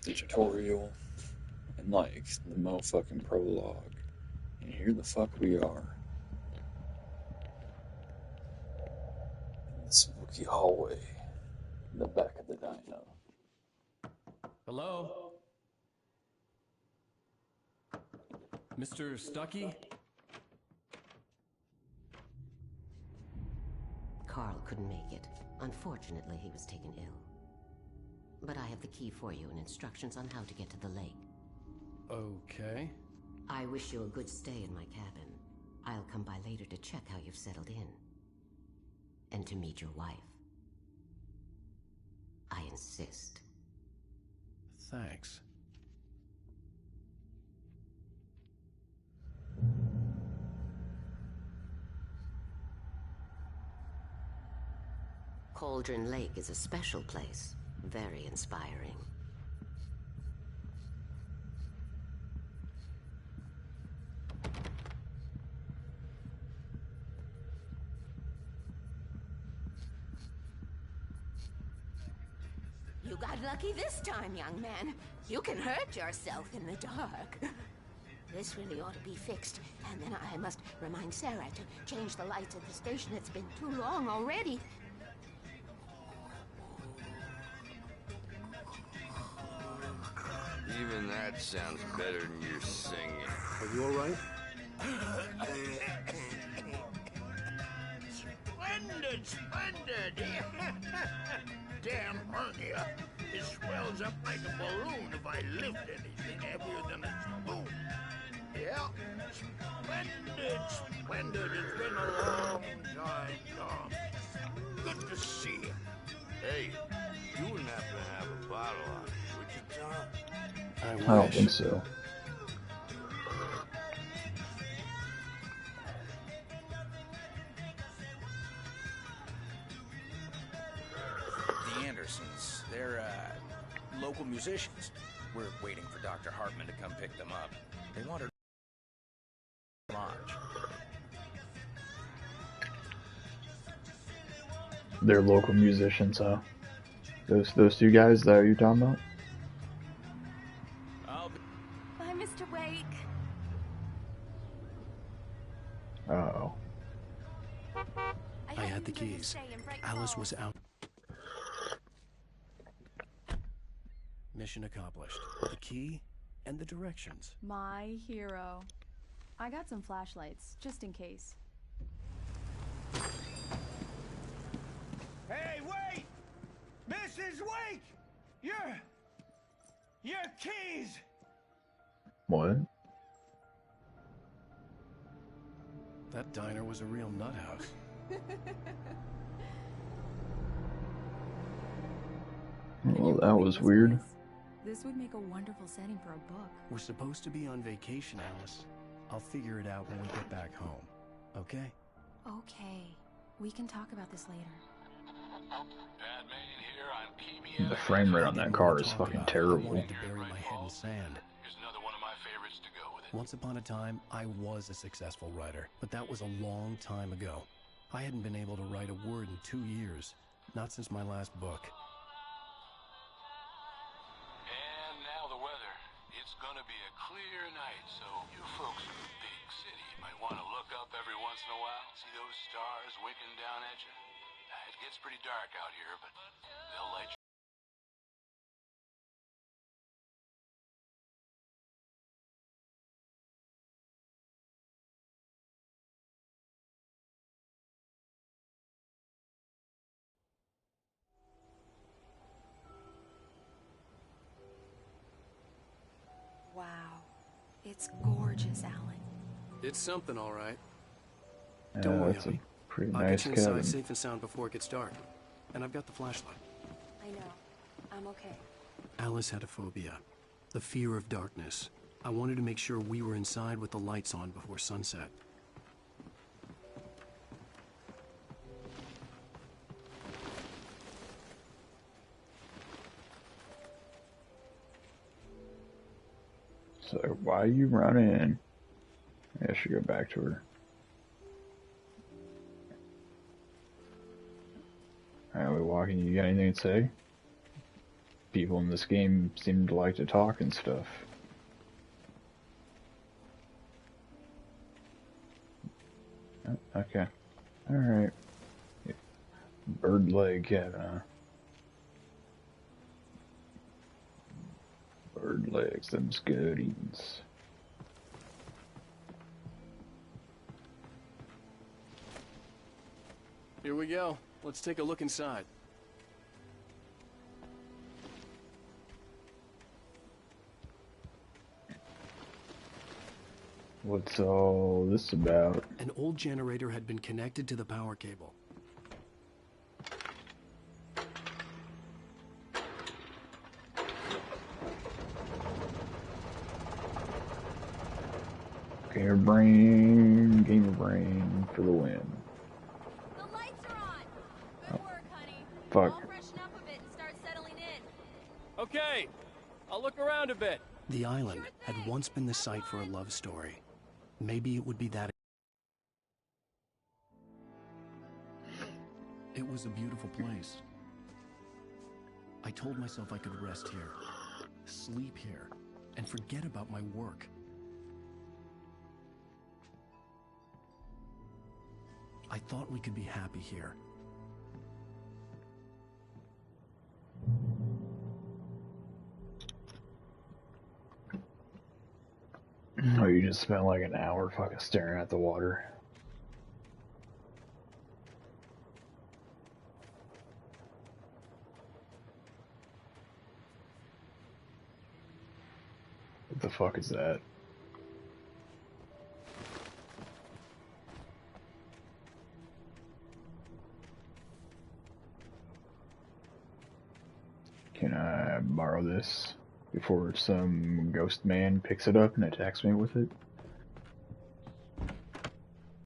the tutorial and like the motherfucking prologue. And here the fuck we are. In the smoky hallway in the back of the dino. Hello? Mr. Stuckey? Carl couldn't make it. Unfortunately, he was taken ill. But I have the key for you and instructions on how to get to the lake. Okay. I wish you a good stay in my cabin. I'll come by later to check how you've settled in. And to meet your wife. I insist. Thanks. Cauldron Lake is a special place. Very inspiring. You got lucky this time, young man. You can hurt yourself in the dark. This really ought to be fixed. And then I must remind Sarah to change the lights at the station. It's been too long already. Even that sounds better than your singing. Are you alright? Splendid, splendid! Damn hernia. It swells up like a balloon if I lift anything heavier than a spoon. Yeah, splendid, splendid. It's been a long time, Tom. Good to see you. Hey, you wouldn't happen to have a bottle on you, would you, Tom? I don't think so. The Andersons, they're local musicians. We're waiting for Dr. Hartman to come pick them up. They want her lodge. They're local musicians, huh? Those two guys that you're talking about? Bye, Mr. Wake. Uh-oh. I had the keys. Alice was out. Mission accomplished. The key and the directions. My hero. I got some flashlights, just in case. Hey, wait! Mrs. Wake! Your keys! What? That diner was a real nut house. Well, that was weird. This would make a wonderful setting for a book. We're supposed to be on vacation, Alice. I'll figure it out when we get back home. Okay? Okay. We can talk about this later. The frame rate on that car is fucking I terrible. wanted to bury my head in sand. Once upon a time, I was a successful writer, but that was a long time ago. I hadn't been able to write a word in 2 years, not since my last book. And now the weather. It's gonna be a clear night, so you folks in the big city might want to look up every once in a while, see those stars winking down at you. It gets pretty dark out here, but they'll light you. Wow. It's gorgeous, Alan. It's something, all right. Yeah, Don't worry, that's a honey. pretty I'll nice get you inside cabin. safe and sound before it gets dark. And I've got the flashlight. I know. I'm okay. Alice had a phobia. The fear of darkness. I wanted to make sure we were inside with the lights on before sunset. So why are you running? I should go back to her. Alright, we walking. You got anything to say? people in this game seem to like to talk and stuff. Okay. Alright. Bird leg cabin, huh? Bird legs, them's goodies. Here we go. Let's take a look inside. What's all this about? An old generator had been connected to the power cable. Gamer brain for the win. The lights are on. Good work, honey. Fuck. I'll freshen up a bit and start settling in. Okay, I'll look around a bit. The island had once been the site for a love story. Maybe it would be that. It was a beautiful place. I told myself I could rest here, sleep here, and forget about my work. I thought we could be happy here. Oh, you just spent like an hour fucking staring at the water. What the fuck is that? Can I borrow this before some ghost man picks it up and attacks me with it?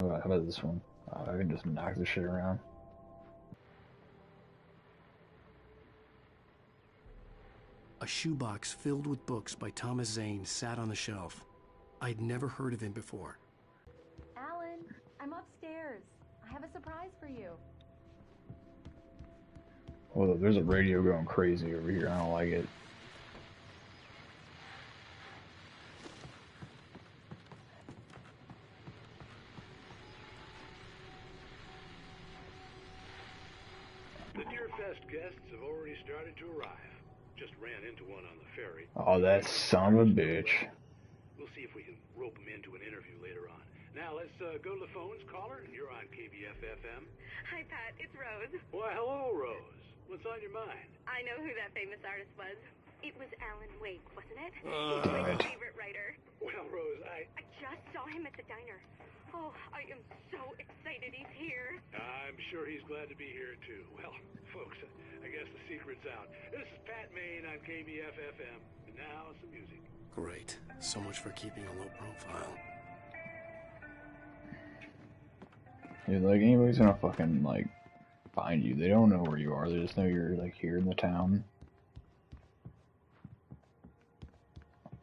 How about this one? I can just knock this shit around. A shoebox filled with books by Thomas Zane sat on the shelf. I'd never heard of him before. Alan, I'm upstairs. I have a surprise for you. Well, there's a radio going crazy over here. I don't like it. The Deerfest guests have already started to arrive. Just ran into one on the ferry. Oh, that son of a bitch. We'll see if we can rope him into an interview later on. Now let's go to the phones. Caller, you're on KBF-FM. Hi, Pat. It's Rose. Why, hello, Rose. What's on your mind? I know who that famous artist was. It was Alan Wake, wasn't it? He's my favorite writer. Well, Rose, I just saw him at the diner. Oh, I am so excited he's here. I'm sure he's glad to be here, too. Well, folks, I guess the secret's out. This is Pat Maine on KBF-FM. And now, some music. Great. So much for keeping a low profile. Dude, like, anybody's gonna fucking, like, find you. They don't know where you are. They just know you're, like, here in the town.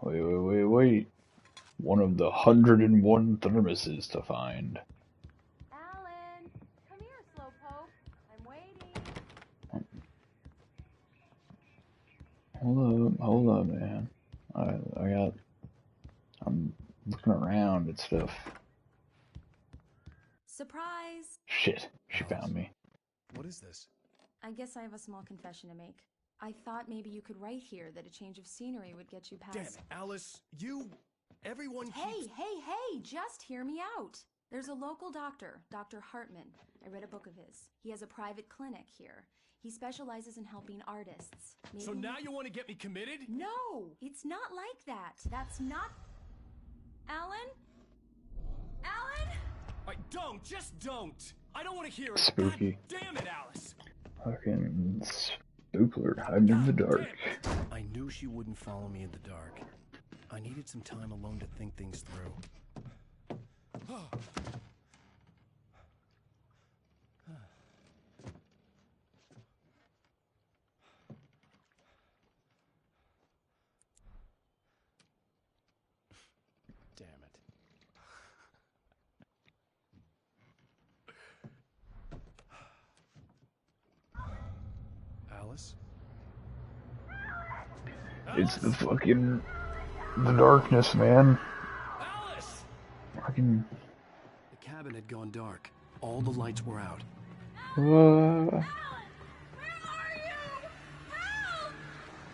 Wait. One of the 101 thermoses to find. Alan, come here, Slowpoke. I'm waiting. Hold up, man. I'm looking around and stuff. Surprise! Shit, she found me. What is this? I guess I have a small confession to make. I thought maybe you could write here that a change of scenery would get you past... Damn it, Alice, everyone keeps... Hey, just hear me out. There's a local doctor, Dr. Hartman. I read a book of his. He has a private clinic here. He specializes in helping artists. So now you want to get me committed? No, it's not like that. That's not... Alan? Just don't! I don't want to hear it. Spooky. God damn it, Alice! Fucking spookler hiding in the dark. I knew she wouldn't follow me in the dark. I needed some time alone to think things through. Damn it. Alice? It's the fucking... the darkness, man. Alice! Fucking... The cabin had gone dark. All the lights were out.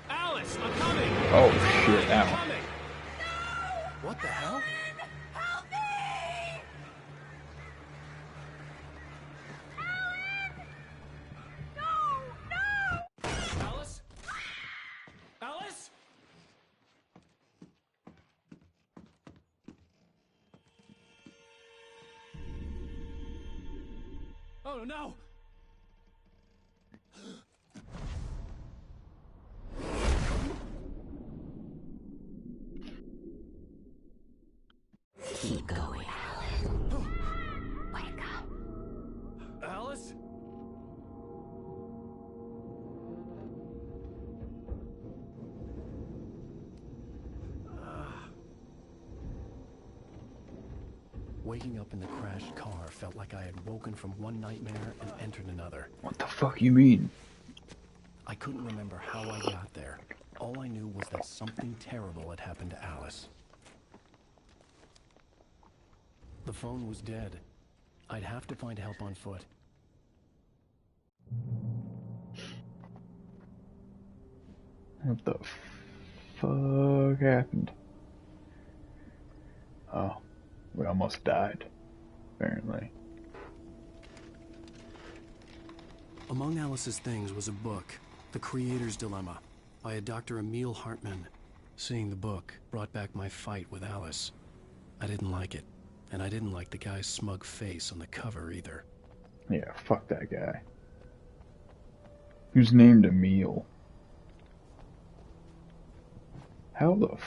Alice, I'm coming! Oh shit, I'm ow. coming! What the hell? Help me! Alice? Alice? Oh no! Keep going, Alice. Wake up. Alice? Waking up in the crashed car felt like I had woken from one nightmare and entered another. What the fuck you mean? I couldn't remember how I got there. All I knew was that something terrible had happened to Alice. The phone was dead. I'd have to find help on foot. What the fuck happened? Oh, we almost died, apparently. Among Alice's things was a book, The Creator's Dilemma, by a Dr. Emil Hartman. Seeing the book brought back my fight with Alice. I didn't like it, and I didn't like the guy's smug face on the cover either. Yeah, fuck that guy. Who's named Emil? How the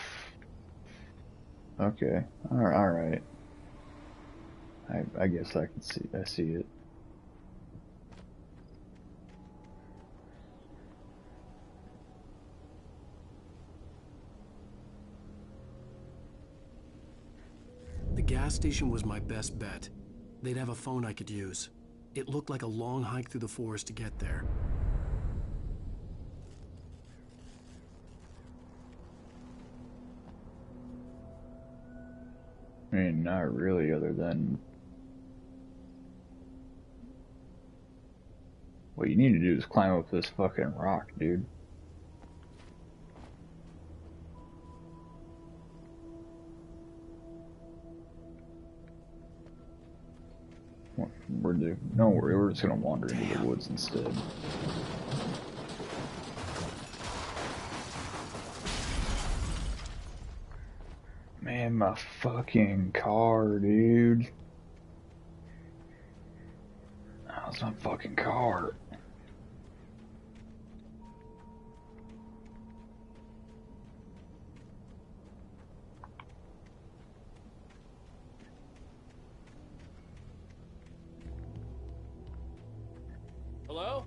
Okay, alright. I guess I see it. The gas station was my best bet. They'd have a phone I could use. It looked like a long hike through the forest to get there. I mean, not really, other than... What you need to do is climb up this fucking rock, dude. Don't worry, we're just gonna wander into the woods instead. Man, my fucking car, dude. How's my fucking car? Hello?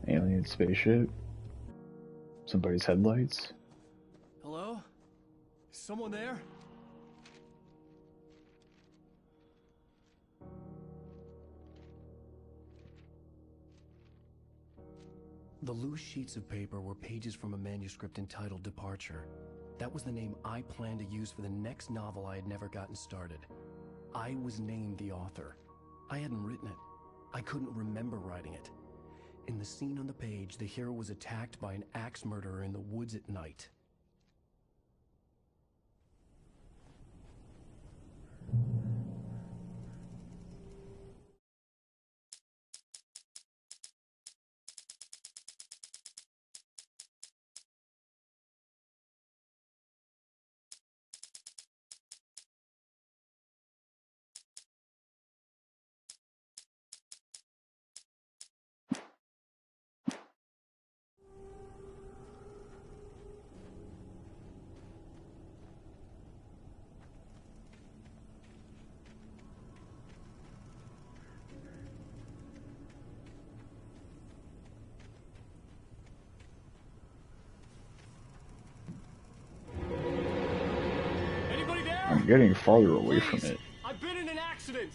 Alien spaceship? Somebody's headlights? Hello? Is someone there? The loose sheets of paper were pages from a manuscript entitled Departure. That was the name I planned to use for the next novel I had never gotten started. I was named the author. I hadn't written it. I couldn't remember writing it. In the scene on the page, the hero was attacked by an axe murderer in the woods at night. I'm getting farther away from it. I've been in an accident!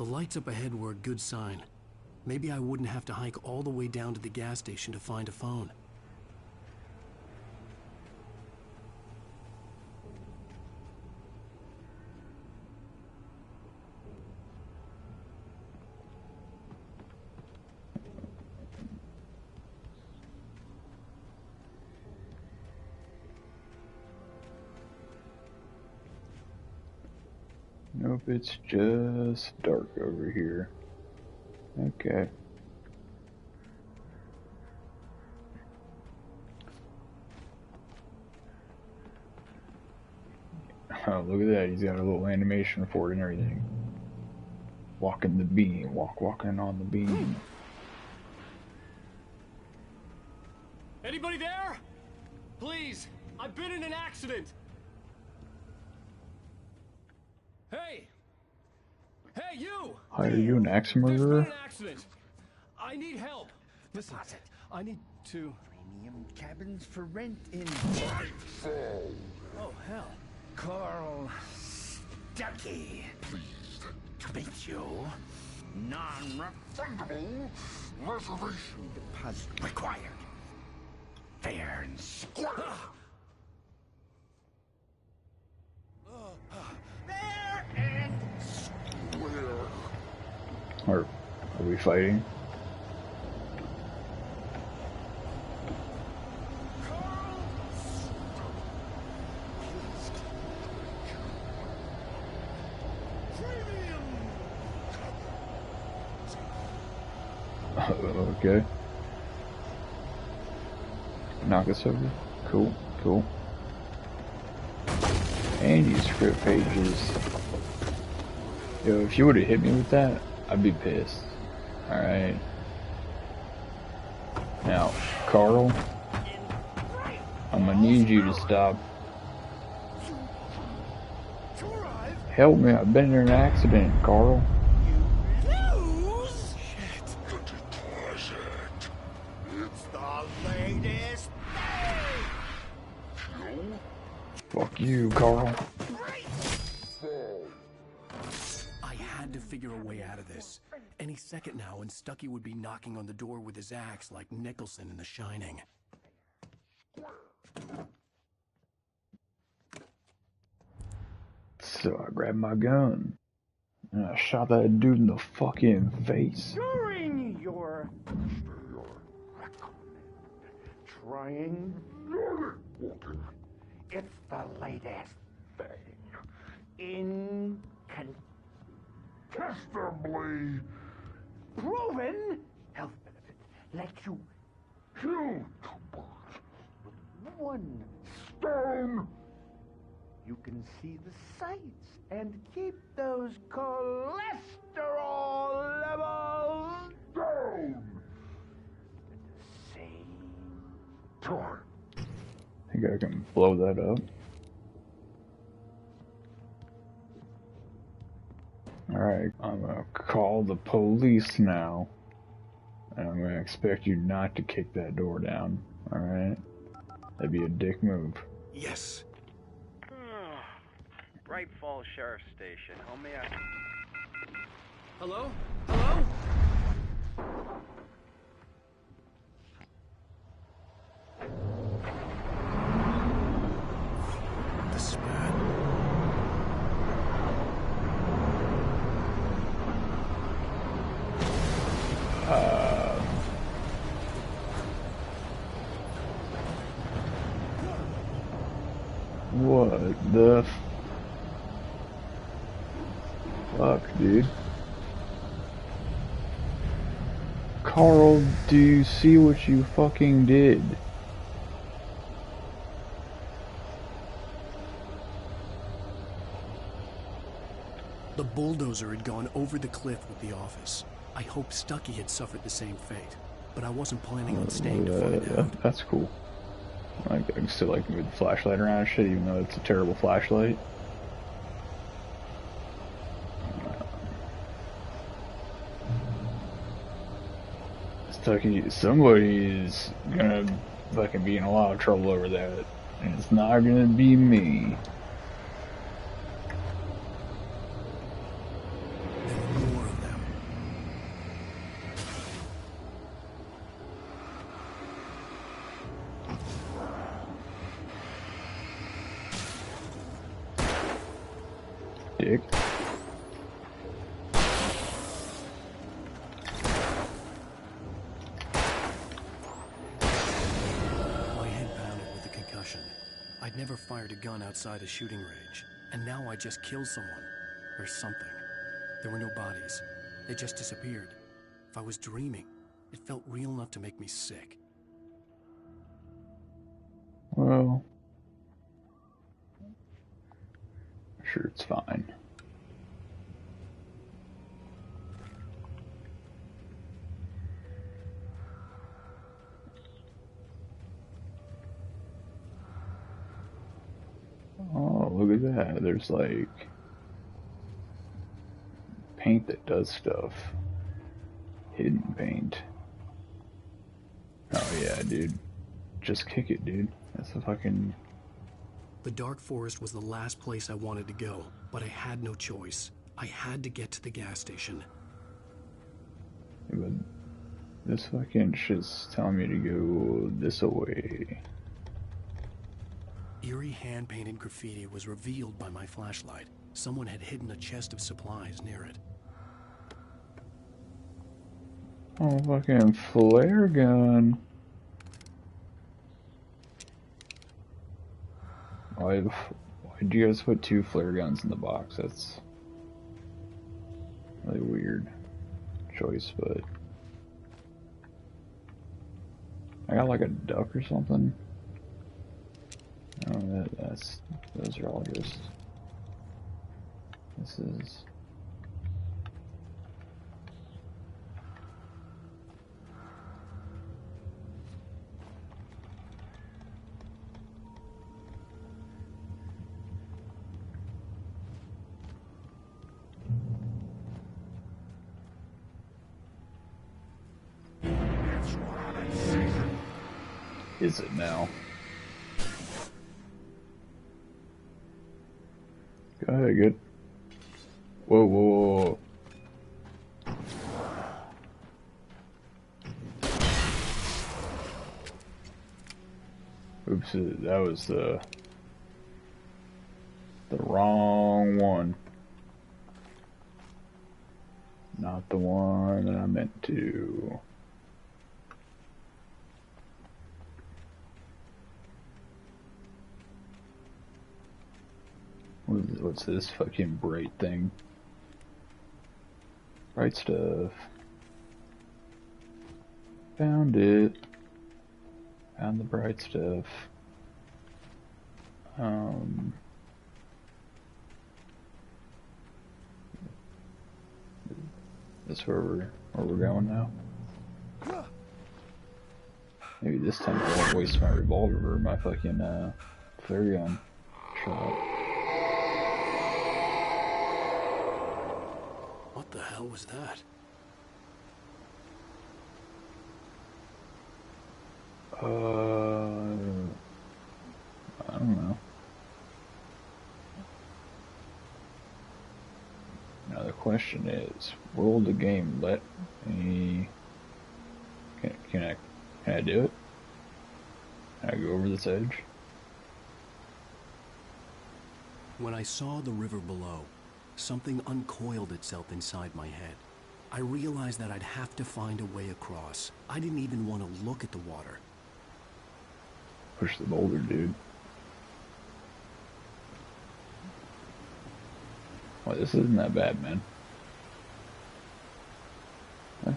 The lights up ahead were a good sign. Maybe I wouldn't have to hike all the way down to the gas station to find a phone. Nope, it's just dark over here. Okay. Oh, look at that. He's got a little animation for it and everything. Walking the beam. Walking on the beam. Anybody there? Please, I've been in an accident. Hey! Hey, you! Hi, are you an axe There's been murderer? an accident. I need help. Listen, I need to... Premium cabins for rent in... Oh, hell. Carl Stucky. Pleased to meet you. Non-refundable reservation deposit required. Fair and square. Fair and square. Or are we fighting? Okay. Knock us over. Cool, cool. And use script pages. Yo, if you would have hit me with that, I'd be pissed. Alright. Now, Carl, I'm gonna need you to stop. Help me, I've been in an accident, Carl. Fuck you, Carl. I had to figure a way out of this. Any second now, and Stucky would be knocking on the door with his axe like Nicholson in The Shining. So I grabbed my gun and I shot that dude in the fucking face. During your trying it's the latest thing. Incontestably proven health benefits let you kill two birds with one stone. You can see the sights and keep those cholesterol levels down at the same time. I think I can blow that up. Alright, I'm gonna call the police now. And I'm gonna expect you not to kick that door down. Alright? That'd be a dick move. Yes. Bright Falls Sheriff Station. How may I... Hello? Hello? The spirit. What the fuck, dude? Carl, do you see what you fucking did? The bulldozer had gone over the cliff with the office. I hoped Stucky had suffered the same fate, but I wasn't planning on staying to find out. That's cool. I can still like move the flashlight around and shit, even though it's a terrible flashlight. Stucky, somebody's gonna fucking be in a lot of trouble over that, and it's not gonna be me. There were more of dick. My head pounded with the concussion. I'd never fired a gun outside a shooting range, and now I just killed someone. Or something. There were no bodies. They just disappeared. If I was dreaming, it felt real enough to make me sick. Well, I'm sure it's fine. Oh, look at that. There's like paint that does stuff. Hidden paint. Oh yeah, dude. Just kick it, dude. That's a fucking... The dark forest was the last place I wanted to go, but I had no choice. I had to get to the gas station. Yeah, but this fucking shit's telling me to go this way. Eerie hand-painted graffiti was revealed by my flashlight. Someone had hidden a chest of supplies near it. Oh, fucking flare gun. Why'd you guys put 2 flare guns in the box? That's really weird choice, but I got like a duck or something. Oh, those are all just... This is... Is it now? Go ahead, good. Whoa, whoa, whoa. Oops, that was the wrong one. Not the one that I meant to. What's this fucking bright thing? Bright stuff. Found it. Found the bright stuff. That's where we're going now. Maybe this time I won't waste my revolver or my fucking flare gun shot. What the hell was that? I don't know. Now the question is, will the game let me... Can I do it? Can I go over this edge? When I saw the river below, something uncoiled itself inside my head. I realized that I'd have to find a way across. I didn't even want to look at the water. Push the boulder, dude. Well, this isn't that bad, man. Huh?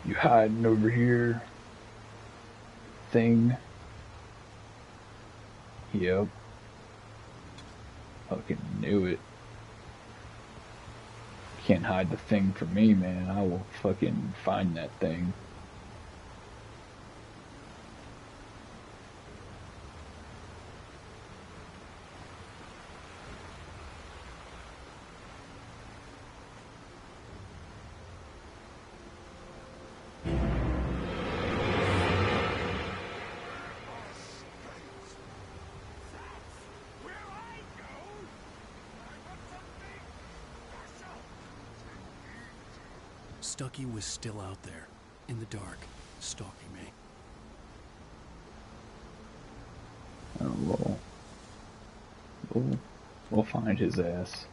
You hiding over here? Thing. Yep. Fucking knew it. Can't hide the thing from me, man. I will fucking find that thing. Stucky was still out there, in the dark, stalking me. Oh, we'll find his ass.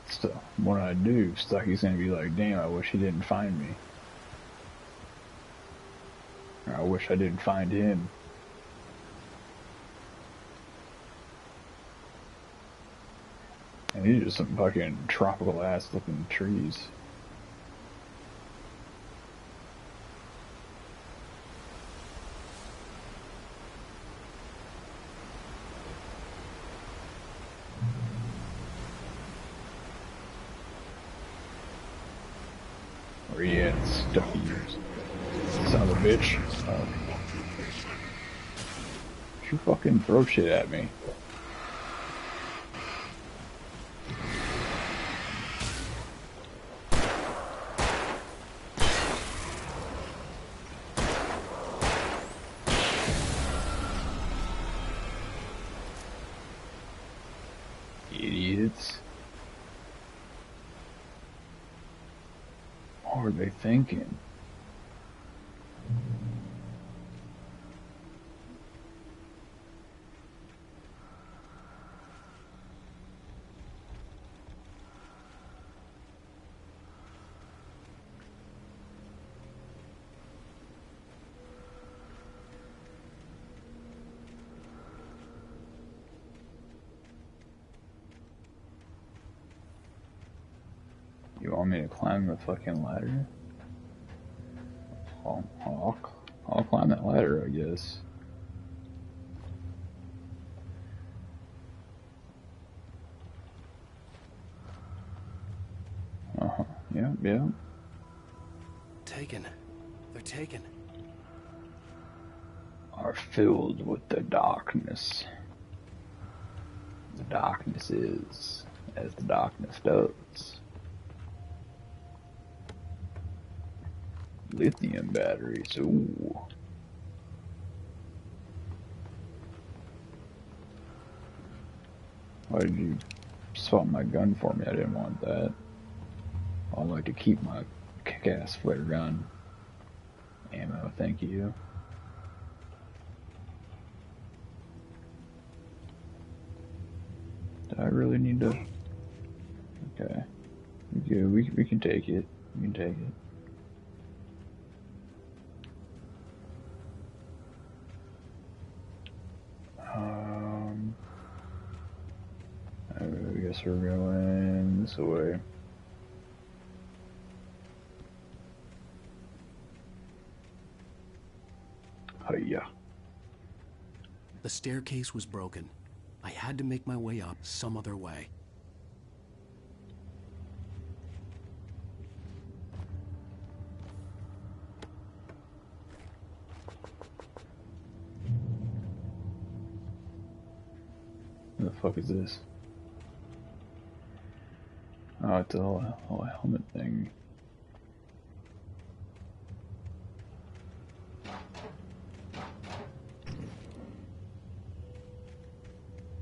So, when I do, Stucky's gonna be like, damn, I wish he didn't find me. Or I wish I didn't find him. And these are some fucking tropical ass looking trees. Where you at, Stucky? Son of a bitch. You fucking throw shit at me. Idiots. What are they thinking? You want me to climb the fucking ladder? I'll climb that ladder, I guess. Yep. Taken. They're taken. Are filled with the darkness. The darkness is as the darkness does. Lithium batteries, ooh. Why did you swap my gun for me? I didn't want that. I like to keep my kick-ass flare gun ammo, thank you. Do I really need to? Okay. We can take it. We can take it. I guess we're going this way. Hiya. The staircase was broken. I had to make my way up some other way. What the fuck is this? Oh, it's a whole helmet thing.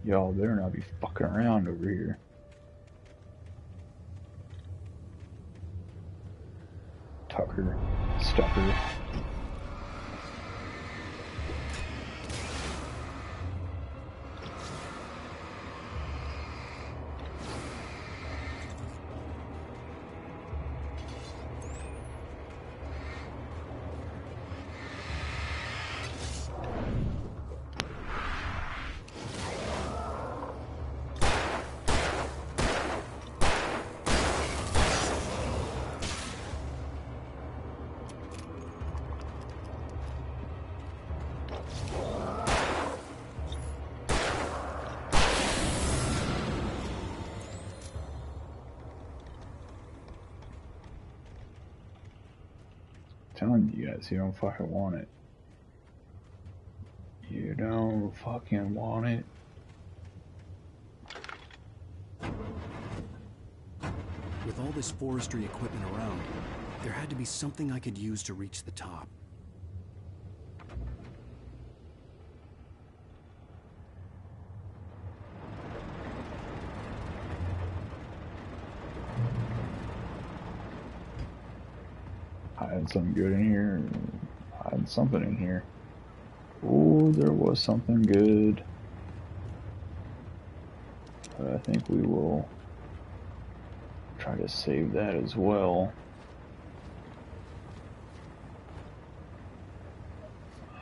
Y'all better not be fucking around over here. Tucker. Stucker. Telling you guys, you don't fucking want it. You don't fucking want it. With all this forestry equipment around, There had to be something I could use to reach the top. Hiding something good in here. Hiding something in here. Oh, there was something good. But I think we will try to save that as well.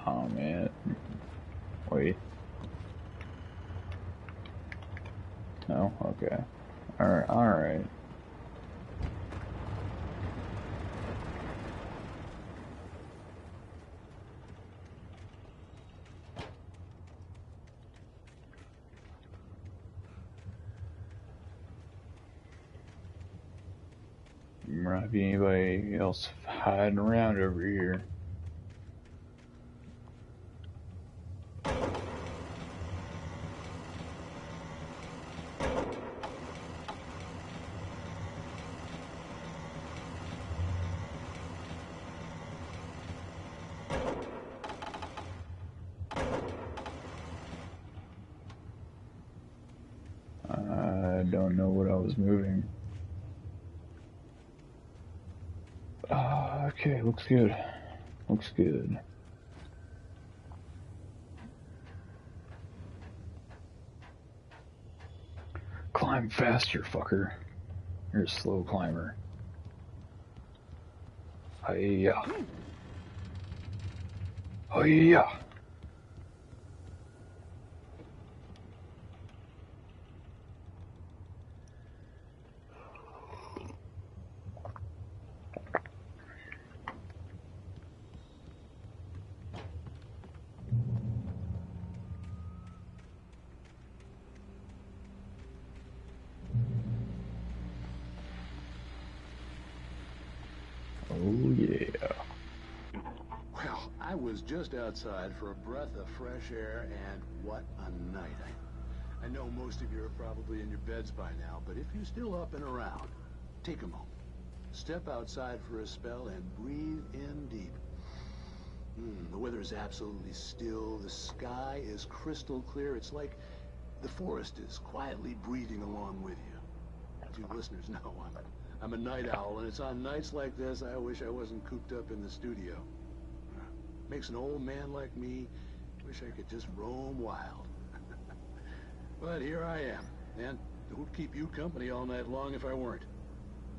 Oh man. Wait. No? Okay. Alright, alright. There might be anybody else hiding around over here. I don't know what I was moving. Okay, looks good. Looks good. Climb faster, fucker. You're a slow climber. Hiya. Hiya. Oh yeah. Well, I was just outside for a breath of fresh air, and what a night. I know most of you are probably in your beds by now, but if you're still up and around, take a moment. Step outside for a spell and breathe in deep. The weather is absolutely still. The sky is crystal clear. It's like the forest is quietly breathing along with you. As you listeners know, I'm a night owl, and it's on nights like this I wish I wasn't cooped up in the studio. Makes an old man like me wish I could just roam wild. But here I am, and who'd keep you company all night long if I weren't?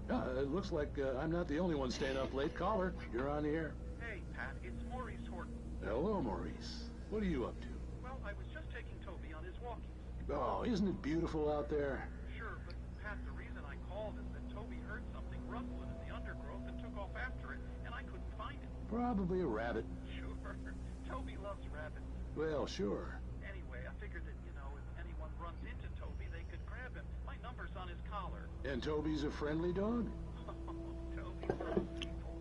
It looks like I'm not the only one staying up late. Caller, you're on the air. Hey, Pat, it's Maurice Horton. Hello, Maurice. What are you up to? Well, I was just taking Toby on his walkies. Oh, isn't it beautiful out there? Sure, but Pat, the reason I called is that Toby heard something rustling in the undergrowth and took off after it, and I couldn't find it. Probably a rabbit. Sure. Toby loves rabbits. Well, sure. Anyway, I figured that, if anyone runs into Toby, they could grab him. My number's on his collar. And Toby's a friendly dog? Toby loves people.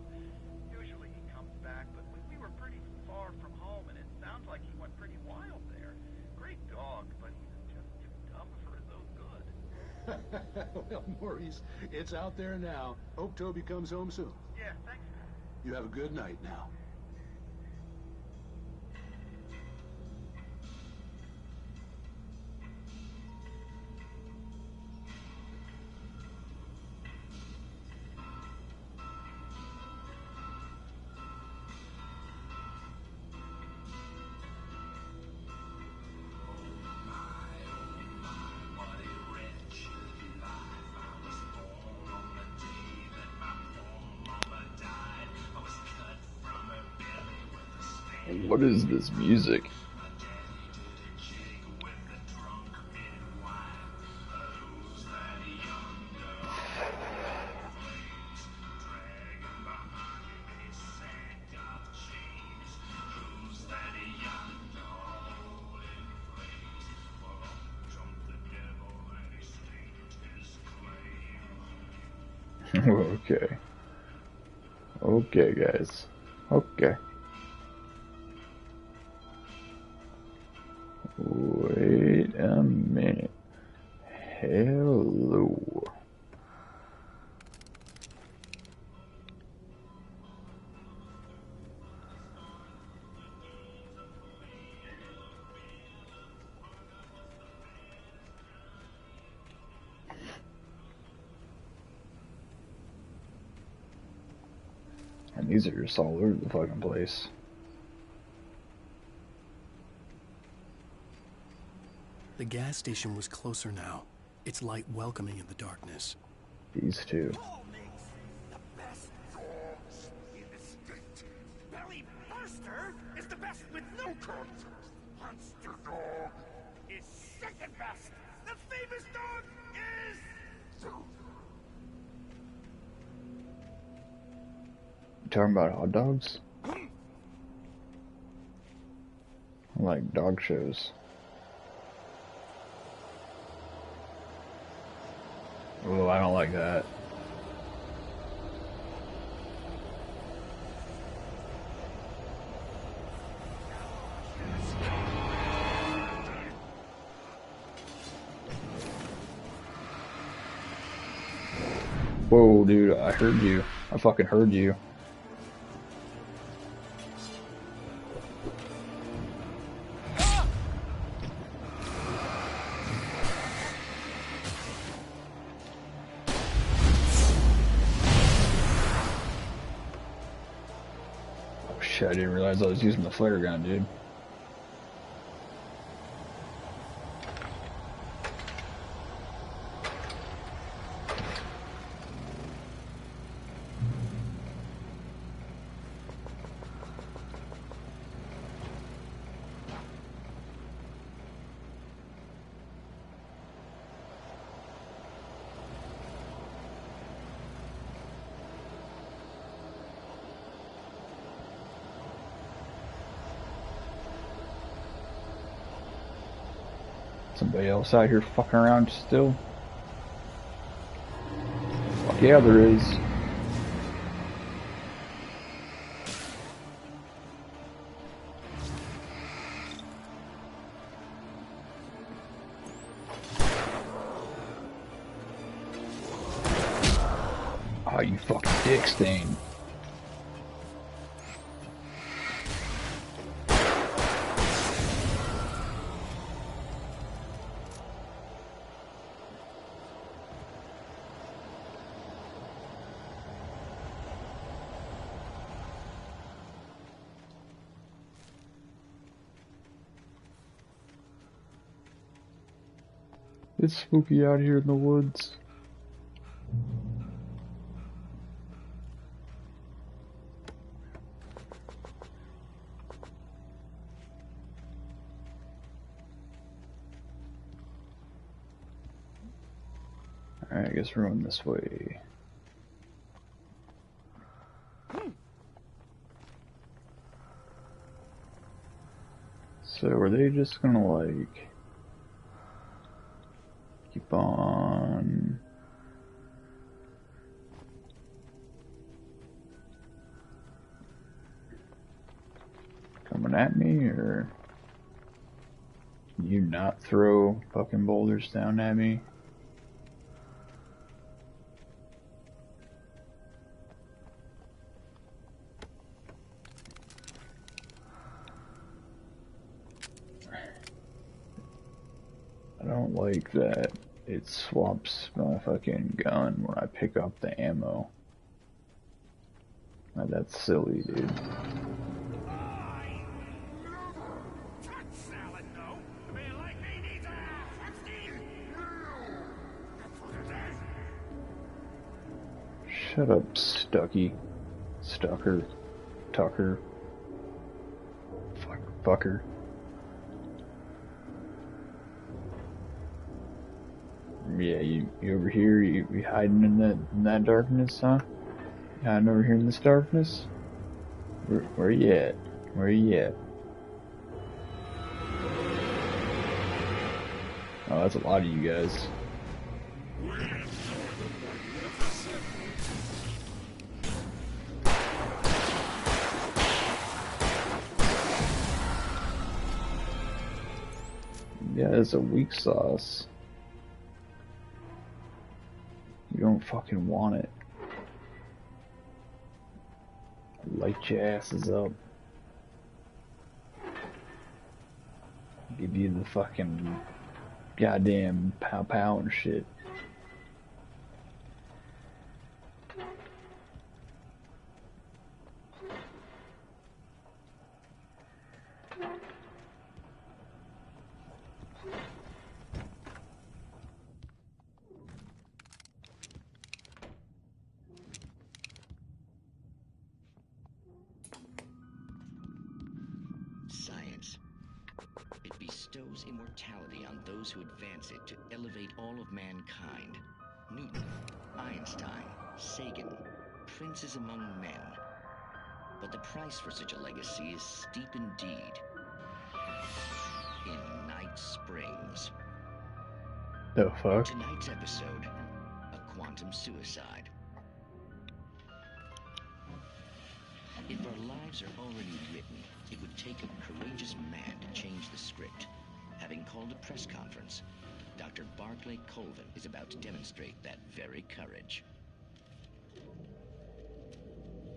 Usually he comes back, but we were pretty far from home, and it sounds like he went pretty wild there. Great dog, but he's just too dumb for his own good. Well, Maurice, it's out there now. Hope Toby comes home soon. Yeah, thanks, Pat. You have a good night now. What is this music? Okay. Okay, guys. Okay. Wait a minute. Hello. And these are just all over the fucking place. The gas station was closer now, its light welcoming in the darkness. These two. The best dogs in the state. Belly Burster is the best with no contest. Monster Dog is second best. The famous dog is... You talking about hot dogs? I like dog shows. Oh, I don't like that. Whoa, dude, I heard you. I fucking heard you. Oh shit, I didn't realize I was using the flare gun, dude. Somebody else out here fucking around still? Fuck yeah, there is. Oh, you fucking dick stain. It's spooky out here in the woods. Alright, I guess we're going this way. So are they just gonna like keep on coming at me, or can you not throw fucking boulders down at me? I don't like that it swaps my fucking gun when I pick up the ammo. Now, that's silly, dude. Shut up, Stucky. Stucker. Tucker. Fucker. Yeah, you over here, you hiding in that darkness, huh? You hiding over here in this darkness? Where you at? Where you at? Oh, that's a lot of you guys. Yeah, it's a weak sauce. You don't fucking want it. Light your asses up. Give you the fucking goddamn pow pow and shit. science. It bestows immortality on those who advance it to elevate all of mankind. Newton, Einstein, Sagan, princes among men. But the price for such a legacy is steep indeed. In Night Springs. The fuck? Tonight's episode, a quantum suicide. If our lives are already written, it would take a courageous man to change the script. Having called a press conference, Dr. Barclay Colvin is about to demonstrate that very courage.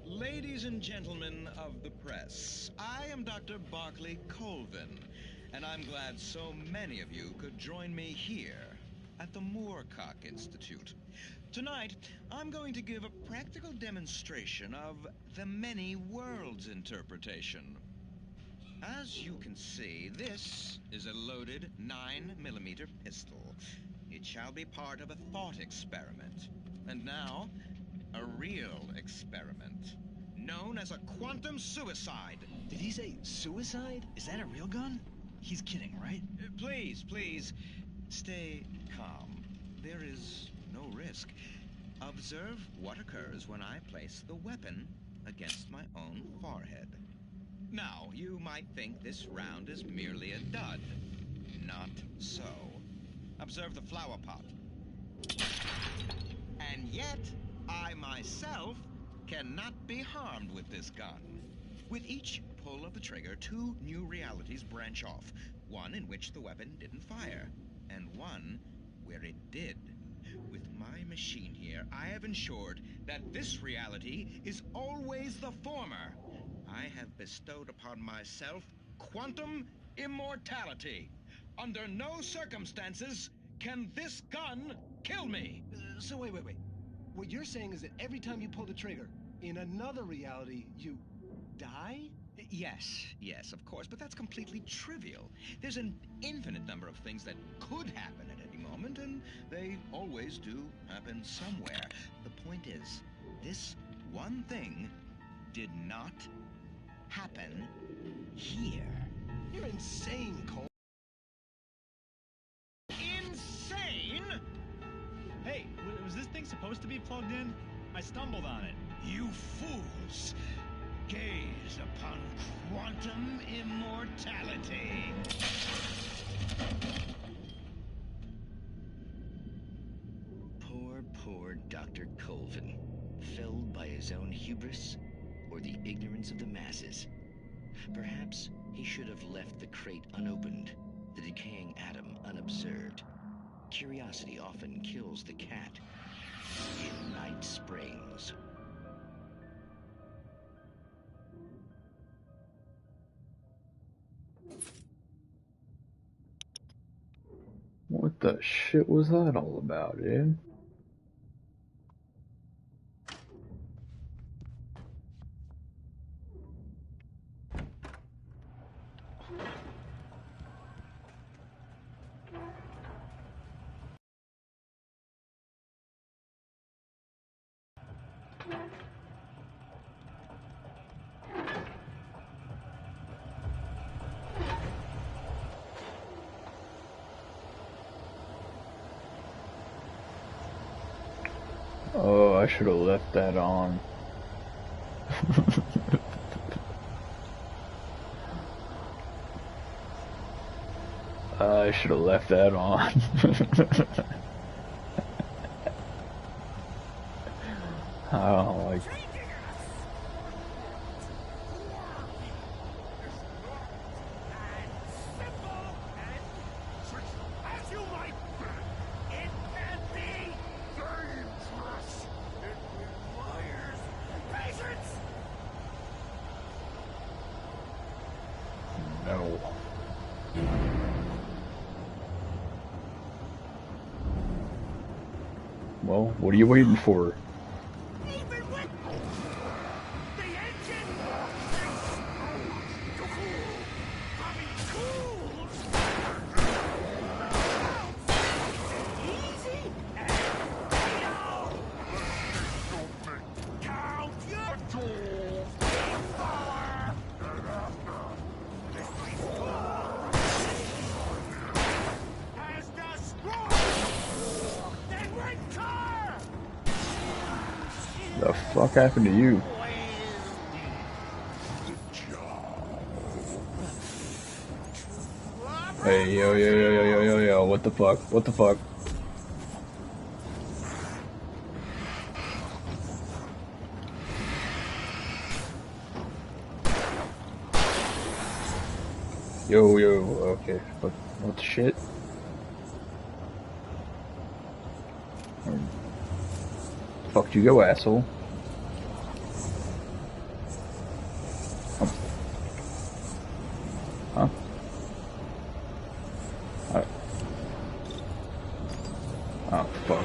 Ladies and gentlemen of the press, I am Dr. Barclay Colvin, and I'm glad so many of you could join me here at the Moorcock Institute. Tonight, I'm going to give a practical demonstration of the many worlds interpretation. As you can see, this is a loaded 9mm pistol. It shall be part of a thought experiment. And now, a real experiment, known as a quantum suicide. Did he say suicide? Is that a real gun? He's kidding, right? Please, please, stay calm. There is no risk. Observe what occurs when I place the weapon against my own forehead. Now, you might think this round is merely a dud. Not so. Observe the flower pot. And yet, I myself cannot be harmed with this gun. With each pull of the trigger, 2 new realities branch off. One in which the weapon didn't fire, and one where it did. With my machine here, I have ensured that this reality is always the former. I have bestowed upon myself quantum immortality. Under no circumstances can this gun kill me. So wait. What you're saying is that every time you pull the trigger, in another reality, you die? Yes, of course, but that's completely trivial. There's an infinite number of things that could happen at any moment, and they always do happen somewhere. The point is, this one thing did not happen here. You're insane, Cole. Insane? Hey, was this thing supposed to be plugged in? I stumbled on it. You fools! Gaze upon quantum immortality. Poor Dr. Colvin, felled by his own hubris or the ignorance of the masses. Perhaps he should have left the crate unopened, the decaying atom unobserved. Curiosity often kills the cat. In Night Springs. What the shit was that all about, dude? Oh, I should have left that on. I should have left that on. I don't like it. No. Well, what are you waiting for? fuck happened to you? Hey, yo, what the fuck? What the fuck? Yo, okay, what the shit? Fuck you go, asshole. Oh. Huh? Oh, fuck.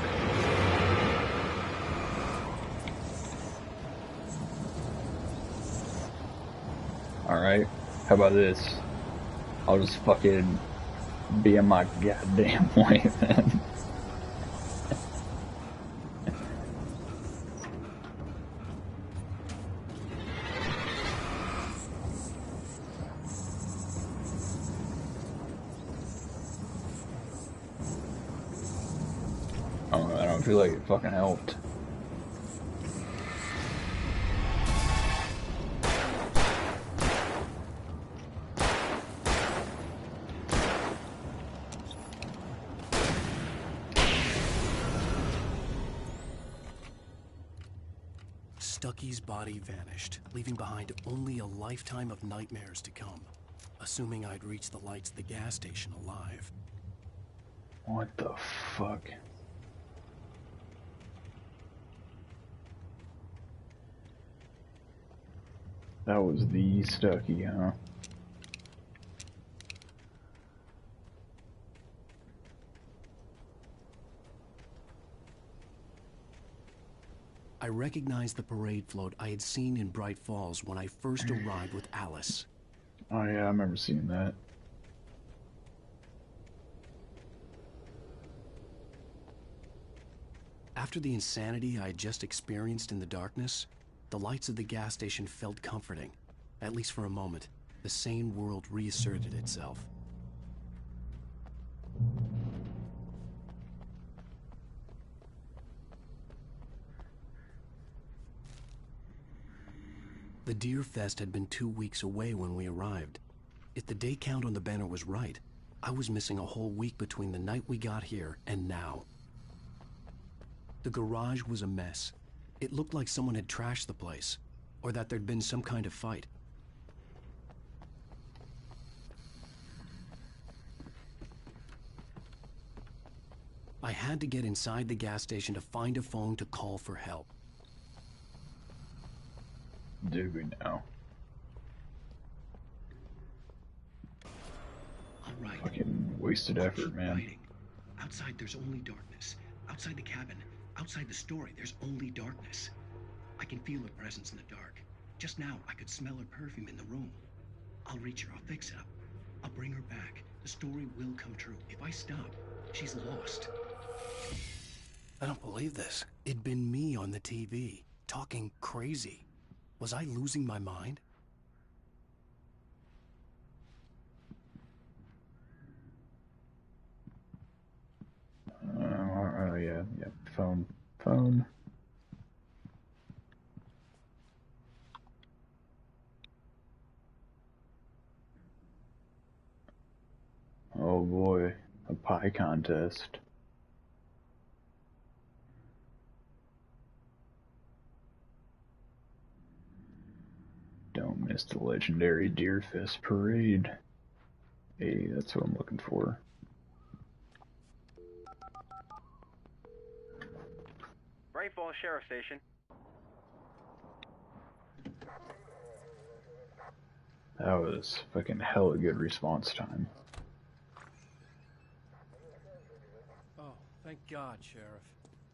Alright, how about this? I'll just fucking be in my goddamn way, then. Oh, I don't feel like it fucking helped. Stucky's body vanished, leaving behind only a lifetime of nightmares to come. Assuming I'd reach the lights at the gas station alive. What the fuck? That was the Stucky, huh? I recognized the parade float I had seen in Bright Falls when I first arrived with Alice. Oh yeah, I remember seeing that. After the insanity I had just experienced in the darkness, the lights of the gas station felt comforting. At least for a moment, the sane world reasserted itself. The Deer Fest had been 2 weeks away when we arrived. If the day count on the banner was right, I was missing a whole week between the night we got here and now. The garage was a mess. It looked like someone had trashed the place, or that there'd been some kind of fight. I had to get inside the gas station to find a phone to call for help. Do we now? All right. Fucking wasted effort, man. Writing. Outside, there's only darkness. Outside the cabin, outside the story, there's only darkness. I can feel her presence in the dark. Just now, I could smell her perfume in the room. I'll reach her. I'll fix it up. I'll bring her back. The story will come true. If I stop, she's lost. I don't believe this. It'd been me on the TV, talking crazy. Was I losing my mind? Oh yeah, phone. Oh boy, a pie contest. Don't miss the legendary Deerfest parade. Hey, that's what I'm looking for. Bright Falls Sheriff Station. That was fucking hella good response time. Oh, thank God, Sheriff.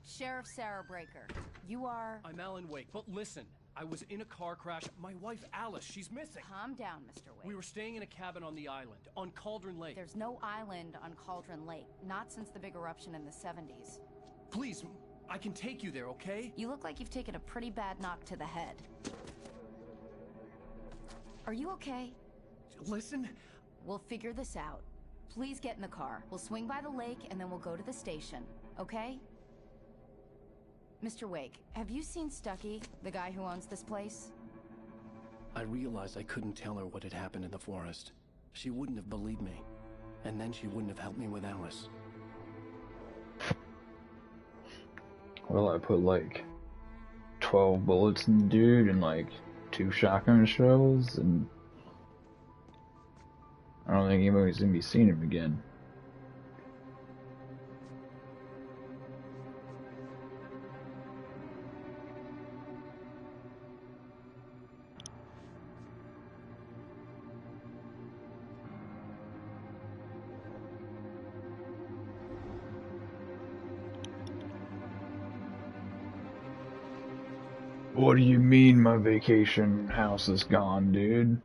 Sheriff Sarah Breaker, you are... I'm Alan Wake, but listen. I was in a car crash. My wife, Alice, she's missing. Calm down, Mr. Wake. We were staying in a cabin on the island, on Cauldron Lake. There's no island on Cauldron Lake, not since the big eruption in the 70s. Please, I can take you there, okay? You look like you've taken a pretty bad knock to the head. Are you okay? Listen. We'll figure this out. Please get in the car. We'll swing by the lake and then we'll go to the station, okay? Mr. Wake, have you seen Stucky, the guy who owns this place? I realized I couldn't tell her what had happened in the forest. She wouldn't have believed me. And then she wouldn't have helped me with Alice. Well, I put like 12 bullets in the dude and like 2 shotgun shells, and I don't think anybody's gonna be seeing him again. What do you mean my vacation house is gone, dude?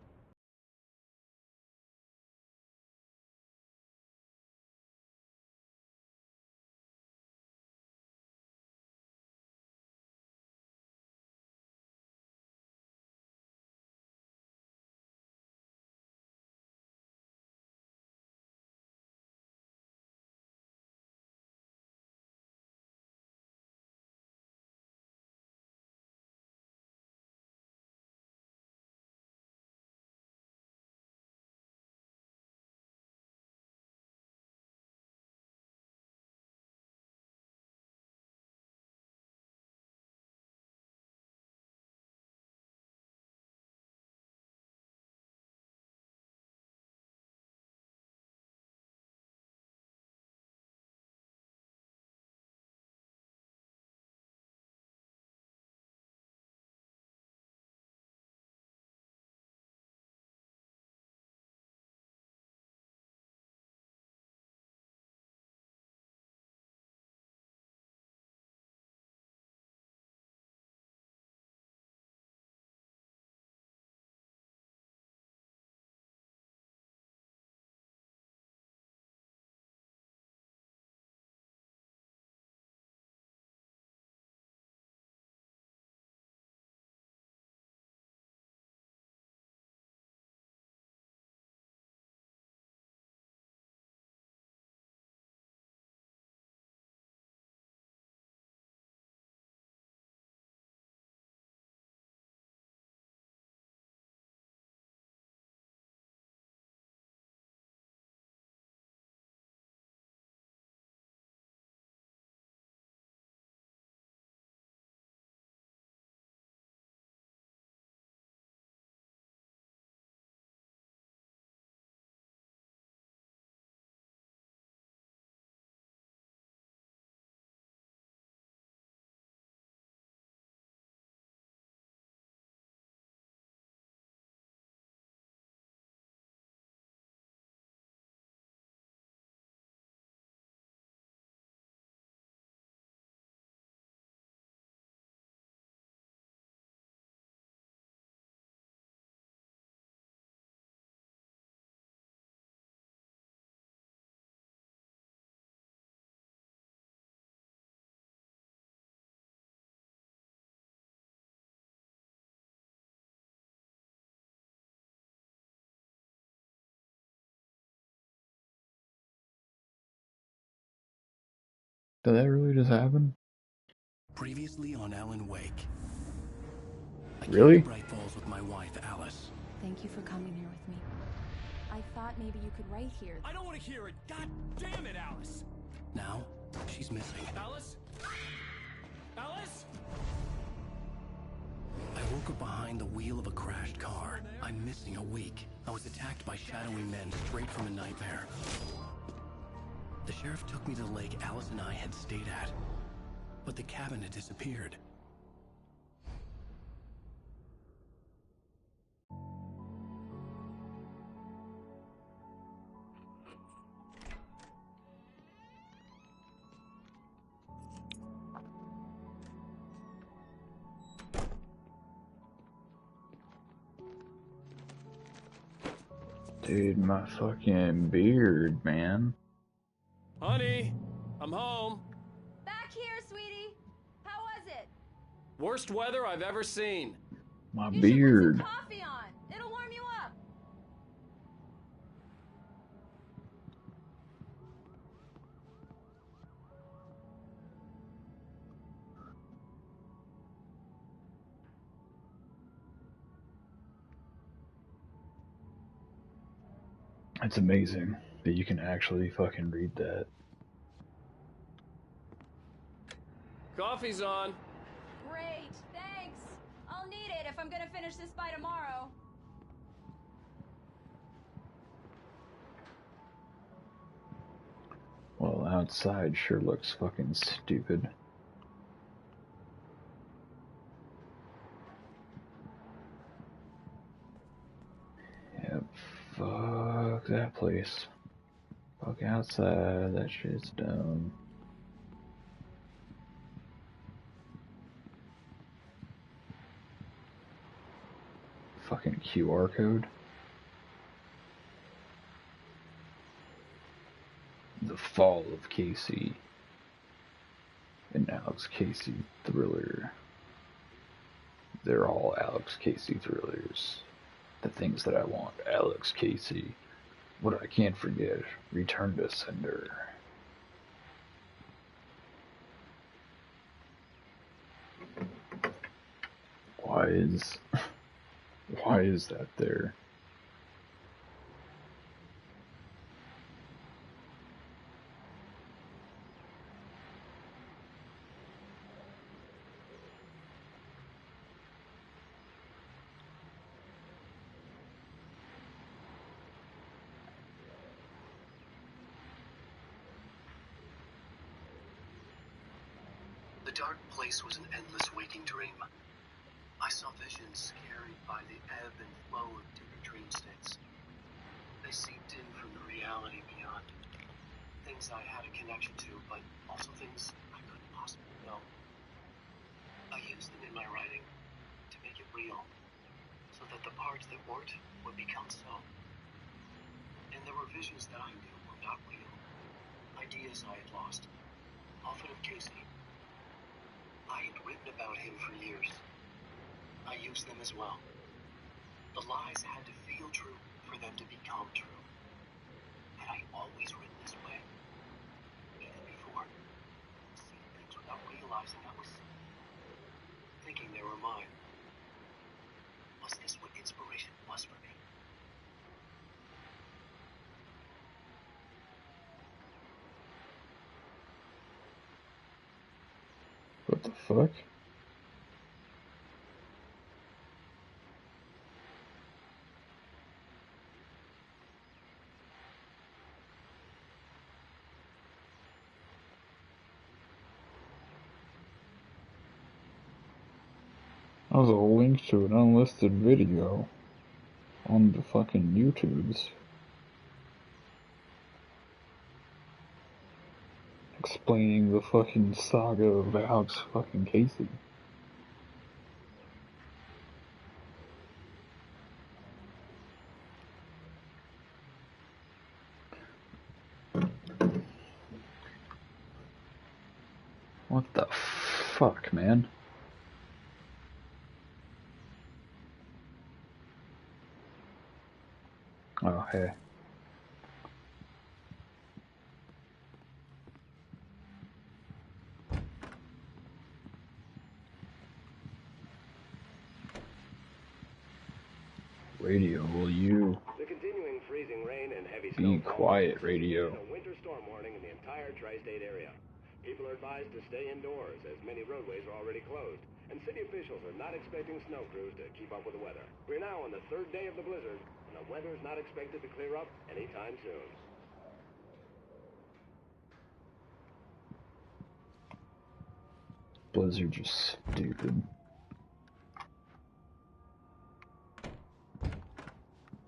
Did that really just happen? Previously on Alan Wake. I Really? came to Bright Falls with my wife, Alice. Thank you for coming here with me. I thought maybe you could write here. I don't want to hear it. God damn it, Alice. Now, she's missing. Alice? Alice? I woke up behind the wheel of a crashed car. I'm missing a week. I was attacked by shadowy men straight from a nightmare. The sheriff took me to the lake Alice and I had stayed at, but the cabin had disappeared. Dude, my fucking beard, man. Honey, I'm home. Back here, sweetie. How was it? Worst weather I've ever seen. My You beard. should put some coffee on. It'll warm you up. It's amazing that you can actually fucking read that. Coffee's on. Great, thanks. I'll need it if I'm gonna finish this by tomorrow. Well, outside sure looks fucking stupid. Yep, fuck that place. Fuck outside, that shit's dumb. Fucking QR code. The Fall of Casey. An Alex Casey thriller. They're all Alex Casey thrillers. The things that I want, Alex Casey. What I can't forget, Return to Sender. Why is that there? The dark place was an endless waking dream. I saw visions carried by the ebb and flow of different dream states. They seeped in from the reality beyond. Things I had a connection to, but also things I couldn't possibly know. I used them in my writing to make it real, so that the parts that weren't would become so. And there were visions that I knew were not real. Ideas I had lost, often of Casey. I had written about him for years. I used them as well. The lies had to feel true for them to become true. Had I always written this way? Even before? Seeing things without realizing I was thinking they were mine. Was this what inspiration was for me? What the fuck? That was a link to an unlisted video on the fucking YouTubes. Explaining the fucking saga of Alex fucking Casey. What the fuck, man? Oh, hey. Radio, will you The continuing freezing rain and heavy be snowfall quiet, radio? a winter storm warning in the entire tri-state area. People are advised to stay indoors as many roadways are already closed, and city officials are not expecting snow crews to keep up with the weather. We're now on the third day of the blizzard, and the weather's not expected to clear up anytime soon. Blizzard's just stupid.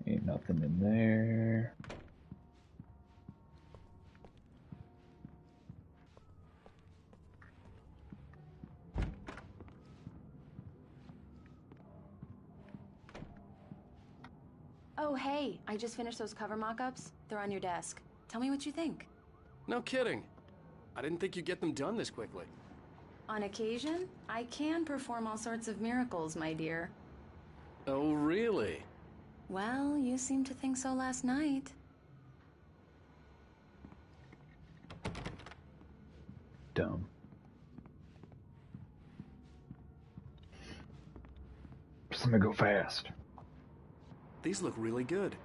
Ain't nothing in there. Oh, hey, I just finished those cover mock-ups. They're on your desk. Tell me what you think. No kidding. I didn't think you'd get them done this quickly. On occasion, I can perform all sorts of miracles, my dear. Oh, really? Well, you seemed to think so last night. Dumb. Just let me go fast. These look really good.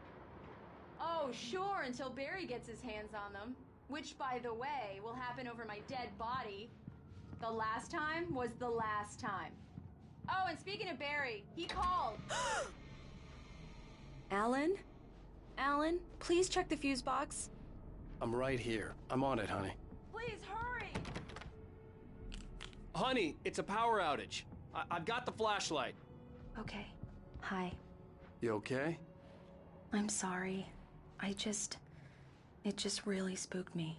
Oh, Oh, sure, until Barry gets his hands on them. Which, by the way, will happen over my dead body. The last time was the last time. Oh, and speaking of Barry, he called. Alan? Alan, please check the fuse box. I'm right here. I'm on it, honey. Please hurry! Honey, it's a power outage. I've got the flashlight. Okay. Hi. You okay? I'm sorry. It just really spooked me.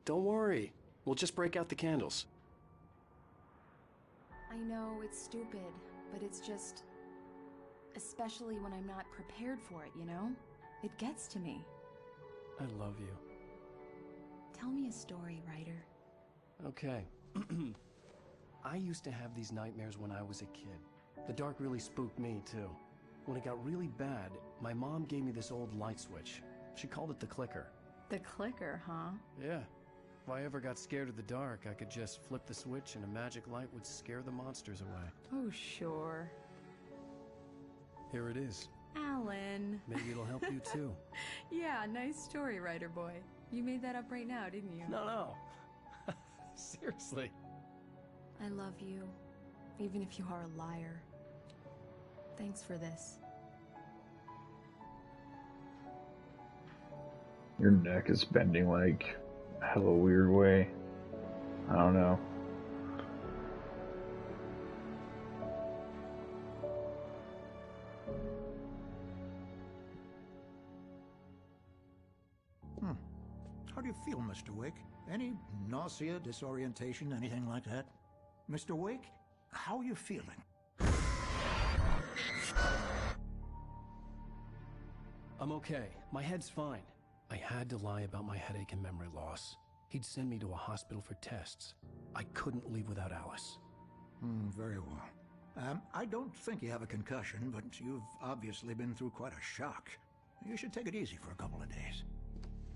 Don't worry. We'll just break out the candles. I know it's stupid, but it's just... Especially when I'm not prepared for it, you know? It gets to me. I love you. Tell me a story, writer. Okay. I used to have these nightmares when I was a kid. The dark really spooked me, too. When it got really bad, my mom gave me this old light switch. She called it the clicker. The clicker, huh? Yeah. If I ever got scared of the dark, I could just flip the switch and a magic light would scare the monsters away. Oh, sure. Here it is. Alan. Maybe it'll help you, too. Yeah, nice story, writer boy. You made that up right now, didn't you? No. Seriously. I love you, even if you are a liar. Thanks for this. Your neck is bending like a hella weird way. I don't know. How do you feel, Mr. Wake? Any nausea, disorientation, anything like that? Mr. Wake, how are you feeling? I'm okay. My head's fine. I had to lie about my headache and memory loss. He'd send me to a hospital for tests. I couldn't leave without Alice. Very well. I don't think you have a concussion, but you've obviously been through quite a shock. You should take it easy for a couple of days.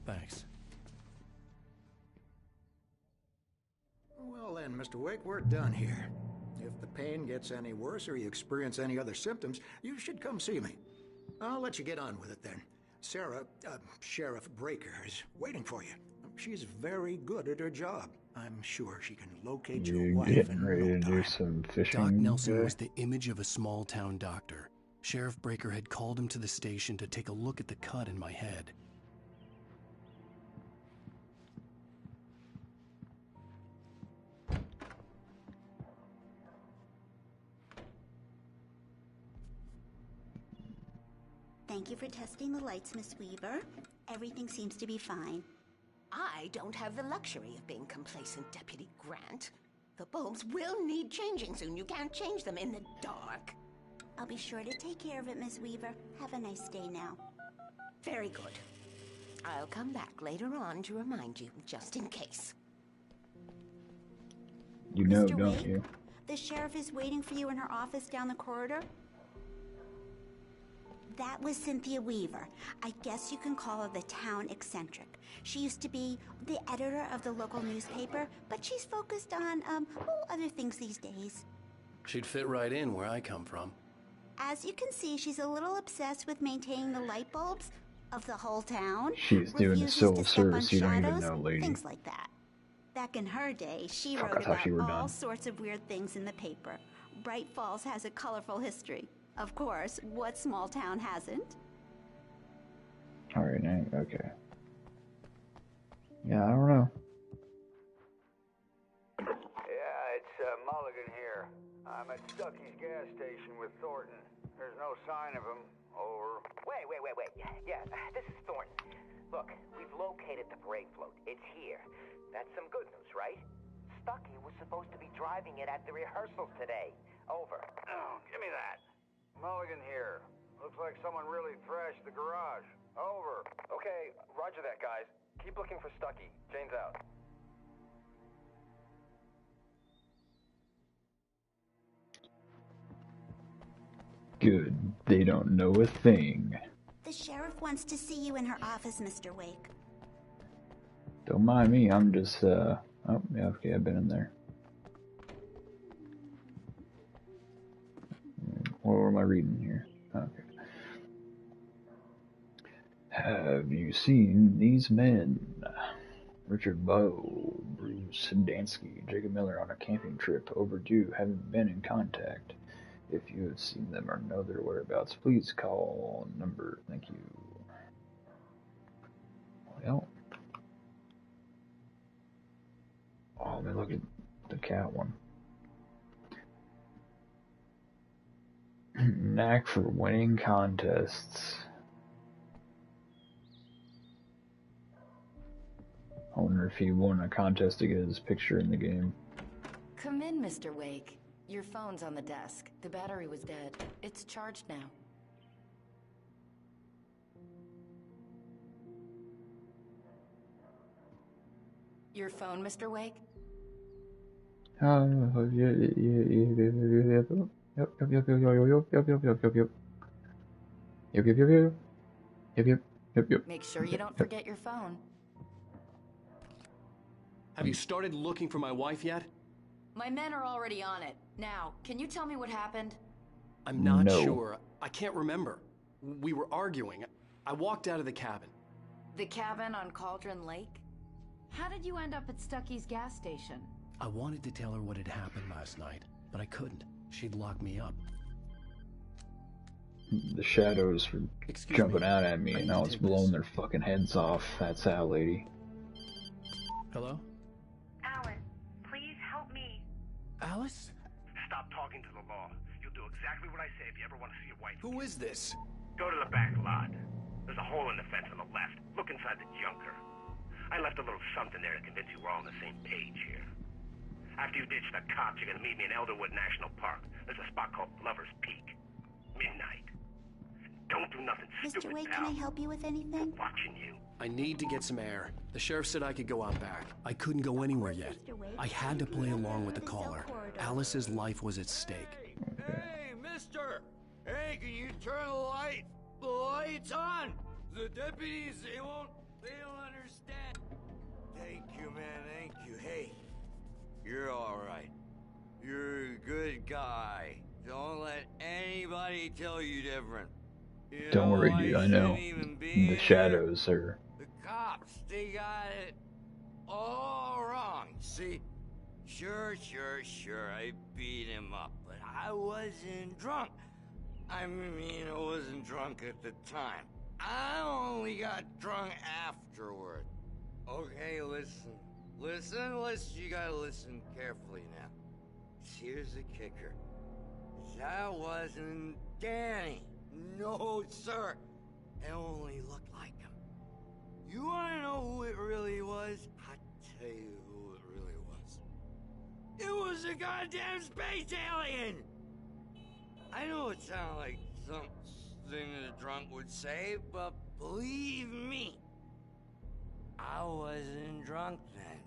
Thanks. Well then, Mr. Wake, we're done here. If the pain gets any worse or you experience any other symptoms, you should come see me. I'll let you get on with it then. Sarah, Sheriff Breaker, is waiting for you. She's very good at her job. I'm sure she can locate your You wife getting in ready no to do time. some fishing? Doc Nelson today? was the image of a small-town doctor. Sheriff Breaker had called him to the station to take a look at the cut in my head. Thank you for testing the lights, Miss Weaver. Everything seems to be fine. I don't have the luxury of being complacent, Deputy Grant. The bulbs will need changing soon. You can't change them in the dark. I'll be sure to take care of it, Miss Weaver. Have a nice day now. Very good. I'll come back later on to remind you, just in case. You know, Mr. don't Wake, you? the sheriff is waiting for you in her office down the corridor. That was Cynthia Weaver. I guess you can call her the town eccentric. She used to be the editor of the local newspaper, but she's focused on, other things these days. She'd fit right in where I come from. As you can see, she's a little obsessed with maintaining the light bulbs of the whole town. She's doing the refuses civil to step on service, you don't even shadows, know, lady. Things like that. Back in her day, she Fuck, I wrote thought about you were all done. sorts of weird things in the paper. Bright Falls has a colorful history. Of course, what small town hasn't? Alright, okay. Yeah, I don't know. Yeah, it's Mulligan here. I'm at Stucky's gas station with Thornton. There's no sign of him. Over. Wait. Yeah, this is Thornton. Look, we've located the brake float. It's here. That's some good news, right? Stucky was supposed to be driving it at the rehearsals today. Over. Oh, give me that. Mulligan here. Looks like someone really thrashed the garage. Over. Okay, roger that, guys. Keep looking for Stucky. Jane's out. Good. They don't know a thing. The sheriff wants to see you in her office, Mr. Wake. Don't mind me, I'm just, oh, yeah, okay, I've been in there. What am I reading here? Okay. Have you seen these men? Richard Bowe, Bruce Dansky, Jacob Miller on a camping trip overdue, haven't been in contact. If you have seen them or know their whereabouts, please call number. Thank you. Well, oh, let me look at the cat one. Knack for winning contests. I wonder if he won a contest to get his picture in the game. Come in, Mr. Wake. Your phone's on the desk. The battery was dead. It's charged now. Your phone, Mr. Wake? Yep. Make sure you don't forget your phone. Have you started looking for my wife yet? My men are already on it. Now, can you tell me what happened? I'm not No. sure. I can't remember. We were arguing. I walked out of the cabin. The cabin on Cauldron Lake? How did you end up at Stucky's gas station? I wanted to tell her what had happened last night, but I couldn't. She'd lock me up. The shadows were jumping out at me, and I was blowing their fucking heads off. That's how, lady. Hello? Alan, please help me. Alice? Stop talking to the law. You'll do exactly what I say if you ever want to see your wife. Who is this? Go to the back lot. There's a hole in the fence on the left. Look inside the junker. I left a little something there to convince you we're all on the same page here. After you ditch the cops, you're gonna meet me in Elderwood National Park. There's a spot called Lover's Peak. Midnight. Don't do nothing stupid, Mr. Wake, pal. can I help you with anything? We're watching you. I need to get some air. The sheriff said I could go out back. I couldn't go anywhere yet. I had to play along with the caller. Alice's life was at stake. Hey, mister! Hey, can you turn the lights on? The deputies, they don't understand. Thank you, man, thank you. Hey, you're alright. You're a good guy. Don't let anybody tell you different. You Don't know, worry, dude. I know. shouldn't even be The shadows are. The cops, they got it all wrong. See? Sure, I beat him up, but I wasn't drunk. I mean, I wasn't drunk at the time. I only got drunk afterward. Okay, listen. You gotta listen carefully now. Here's the kicker. That wasn't Danny. No, sir. It only looked like him. You wanna know who it really was? I'll tell you who it really was. It was a goddamn space alien! I know it sounds like something that a drunk would say, but believe me, I wasn't drunk then.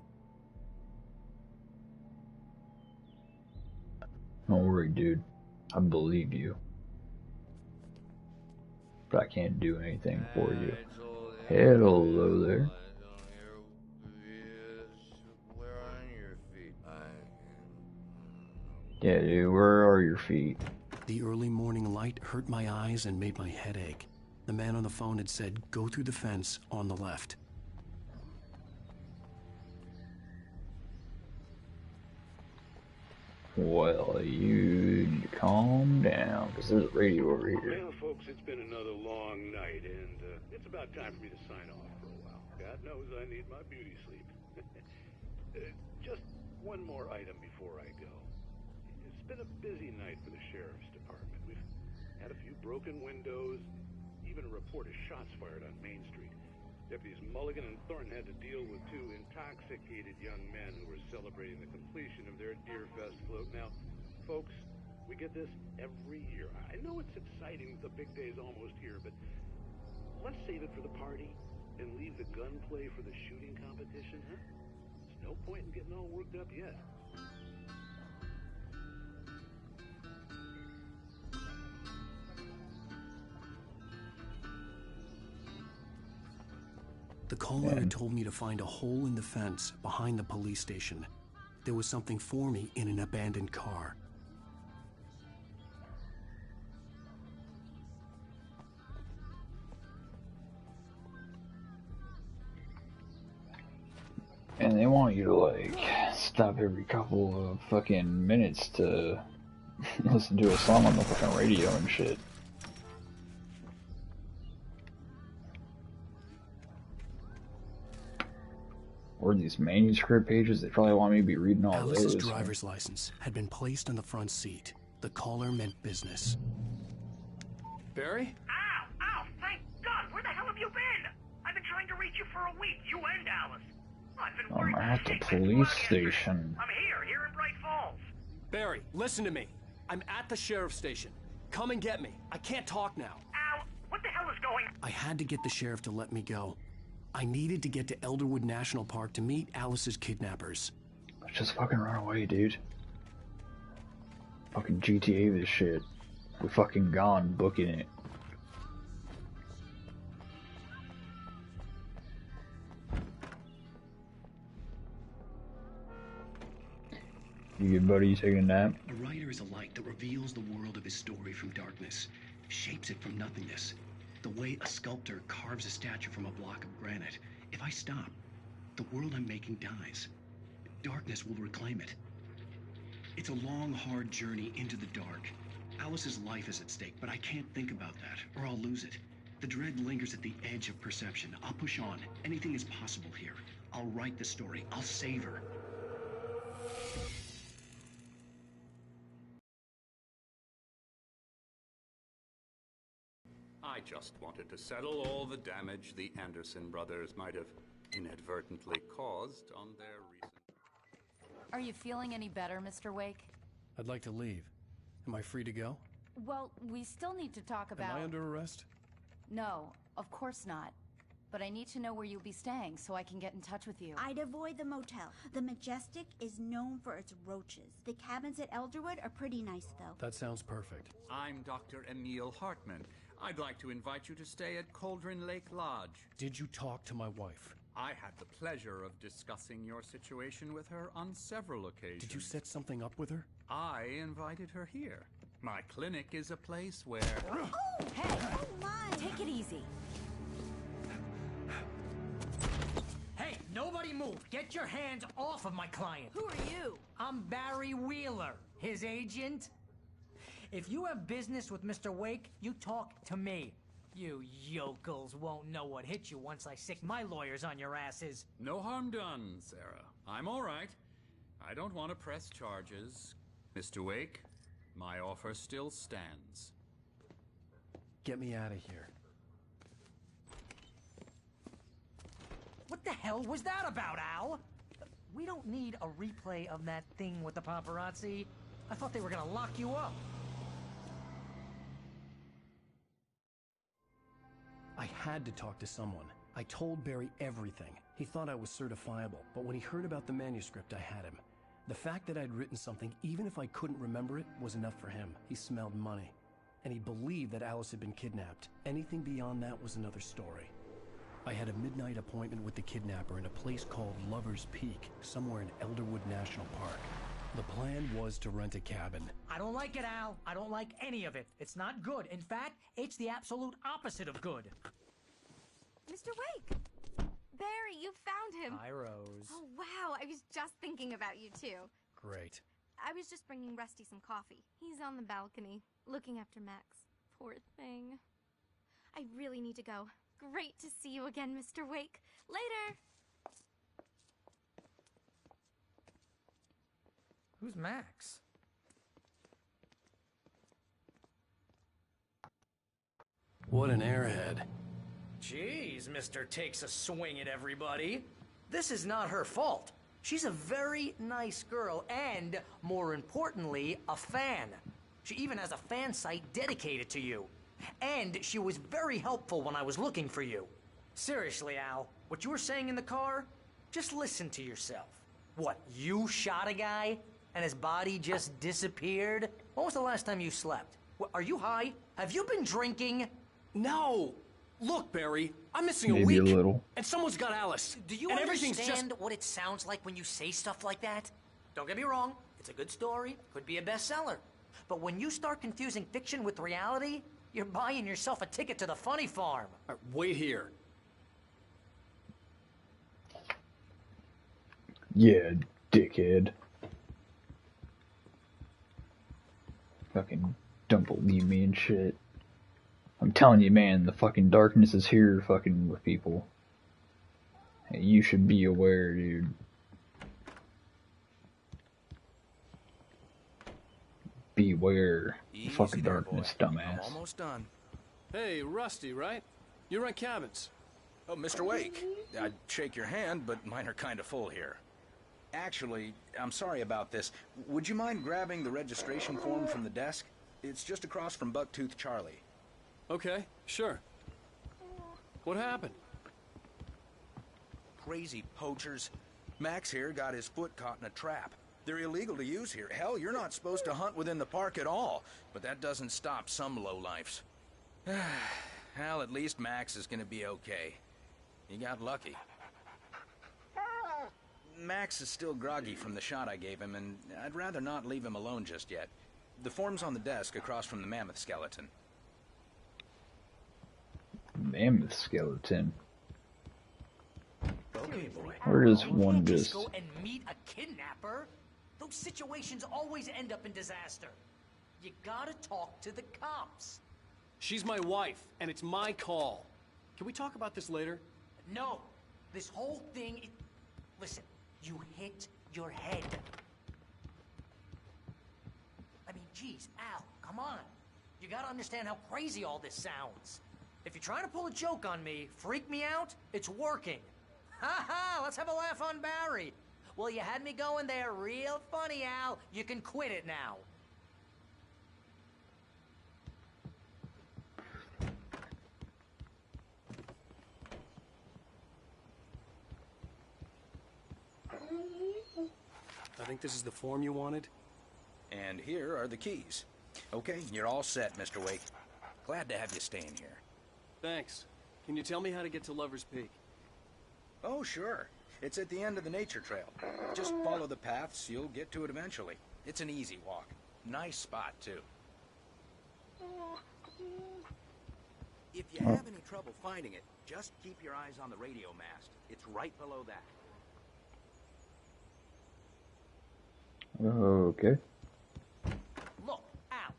Don't worry, dude. I believe you. But I can't do anything for you. Hello there. Yeah, dude, where are your feet? The early morning light hurt my eyes and made my head ache. The man on the phone had said, go through the fence on the left. Well, you calm down, because there's a radio over here. Well, folks, it's been another long night, and it's about time for me to sign off for a while. God knows I need my beauty sleep. Just one more item before I go. It's been a busy night for the sheriff's department. We've had a few broken windows, even a report of shots fired on Main Street. Deputies Mulligan and Thornton had to deal with two intoxicated young men who were celebrating the completion of their Deer Fest float. Now, folks, we get this every year. I know it's exciting that the big day's almost here, but let's save it for the party and leave the gunplay for the shooting competition, huh? There's no point in getting all worked up yet. The caller had told me to find a hole in the fence behind the police station. There was something for me in an abandoned car. And they want you to, like, stop every couple of fucking minutes to listen to a song on the fucking radio and shit. Or these manuscript pages, they probably want me to be reading all Alice's those. driver's license had been placed on the front seat. The caller meant business. Barry? Ow! Ow! Thank God! Where the hell have you been? I've been trying to reach you for a week, you and Alice. I've been worried. I'm at the police station. I'm here in Bright Falls. Barry, listen to me. I'm at the sheriff's station. Come and get me. I can't talk now. Ow! What the hell is going on? I had to get the sheriff to let me go. I needed to get to Elderwood National Park to meet Alice's kidnappers. Just fucking run away, dude. Fucking GTA this shit. We're fucking gone booking it. You good, buddy? You taking a nap? A writer is a light that reveals the world of his story from darkness, shapes it from nothingness. The way a sculptor carves a statue from a block of granite. If I stop, the world I'm making dies. Darkness will reclaim it. It's a long, hard journey into the dark. Alice's life is at stake, but I can't think about that, or I'll lose it. The dread lingers at the edge of perception. I'll push on. Anything is possible here. I'll write the story. I'll save her. I just wanted to settle all the damage the Anderson brothers might have inadvertently caused on their recent... Are you feeling any better, Mr. Wake? I'd like to leave. Am I free to go? Well, we still need to talk about... Am I under arrest? No, of course not. But I need to know where you'll be staying so I can get in touch with you. I'd avoid the motel. The Majestic is known for its roaches. The cabins at Elderwood are pretty nice, though. That sounds perfect. I'm Dr. Emil Hartman. I'd like to invite you to stay at Cauldron Lake Lodge. Did you talk to my wife? I had the pleasure of discussing your situation with her on several occasions. Did you set something up with her? I invited her here. My clinic is a place where... Oh, hey! Oh, my! Take it easy. Hey, nobody move. Get your hands off of my client. Who are you? I'm Barry Wheeler, his agent. If you have business with Mr. Wake, you talk to me. You yokels won't know what hit you once I sick my lawyers on your asses. No harm done, Sarah. I'm all right. I don't want to press charges. Mr. Wake, my offer still stands. Get me out of here. What the hell was that about, Al? We don't need a replay of that thing with the paparazzi. I thought they were gonna lock you up. I had to talk to someone. I told Barry everything. He thought I was certifiable, but when he heard about the manuscript, I had him. The fact that I'd written something, even if I couldn't remember it, was enough for him. He smelled money. And he believed that Alice had been kidnapped. Anything beyond that was another story. I had a midnight appointment with the kidnapper in a place called Lover's Peak, somewhere in Elderwood National Park. The plan was to rent a cabin. I don't like it, Al. I don't like any of it. It's not good. In fact, it's the absolute opposite of good. Mr. Wake! Barry, you found him! Hi, Rose. Oh, wow. I was just thinking about you, too. Great. I was just bringing Rusty some coffee. He's on the balcony, looking after Max. Poor thing. I really need to go. Great to see you again, Mr. Wake. Later! Who's Max? What an airhead. Jeez, Mr. Takes a swing at everybody. This is not her fault. She's a very nice girl and, more importantly, a fan. She even has a fan site dedicated to you. And she was very helpful when I was looking for you. Seriously, Al, what you were saying in the car? Just listen to yourself. What, you shot a guy and his body just disappeared? When was the last time you slept? What, are you high? Have you been drinking? No! Look, Barry, I'm missing Maybe a week. a little. And someone's got Alice. Do you and everything's understand just... what it sounds like when you say stuff like that? Don't get me wrong, it's a good story, could be a bestseller. But when you start confusing fiction with reality, you're buying yourself a ticket to the funny farm. Wait here. Yeah, dickhead. Fucking don't believe me and shit. I'm telling you, man, the fucking darkness is here fucking with people. Hey, you should be aware, dude. Beware. Easy Fucking there, darkness, boy. dumbass. I'm almost done. Hey, Rusty, right? You rent cabins. Oh, Mr. Wake. I'd shake your hand, but mine are kind of full here. Actually, I'm sorry about this. Would you mind grabbing the registration form from the desk? It's just across from Bucktooth Charlie. Okay, sure. What happened? Crazy poachers. Max here got his foot caught in a trap. They're illegal to use here. Hell, you're not supposed to hunt within the park at all. But that doesn't stop some lowlifes. Well, at least Max is gonna be okay. He got lucky. Max is still groggy from the shot I gave him, and I'd rather not leave him alone just yet. The form's on the desk across from the mammoth skeleton. Mammoth skeleton. Okay, boy. Where does one just... Go and meet a kidnapper? Those situations always end up in disaster. You gotta talk to the cops. She's my wife, and it's my call. Can we talk about this later? No. This whole thing... Listen, you hit your head. I mean, geez, Al, come on. You gotta understand how crazy all this sounds. If you're trying to pull a joke on me, freak me out, it's working. Ha ha, let's have a laugh on Barry. Well, you had me going there real funny, Al. You can quit it now. I think this is the form you wanted. And here are the keys. Okay, you're all set, Mr. Wake. Glad to have you staying here. Thanks. Can you tell me how to get to Lover's Peak? Oh, sure. It's at the end of the nature trail. Just follow the paths, you'll get to it eventually. It's an easy walk. Nice spot, too. If you have any trouble finding it, just keep your eyes on the radio mast. It's right below that. Okay. Look, Al,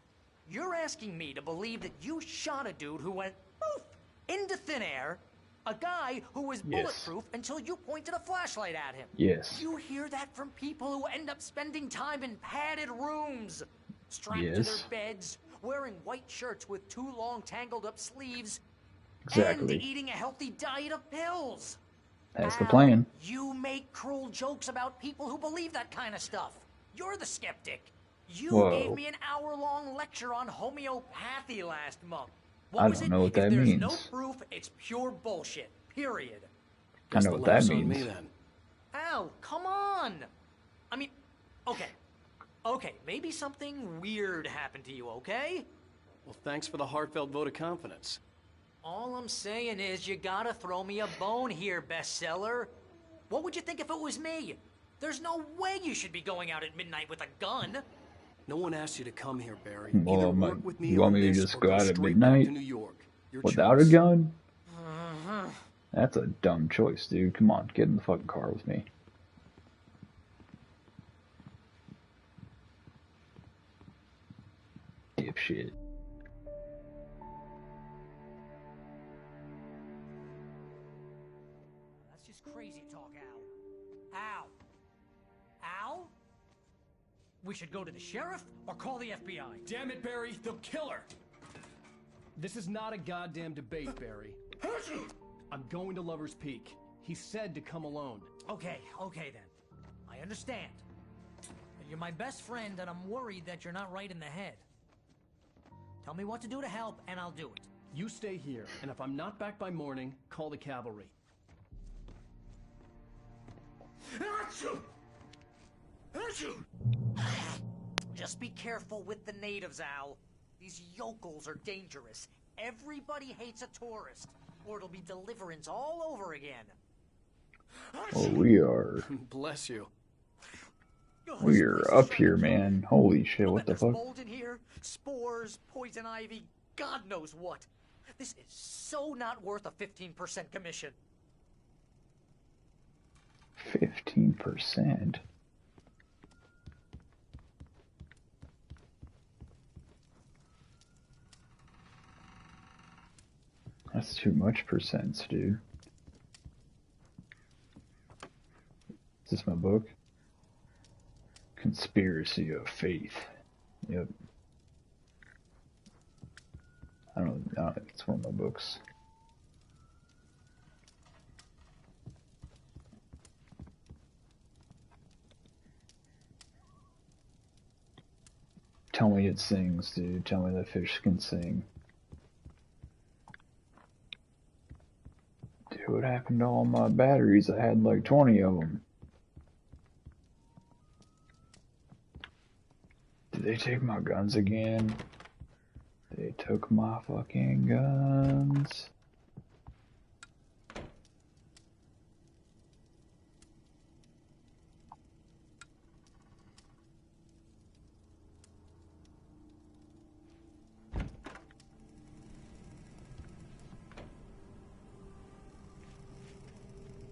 you're asking me to believe that you shot a dude who went poof into thin air, a guy who was bulletproof until you pointed a flashlight at him. Yes. You hear that from people who end up spending time in padded rooms, strapped to their beds, wearing white shirts with too long tangled up sleeves, and eating a healthy diet of pills. That's the plan. You make cruel jokes about people who believe that kind of stuff. You're the skeptic. You gave me an hour-long lecture on homeopathy last month. I don't know what that means. If there's no proof, it's pure bullshit. Period. I know what that means. Al, come on. I mean, okay, maybe something weird happened to you, okay? Well, thanks for the heartfelt vote of confidence. All I'm saying is you gotta throw me a bone here, bestseller. What would you think if it was me? There's no way you should be going out at midnight with a gun. No one asked you to come here, Barry. Well, you want me to just go out at midnight without a gun? That's a dumb choice, dude. Come on, get in the fucking car with me. Dipshit. That's just crazy talk, Al. Al? We should go to the sheriff or call the FBI. Damn it, Barry, they'll kill her. This is not a goddamn debate, Barry. I'm going to Lover's Peak. He said to come alone. Okay then. I understand. You're my best friend, and I'm worried that you're not right in the head. Tell me what to do to help, and I'll do it. You stay here, and if I'm not back by morning, call the cavalry. Just be careful with the natives, Al. These yokels are dangerous. Everybody hates a tourist, or it'll be deliverance all over again. Oh, we are. Bless you. We are up here, man. Holy shit, what the fuck? Mold in here, spores, poison ivy, God knows what. This is so not worth a 15% commission. 15%. 1%. That's too much percents, dude. Is this my book? Conspiracy of Faith. Yep. I don't think it's one of my books. Tell me it sings, dude. Tell me the fish can sing. Dude, what happened to all my batteries? I had like 20 of them. Did they take my guns again? They took my fucking guns.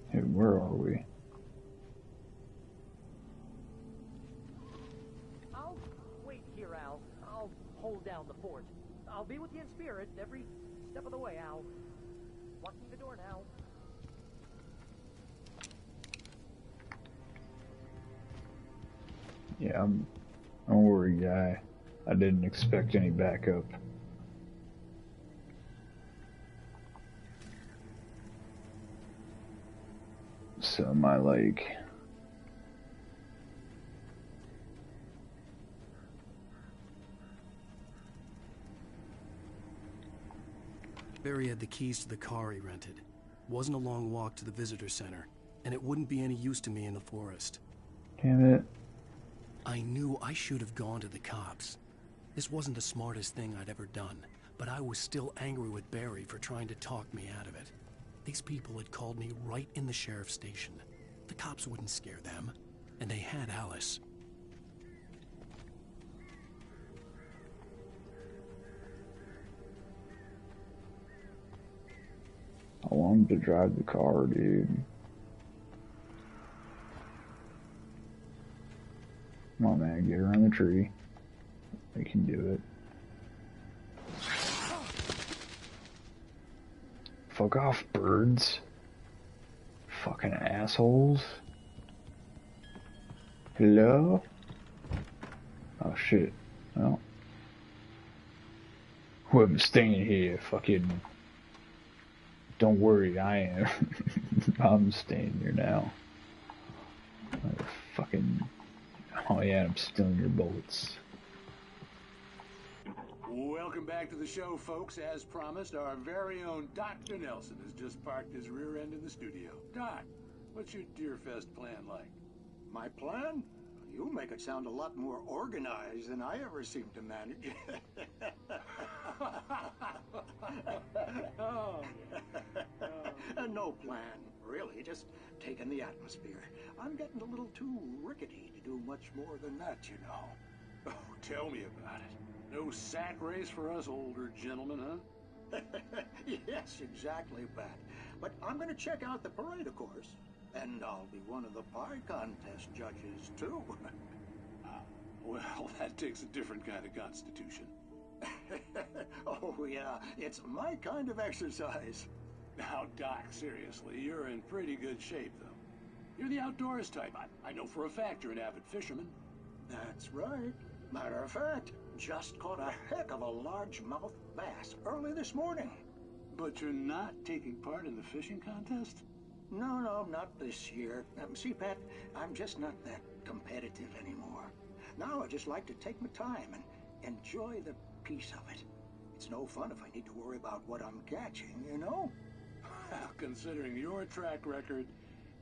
Hey, where are we? I'll wait here, Al. I'll hold down the fort. I'll be with you in spirit every step of the way, Al. Locking the door now. Yeah, don't worry, guy. I didn't expect any backup. So my like... Barry had the keys to the car he rented. Wasn't a long walk to the visitor center, and it wouldn't be any use to me in the forest. Damn it. I knew I should have gone to the cops. This wasn't the smartest thing I'd ever done, but I was still angry with Barry for trying to talk me out of it. These people had called me right in the sheriff's station. The cops wouldn't scare them, and they had Alice. I wanted to drive the car, dude. Come on, man, get around the tree. We can do it. Fuck off, birds. Fucking assholes. Hello? Oh shit. Well. Whoever's staying here, fucking... Don't worry, I am. I'm staying here now. Fucking... Oh yeah, I'm stealing your bullets. Welcome back to the show, folks. As promised, our very own Dr. Nelson has just parked his rear end in the studio. Doc, what's your Deerfest plan like? My plan? You make it sound a lot more organized than I ever seem to manage. No plan, really. Just taking the atmosphere. I'm getting a little too rickety to do much more than that, you know. Oh, tell me about it. No sack race for us older gentlemen, huh? Yes, exactly, Pat. But I'm going to check out the parade, of course. And I'll be one of the pie contest judges, too. Well, that takes a different kind of constitution. Oh, yeah. It's my kind of exercise. Now, Doc, seriously, you're in pretty good shape, though. You're the outdoors type. I know for a fact you're an avid fisherman. That's right. Matter of fact, just caught a heck of a largemouth bass early this morning. But you're not taking part in the fishing contest? No, not this year. See, Pat, I'm just not that competitive anymore. Now I just like to take my time and enjoy the peace of it. It's no fun if I need to worry about what I'm catching, you know? Well, considering your track record,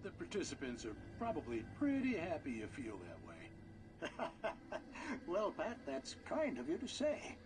the participants are probably pretty happy you feel that way. Well, Pat, that's kind of you to say.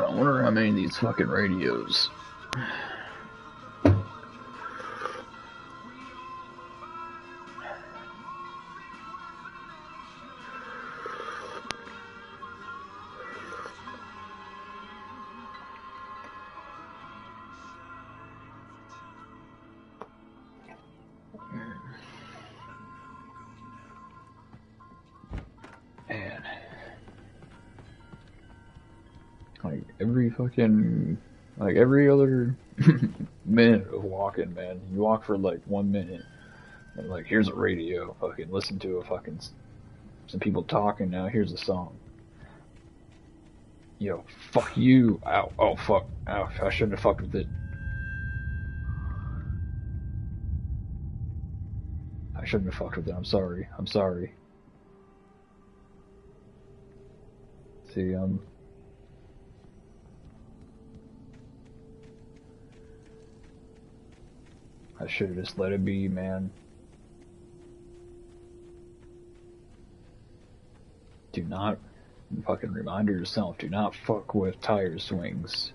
I wonder how many of these fucking radios. Man. Like every other minute of walking, man. You walk for like 1 minute, and like, here's a radio, fucking listen to some people talking now, here's a song. Yo, fuck you. Ow, oh fuck. Ow, I shouldn't have fucked with it. I shouldn't have fucked with it, I'm sorry. See, I should have just let it be, man. Do not fucking remind yourself, do not fuck with tire swings.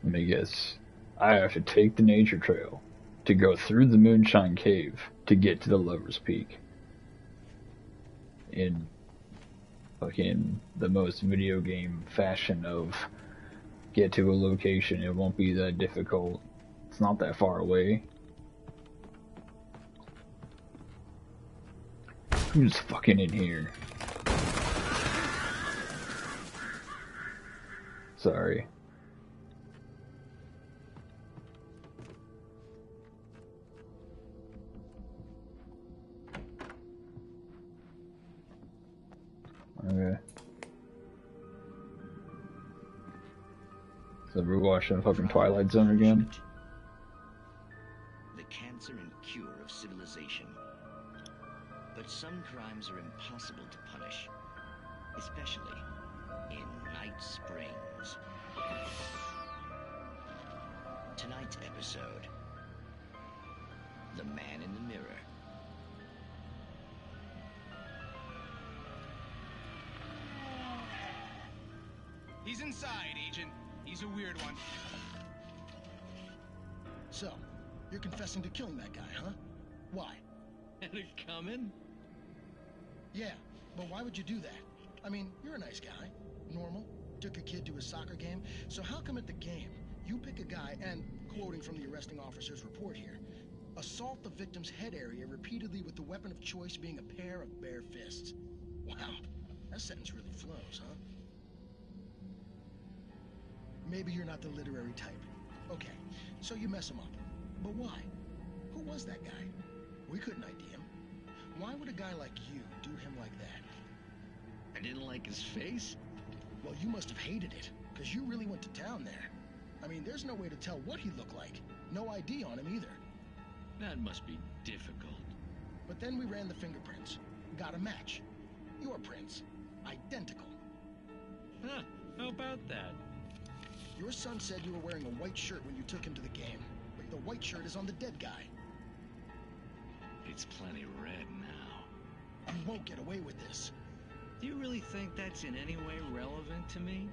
Let me guess. I have to take the nature trail to go through the Moonshine Cave to get to the Lover's Peak. In fucking the most video game fashion of get to a location, it won't be that difficult. It's not that far away. Who's fucking in here? Sorry. Okay. So we're watching fucking Twilight Zone again? The cancer and cure of civilization. But some crimes are impossible to punish, especially in Night Springs. Tonight's episode, The Man in the Mirror. He's inside, Agent. He's a weird one. So, you're confessing to killing that guy, huh? Why? Had it coming? Yeah, but why would you do that? I mean, you're a nice guy. Normal. Took a kid to a soccer game. So how come at the game, you pick a guy and, quoting from the arresting officer's report here, assault the victim's head area repeatedly with the weapon of choice being a pair of bare fists? Wow, that sentence really flows, huh? Maybe you're not the literary type. Okay, so you mess him up. But why? Who was that guy? We couldn't ID him. Why would a guy like you do him like that? I didn't like his face? Well, you must have hated it, because you really went to town there. I mean, there's no way to tell what he looked like. No ID on him either. That must be difficult. But then we ran the fingerprints. Got a match. Your prints. Identical. Huh, how about that? Your son said you were wearing a white shirt when you took him to the game, but the white shirt is on the dead guy. It's plenty red now. You won't get away with this. Do you really think that's in any way relevant to me?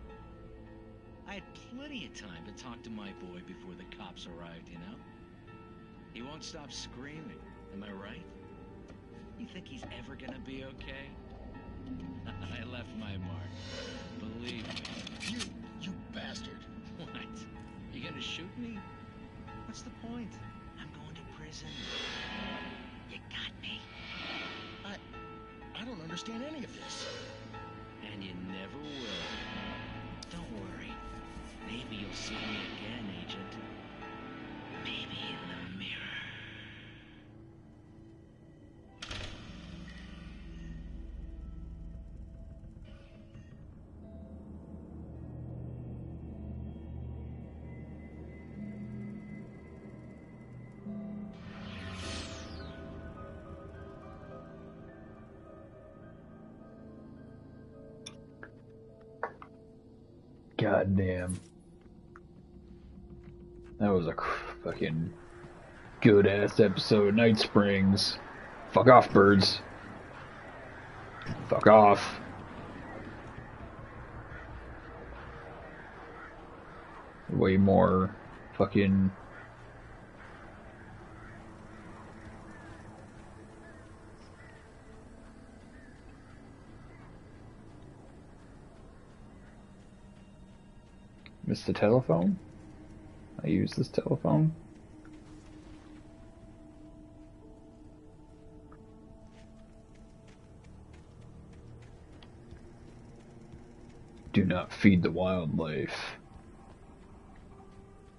I had plenty of time to talk to my boy before the cops arrived, you know? He won't stop screaming, am I right? You think he's ever gonna be okay? I left my mark. Believe me. You bastard. What? You gonna shoot me? What's the point? I'm going to prison. You got me. I don't understand any of this. And you never will. Don't worry. Maybe you'll see me again, Agent. Maybe in the mirror. Goddamn. That was a fucking good ass episode of Night Springs. Fuck off, birds. Fuck off. Way more fucking... Miss the telephone? I use this telephone? Do not feed the wildlife.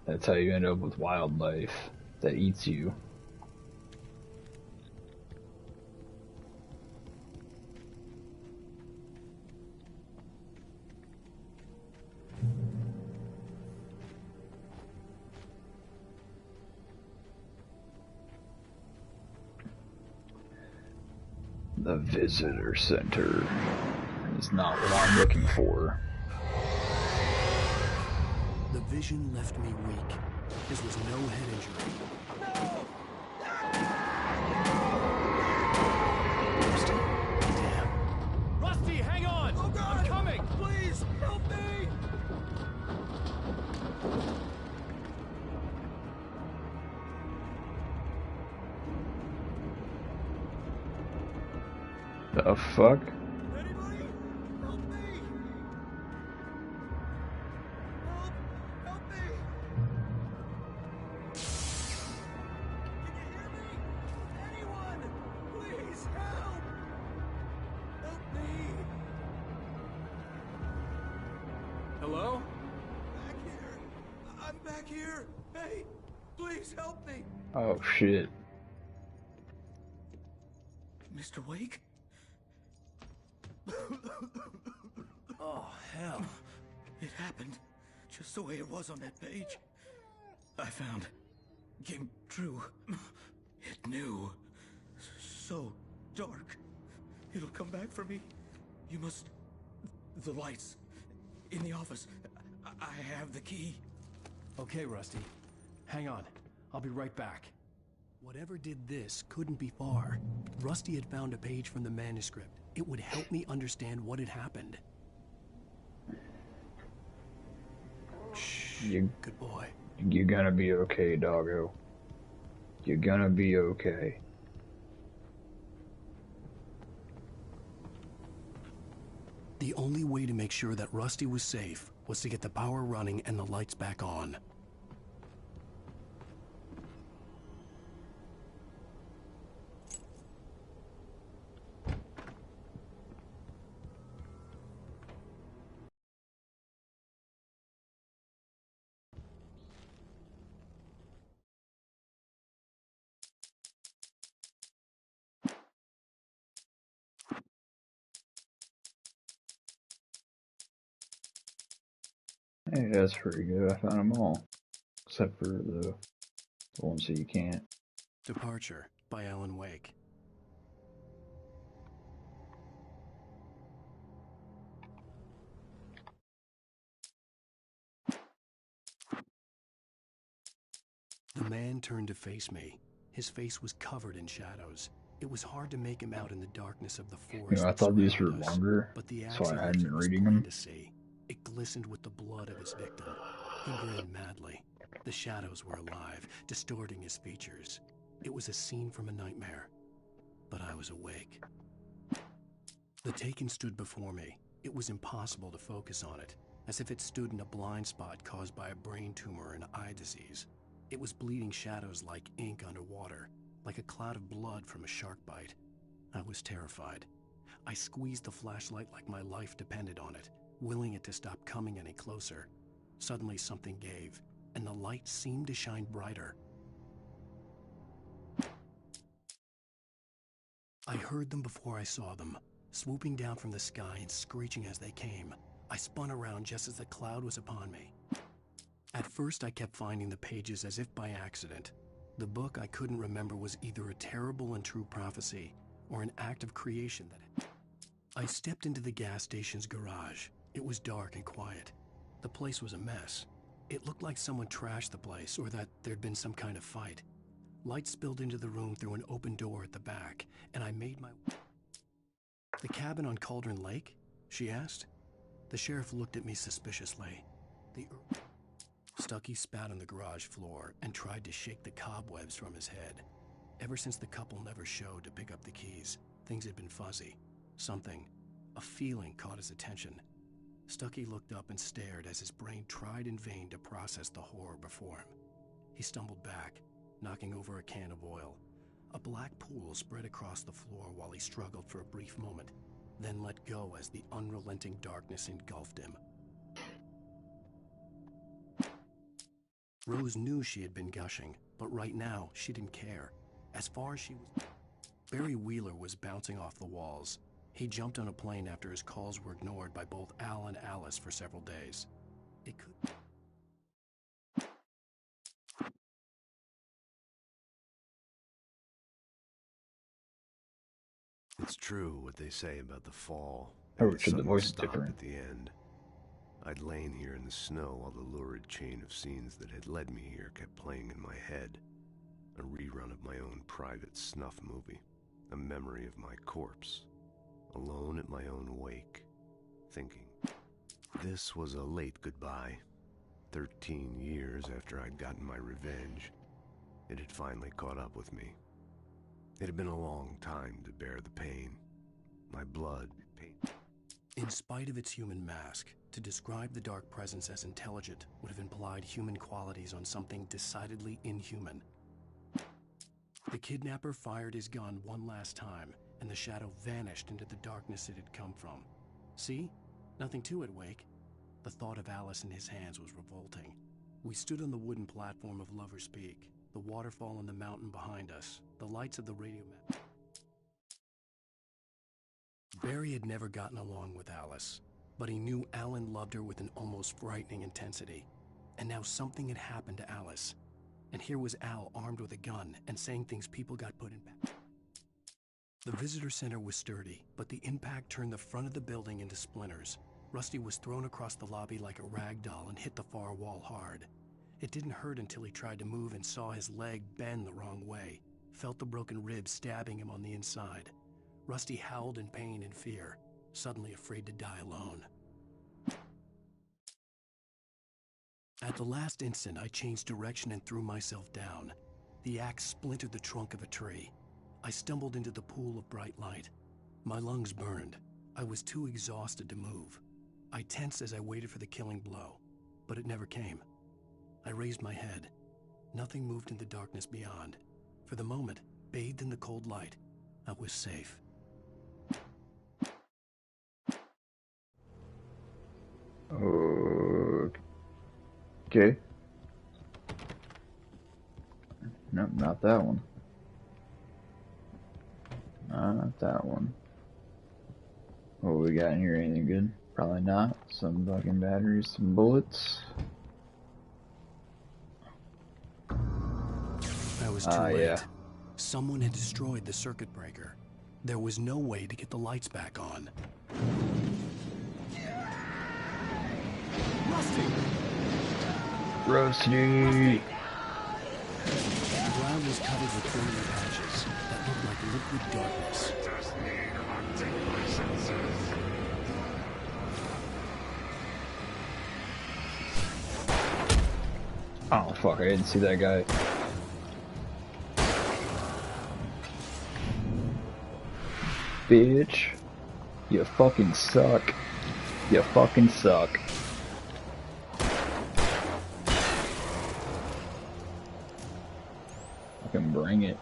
That's how you end up with wildlife that eats you. The visitor center is not what I'm looking for. The vision left me weak. This was no head injury. Rusty? Damn. Rusty, hang on! Oh God! I'm coming! Please, help me! The fuck? Hello? Back here. I'm back here. Hey, please help me. Oh shit. Mr. Wake? Oh, hell. It happened just the way it was on that page. I found. Came true. It knew. So dark. It'll come back for me. You must... The lights. In the office. I have the key. Okay, Rusty. Hang on. I'll be right back. Whatever did this couldn't be far. Rusty had found a page from the manuscript. It would help me understand what had happened. Shh. Good boy. You're gonna be okay, doggo. You're gonna be okay. The only way to make sure that Rusty was safe was to get the power running and the lights back on. Hey, that's pretty good. I found them all. Except for the ones that you can't. Departure by Alan Wake. The man turned to face me. His face was covered in shadows. It was hard to make him out in the darkness of the forest. You know, I thought these were longer, but the so I hadn't been reading them. to see. It glistened with the blood of his victim. He grinned madly. The shadows were alive, distorting his features. It was a scene from a nightmare, but I was awake. The Taken stood before me. It was impossible to focus on it, as if it stood in a blind spot caused by a brain tumor and eye disease. It was bleeding shadows like ink underwater, like a cloud of blood from a shark bite. I was terrified. I squeezed the flashlight like my life depended on it, willing it to stop coming any closer. Suddenly something gave, and the light seemed to shine brighter. I heard them before I saw them, swooping down from the sky and screeching as they came. I spun around just as the cloud was upon me. At first I kept finding the pages as if by accident. The book I couldn't remember was either a terrible and true prophecy or an act of creation that... I stepped into the gas station's garage. It was dark and quiet. The place was a mess. It looked like someone trashed the place or that there'd been some kind of fight. Light spilled into the room through an open door at the back, and I made my... The cabin on Cauldron Lake? She asked. The sheriff looked at me suspiciously. Stucky spat on the garage floor and tried to shake the cobwebs from his head. Ever since the couple never showed to pick up the keys, things had been fuzzy. Something, a feeling caught his attention. Stucky looked up and stared as his brain tried in vain to process the horror before him. He stumbled back, knocking over a can of oil. A black pool spread across the floor while he struggled for a brief moment, then let go as the unrelenting darkness engulfed him. Rose knew she had been gushing, but right now she didn't care. As far as she was... Barry Wheeler was bouncing off the walls. He jumped on a plane after his calls were ignored by both Al and Alice for several days. It could... It's true what they say about the fall. Oh, and Richard, the sudden voice is stop different. at the end. I'd lain here in the snow while the lurid chain of scenes that had led me here kept playing in my head. A rerun of my own private snuff movie. A memory of my corpse. Alone at my own wake. Thinking. This was a late goodbye. 13 years after I'd gotten my revenge, it had finally caught up with me. It had been a long time to bear the pain. My blood, pain. In spite of its human mask, to describe the dark presence as intelligent would have implied human qualities on something decidedly inhuman. The kidnapper fired his gun one last time, and the shadow vanished into the darkness it had come from. See? Nothing to it, Wake. The thought of Alice in his hands was revolting. We stood on the wooden platform of Lover's Peak, the waterfall on the mountain behind us, the lights of the radio map. Barry had never gotten along with Alice, but he knew Alan loved her with an almost frightening intensity. And now something had happened to Alice. And here was Al armed with a gun and saying things people got put in back. The visitor center was sturdy, but the impact turned the front of the building into splinters. Rusty was thrown across the lobby like a rag doll and hit the far wall hard. It didn't hurt until he tried to move and saw his leg bend the wrong way, felt the broken ribs stabbing him on the inside. Rusty howled in pain and fear, suddenly afraid to die alone. At the last instant, I changed direction and threw myself down. The axe splintered the trunk of a tree. I stumbled into the pool of bright light. My lungs burned. I was too exhausted to move. I tensed as I waited for the killing blow, but it never came. I raised my head. Nothing moved in the darkness beyond. For the moment, bathed in the cold light, I was safe. Okay. Nope, not that one. Not that one. What we got in here? Anything good? Probably not. Some fucking batteries, some bullets. I was too late. Yeah. Someone had destroyed the circuit breaker. There was no way to get the lights back on. Rusty! Rusty! The ground was covered with burning patches that looked like liquid darkness. Oh fuck, I didn't see that guy. Bitch. You fucking suck. You fucking suck. Fucking bring it.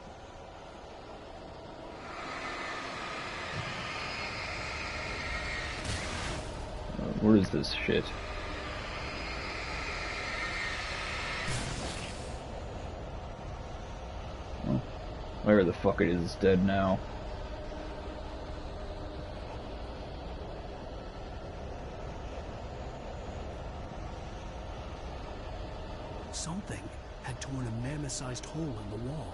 What is this shit? Well, where the fuck it is, it's dead now. Something had torn a mammoth-sized hole in the wall.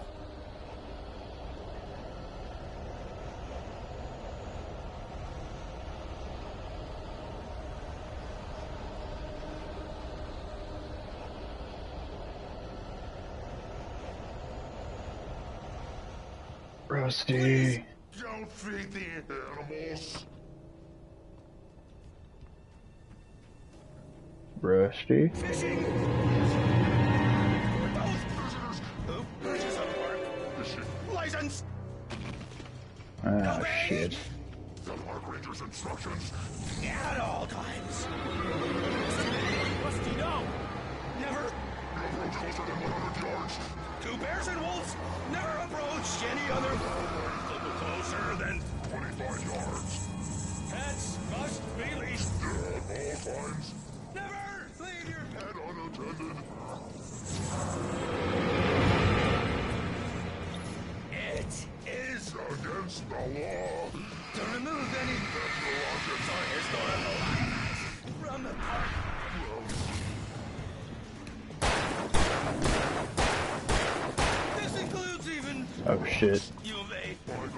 Rusty. Don't feed the animals. Rusty. Fishing. Those visitors who purchase a park fishing license. Ah, shit. The park ranger's instructions. At all times. Rusty, no! Never. No approach closer than 100 yards. 2 bears and wolves. Never approach any other. A little closer than 25 yards. Pets must be leashed. At all times. Never leave your Pet unattended. It is against the law to remove any objects on historical artifacts from the park. This includes even Oh shit. U of A. Or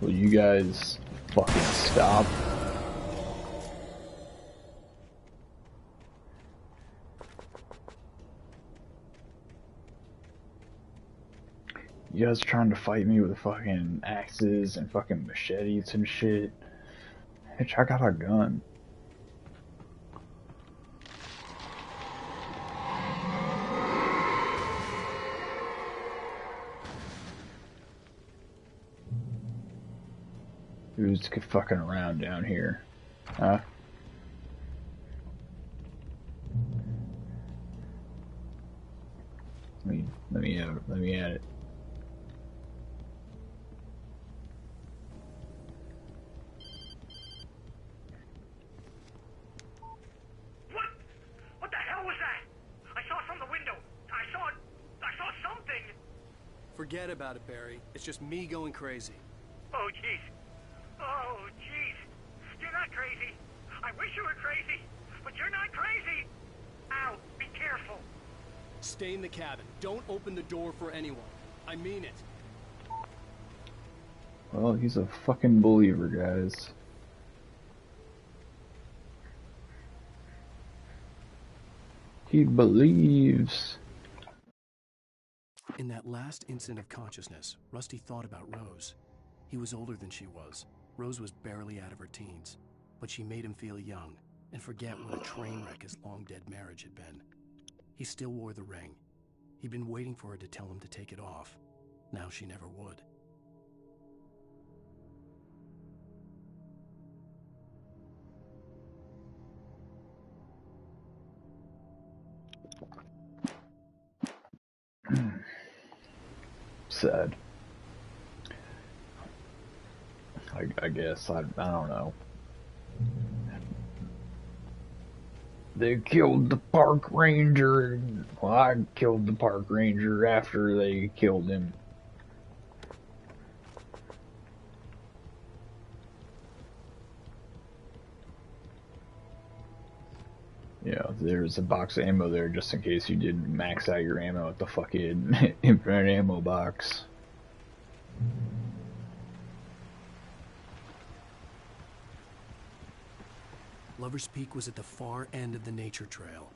Will you guys fucking stop? You guys trying to fight me with fucking axes and fucking machetes and shit? Bitch, I got a gun. Who's fucking around down here? Huh? Let me at it. What the hell was that? I saw it from the window. I saw something. Forget about it, Barry. It's just me going crazy. Oh, jeez. Oh, jeez. You're not crazy. I wish you were crazy, but you're not crazy. Ow, be careful. Stay in the cabin. Don't open the door for anyone. I mean it. Well, he's a fucking believer, guys. He believes. In that last instant of consciousness, Rusty thought about Rose. He was older than she was. Rose was barely out of her teens, but she made him feel young and forget what a train wreck his long-dead marriage had been. He still wore the ring. He'd been waiting for her to tell him to take it off. Now she never would. Sad. I guess. I don't know. They killed the park ranger, and well, I killed the park ranger after they killed him. Yeah, there's a box of ammo there just in case you didn't max out your ammo at the fucking infinite ammo box. Lover's Peak was at the far end of the nature trail.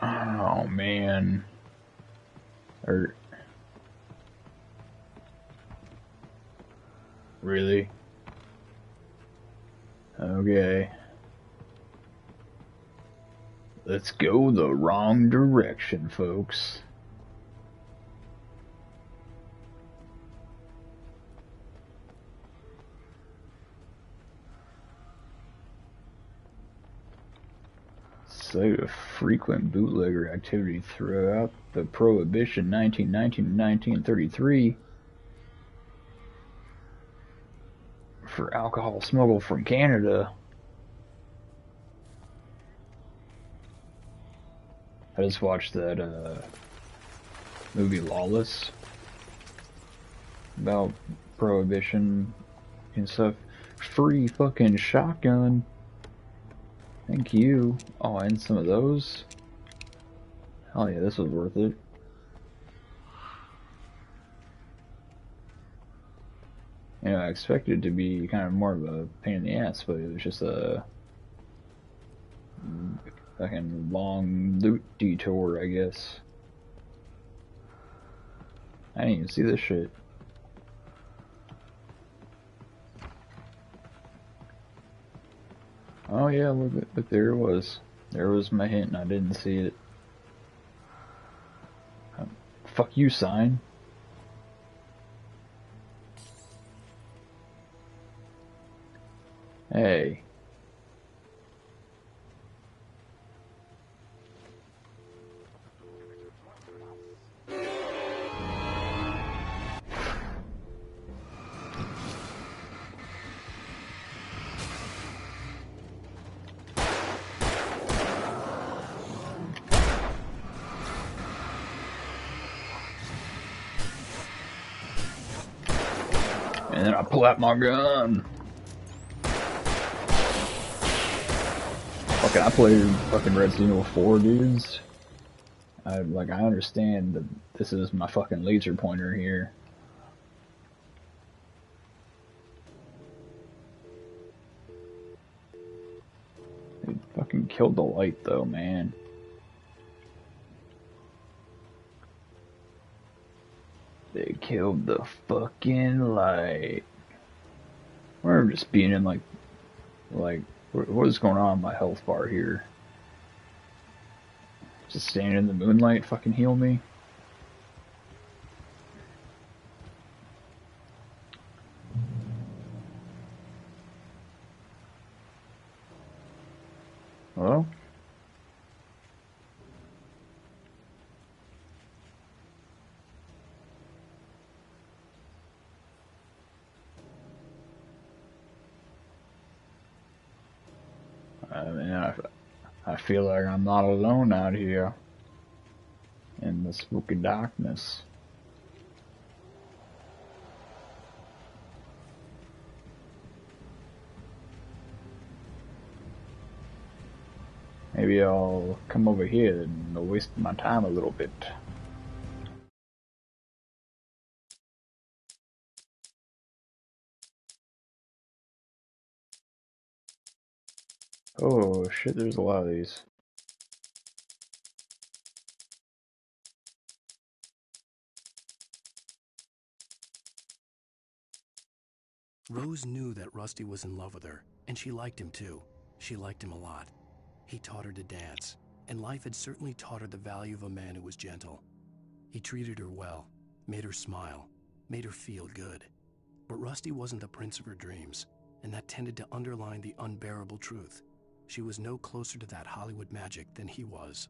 Oh man. Really? Okay. Let's go the wrong direction, folks. Site of frequent bootlegger activity throughout the Prohibition 1919 to 1933 for alcohol smuggled from Canada. I just watched that movie Lawless about prohibition and stuff. Free fucking shotgun. Thank you. Oh, and some of those. Oh yeah, this was worth it. You know, I expected it to be kind of more of a pain in the ass, but it was just a fucking long loot detour, I guess. I didn't even see this shit. Oh yeah, look, there it was. There was my hint and I didn't see it. Fuck you, sign. Hey. And then I pull out my gun. Fucking, I played fucking Resident Evil 4, dudes. I understand that this is my fucking laser pointer here. They fucking killed the light though, man. They killed the fucking light. We're just being in like, what is going on in my health bar here? Just standing in the moonlight fucking heal me? Hello? I mean, I feel like I'm not alone out here in the spooky darkness. Maybe I'll come over here and waste my time a little bit. Oh shit, there's a lot of these. Rose knew that Rusty was in love with her, and she liked him too. She liked him a lot. He taught her to dance, and life had certainly taught her the value of a man who was gentle. He treated her well, made her smile, made her feel good. But Rusty wasn't the prince of her dreams, and that tended to underline the unbearable truth. She was no closer to that Hollywood magic than he was.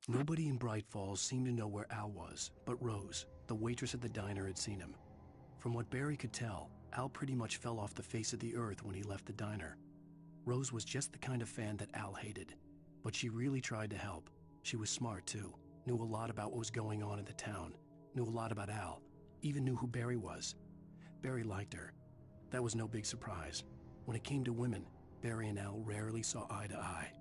Nobody in Bright Falls seemed to know where Al was, but Rose, the waitress at the diner, had seen him. From what Barry could tell, Al pretty much fell off the face of the earth when he left the diner. Rose was just the kind of fan that Al hated, but she really tried to help. She was smart too, knew a lot about what was going on in the town, knew a lot about Al, even knew who Barry was. Barry liked her. That was no big surprise. When it came to women, Barry and Al rarely saw eye to eye.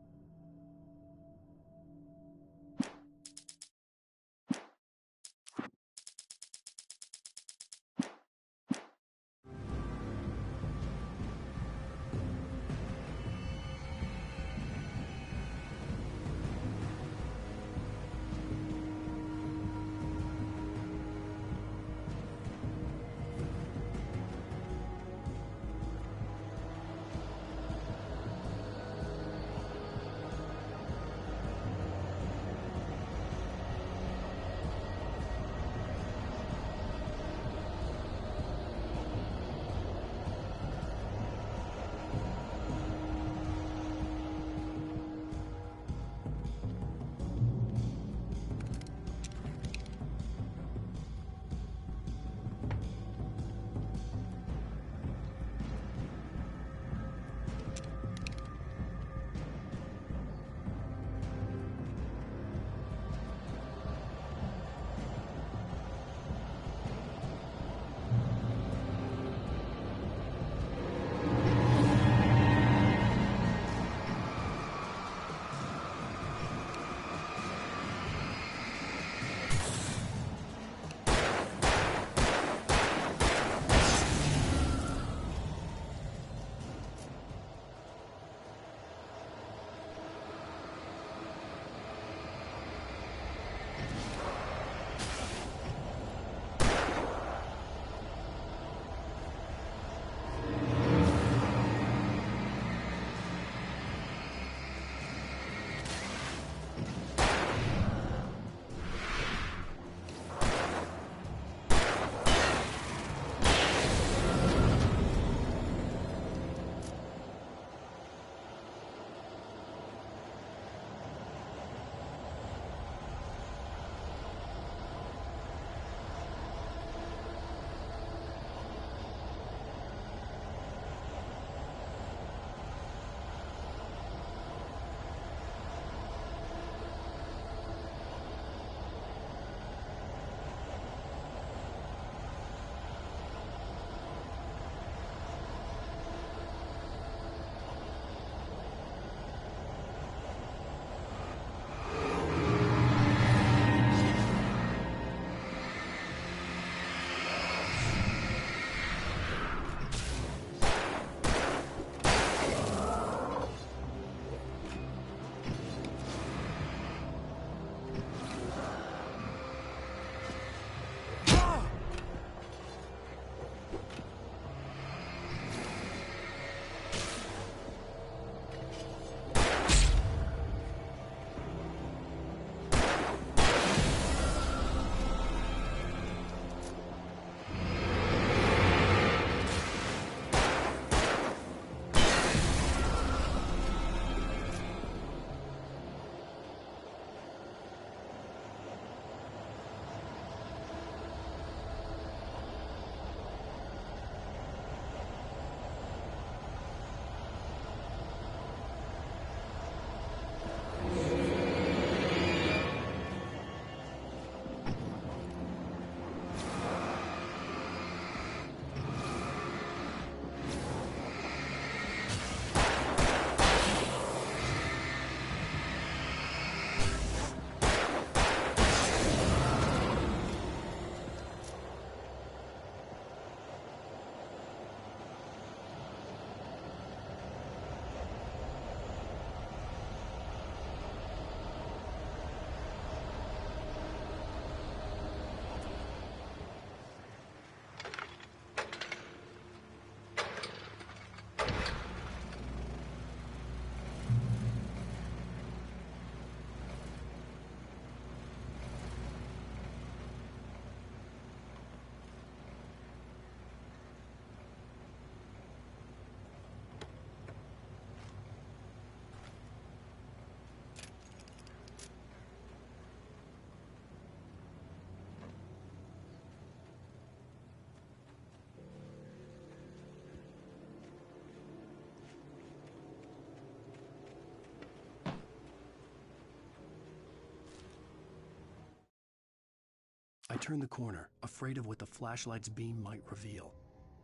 I turned the corner, afraid of what the flashlight's beam might reveal.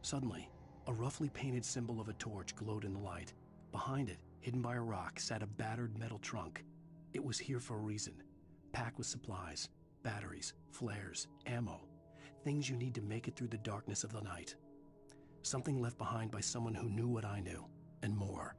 Suddenly, a roughly painted symbol of a torch glowed in the light. Behind it, hidden by a rock, sat a battered metal trunk. It was here for a reason, packed with supplies, batteries, flares, ammo, things you need to make it through the darkness of the night. Something left behind by someone who knew what I knew, and more.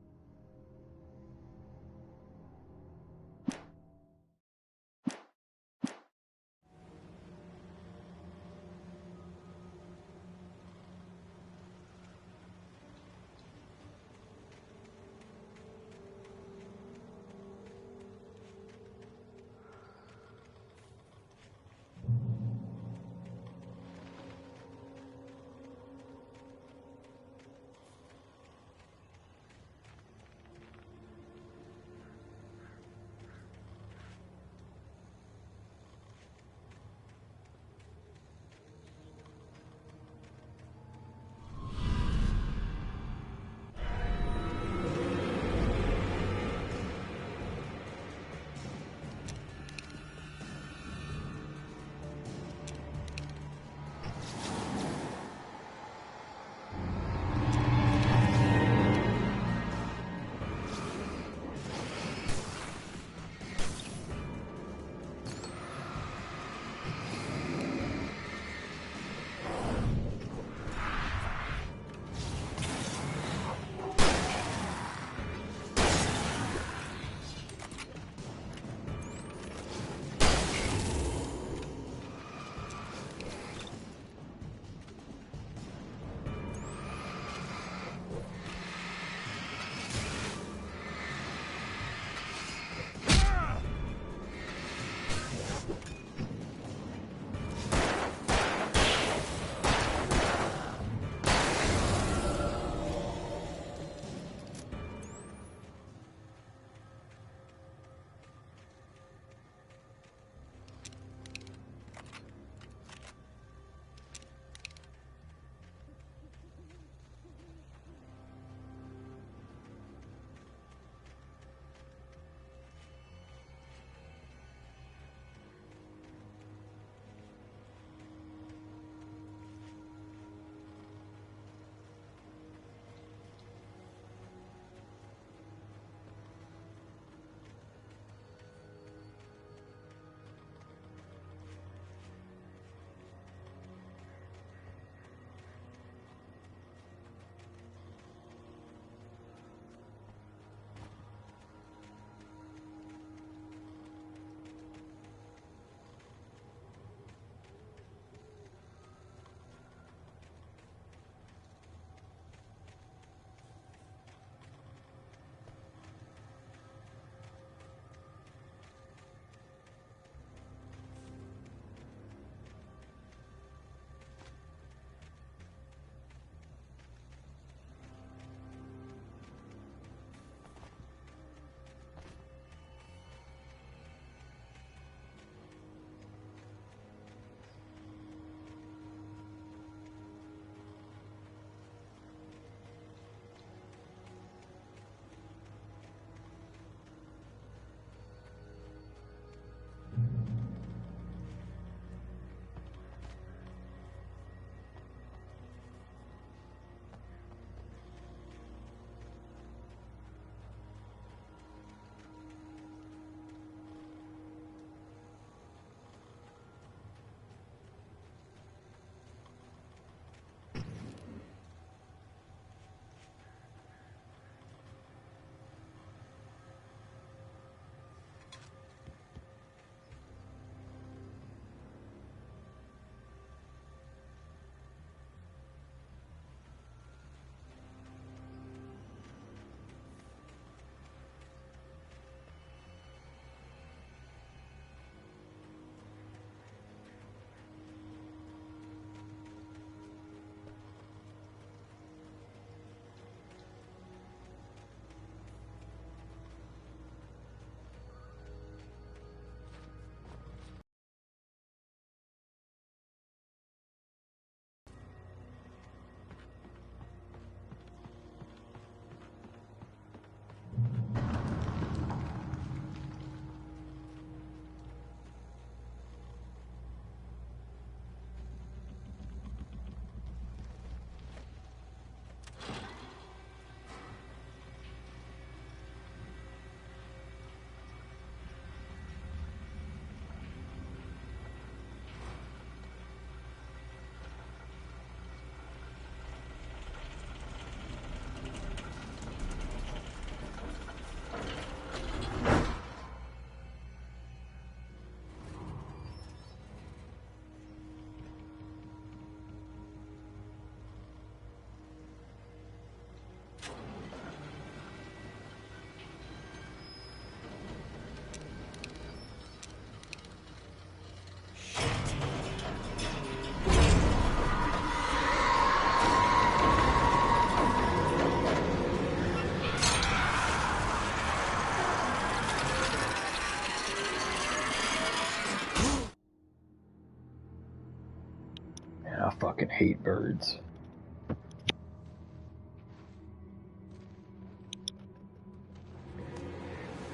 I fucking hate birds.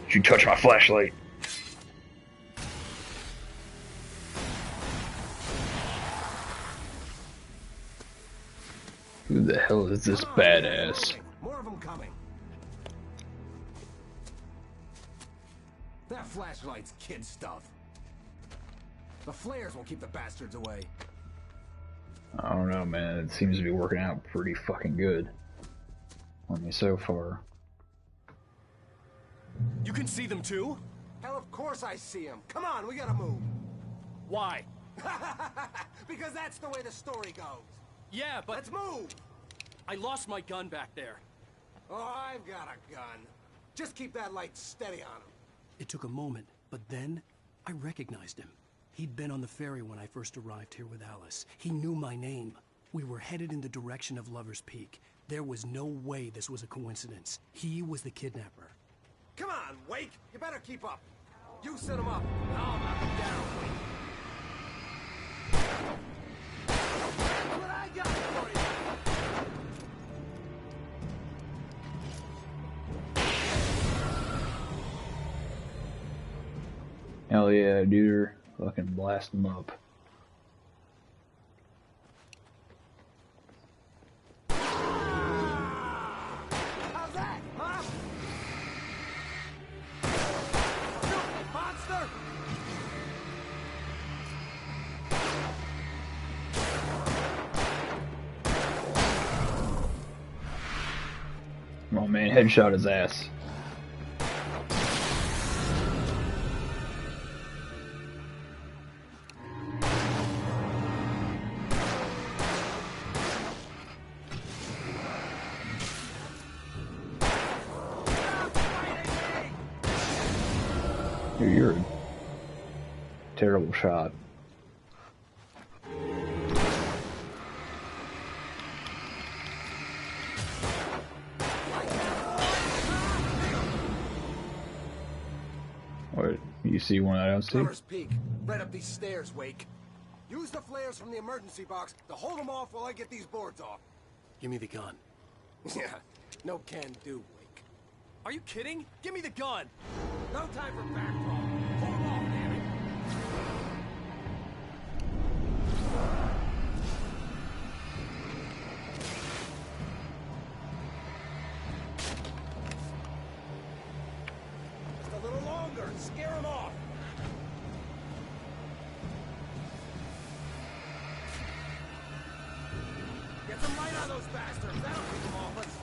You touch my flashlight. Who the hell is this badass? More of them coming. That flashlight's kid stuff. The flares will keep the bastards away. I don't know, man. It seems to be working out pretty fucking good on me so far. You can see them too? Hell, of course I see them. Come on, we gotta move. Why? Because that's the way the story goes. Yeah, but... Let's move! I lost my gun back there. Oh, I've got a gun. Just keep that light steady on him. It took a moment, but then I recognized him. He'd been on the ferry when I first arrived here with Alice. He knew my name. We were headed in the direction of Lover's Peak. There was no way this was a coincidence. He was the kidnapper. Come on, Wake! You better keep up. You set him up, and I'll knock him down, Wake. That's what I got for you! Hell yeah, dude. Fucking blast them up. How's that, huh? Monster! Come on, man. Headshot his ass. You're a terrible shot. What? You see one I don't see? Lover's Peak, right up these stairs, Wake. Use the flares from the emergency box to hold them off while I get these boards off. Give me the gun. Yeah, no can do, Wake. Are you kidding? Give me the gun! No time for back talk. Hold them off, damn it. Just a little longer. Scare them off. Get some light on those bastards. That'll keep them off us.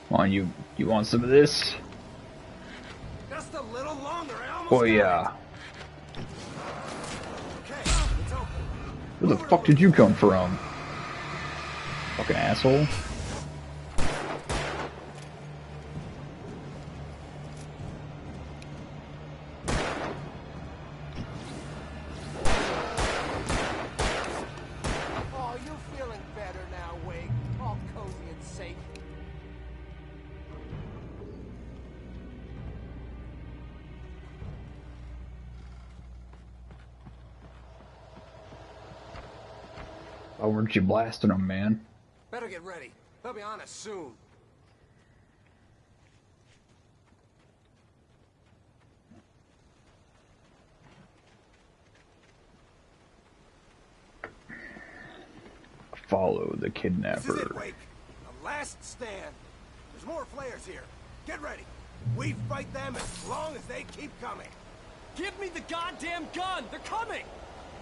Come on, you want some of this? Just a little longer. I almost Oh got yeah. it. Okay, it's open. Where the fuck did you come from? Fucking asshole. Oh, you feeling better now, Wake? All cozy and safe. Why weren't you blasting them, man? Better get ready. They'll be on us soon. Follow the This is kidnapper. it, Wake. The last stand. There's more flares here. Get ready. We fight them as long as they keep coming. Give me the goddamn gun! They're coming!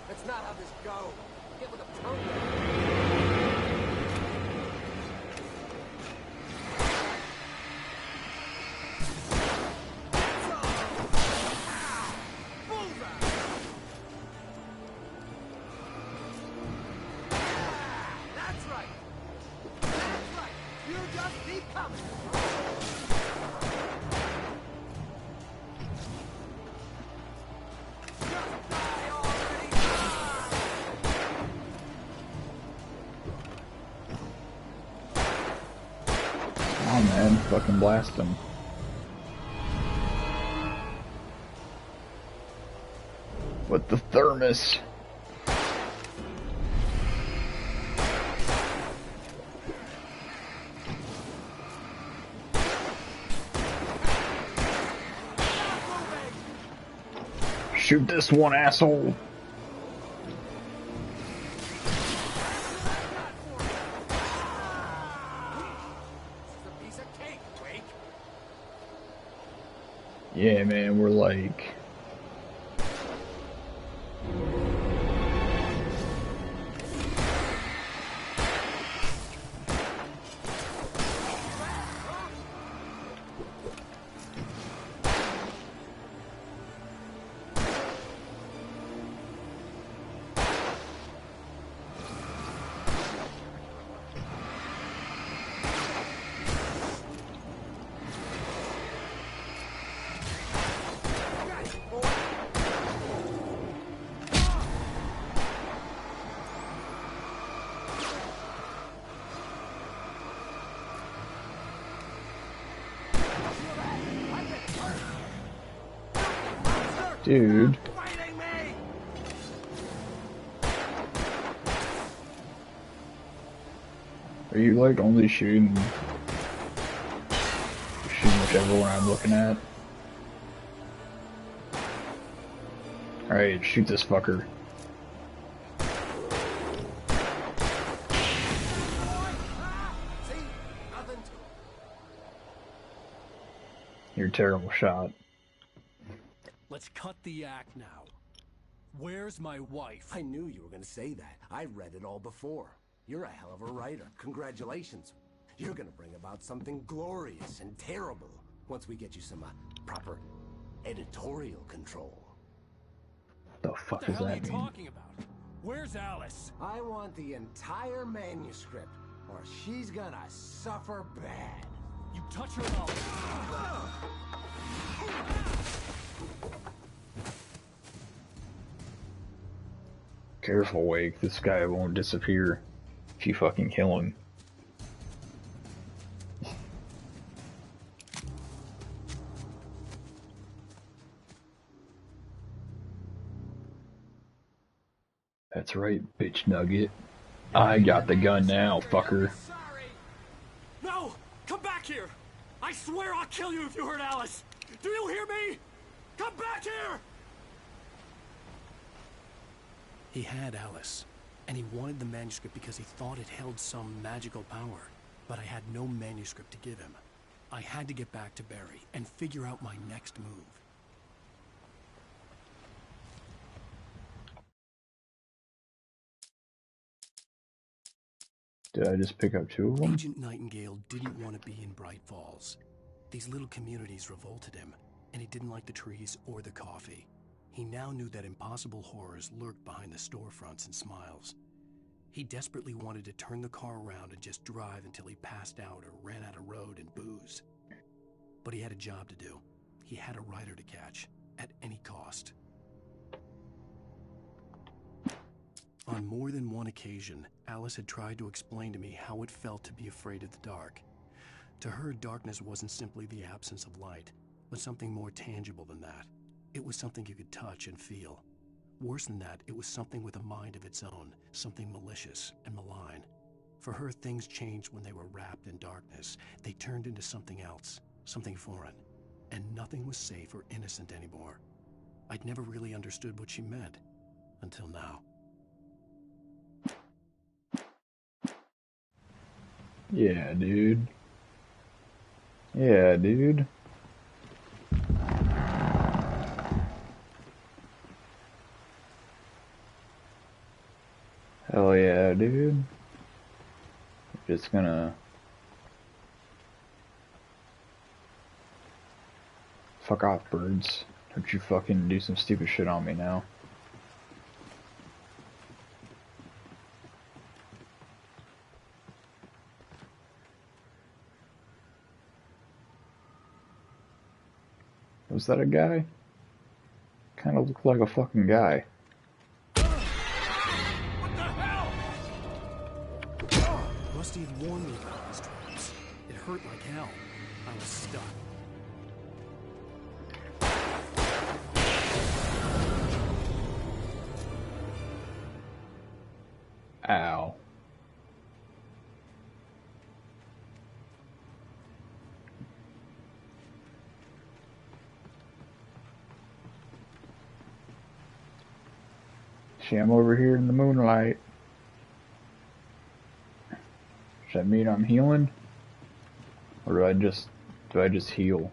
That's not how this goes. Get with the tone. That's right. That's right. You just keep coming. Just die already. Come on, man. Fucking blast them. With the thermos. Shoot this one, asshole! Yeah, man, we're like... Dude. Are you like only shooting whichever one I'm looking at? Alright, shoot this fucker. You're a terrible shot. Let's cut the act now. Where's my wife? I knew you were going to say that. I read it all before. You're a hell of a writer. Congratulations. You're going to bring about something glorious and terrible once we get you some proper editorial control. The fuck What the does hell are that you mean? talking about? Where's Alice? I want the entire manuscript, or she's gonna suffer bad. You touch her and I'll... Careful, Wake. This guy won't disappear if you fucking kill him. That's right, bitch nugget. I got the gun now, fucker. No! Come back here! I swear I'll kill you if you hurt Alice! Do you hear me? Come back here! He had Alice, and he wanted the manuscript because he thought it held some magical power. But I had no manuscript to give him. I had to get back to Barry and figure out my next move. Did I just pick up two of them? Agent Nightingale didn't want to be in Bright Falls. These little communities revolted him, and he didn't like the trees or the coffee. He now knew that impossible horrors lurked behind the storefronts and smiles. He desperately wanted to turn the car around and just drive until he passed out or ran out of road and booze. But he had a job to do. He had a rider to catch, at any cost. On more than one occasion, Alice had tried to explain to me how it felt to be afraid of the dark. To her, darkness wasn't simply the absence of light, but something more tangible than that. It was something you could touch and feel. Worse than that, it was something with a mind of its own, something malicious and malign. For her, things changed when they were wrapped in darkness. They turned into something else, something foreign, and nothing was safe or innocent anymore. I'd never really understood what she meant, until now. Yeah, dude. Yeah, dude. Hell yeah, dude. Just gonna... Fuck off, birds. Don't you fucking do some stupid shit on me now. Was that a guy? Kinda looked like a fucking guy. Rusty had warned me about these traps. It hurt like hell. I was stuck. Ow. See, I'm over here in the moonlight. Does that mean I'm healing? Or do I just heal?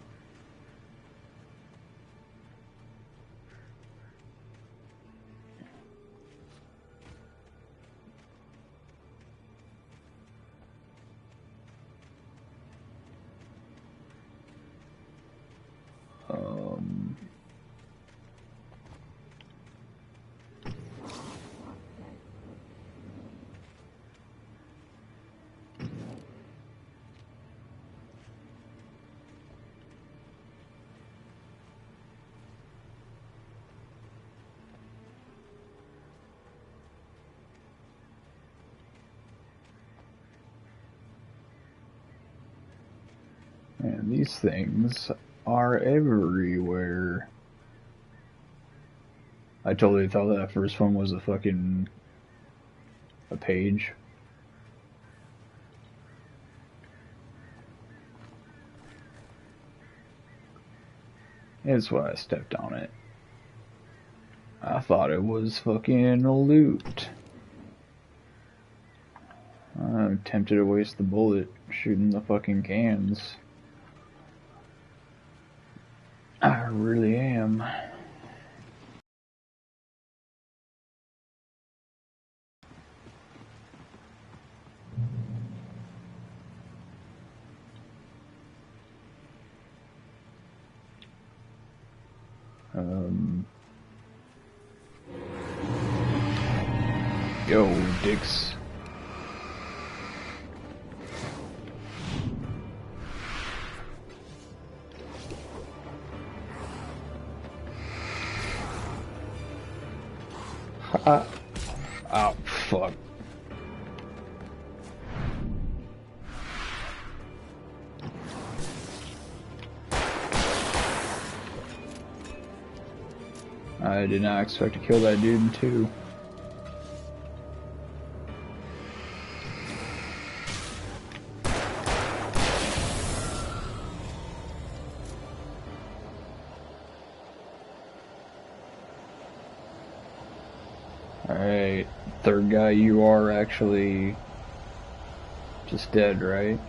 And these things are everywhere. I totally thought that first one was a page. That's why I stepped on it. I thought it was fucking loot. I'm tempted to waste the bullet shooting the fucking cans. I really am. Yo, dicks. Oh, fuck. I did not expect to kill that dude in 2. Alright, third guy, you are actually just dead, right?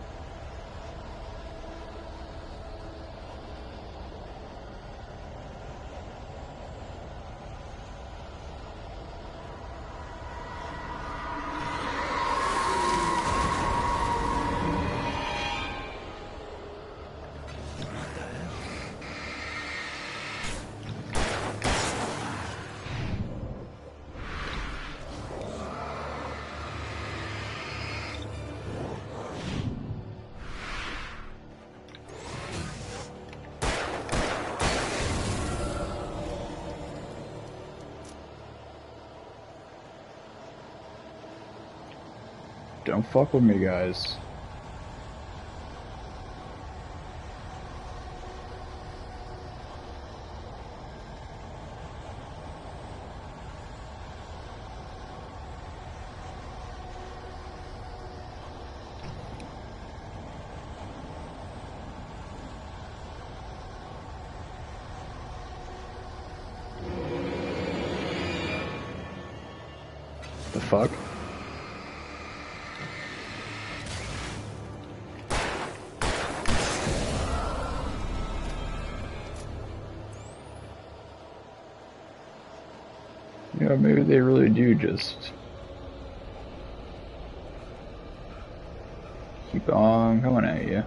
Don't fuck with me, guys. The fuck? You know, maybe they really do just keep on coming at you.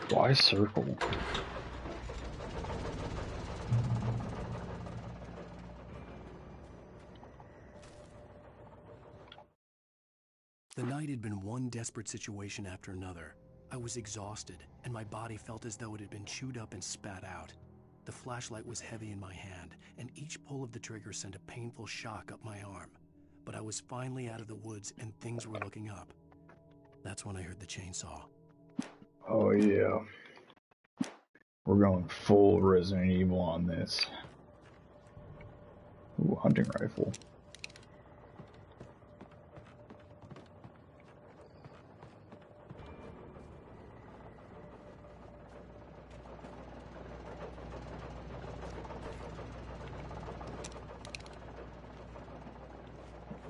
Why circle? The night had been one desperate situation after another. I was exhausted, and my body felt as though it had been chewed up and spat out. The flashlight was heavy in my hand, and each pull of the trigger sent a painful shock up my arm. But I was finally out of the woods, and things were looking up. That's when I heard the chainsaw. Oh yeah. We're going full Resident Evil on this. Ooh, hunting rifle.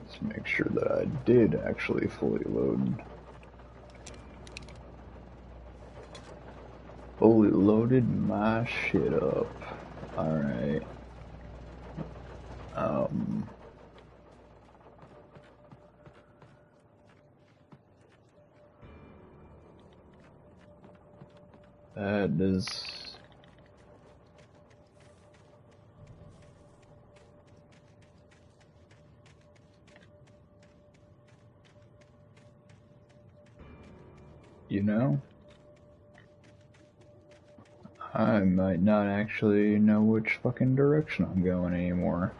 Let's make sure that I did actually fully load. Fully loaded my shit up. Alright. That is... You know? I might not actually know which fucking direction I'm going anymore.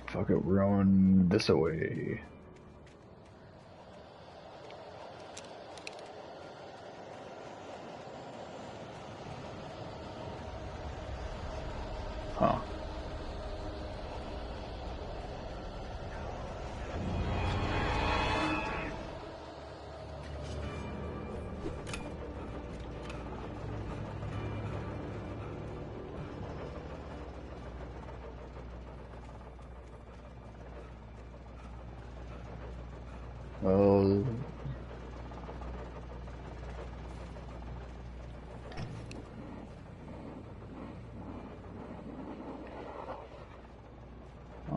Fuck it, we're going this way. Huh. Well...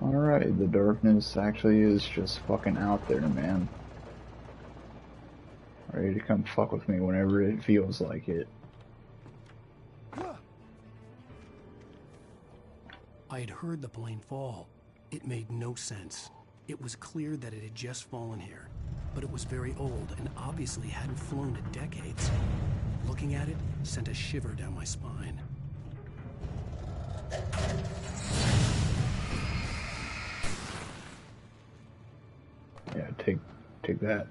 Alright, the darkness actually is just fucking out there, man. Ready to come fuck with me whenever it feels like it. I had heard the plane fall. It made no sense. It was clear that it had just fallen here, but it was very old and obviously hadn't flown in decades. Looking at it sent a shiver down my spine. Yeah, take that.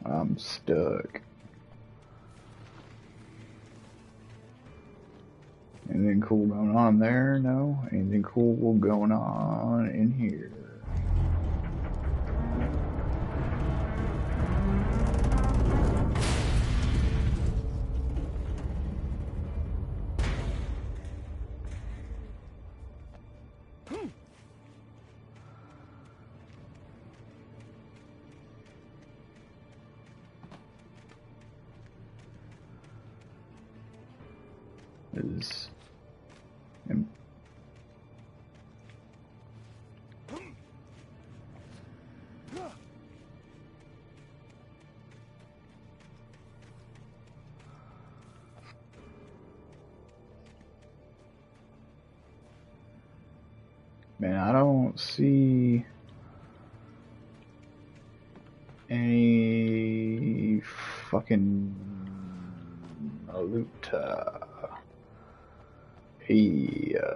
I'm stuck. Anything cool going on there? No? Anything cool going on in here? Is man, I don't see any fucking loot. Hey,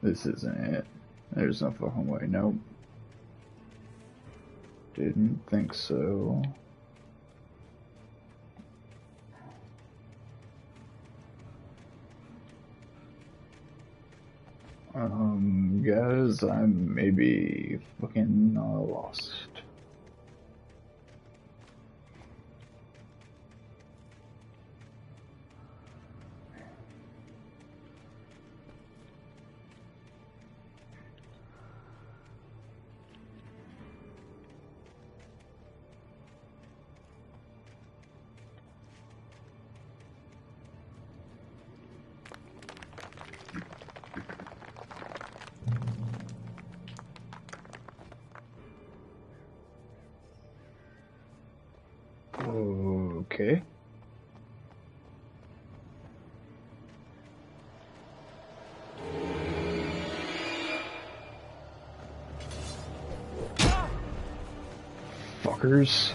this isn't it. There's no fucking way. Nope. Didn't think so. Guys, I'm maybe fucking lost. Okay. Fuckers.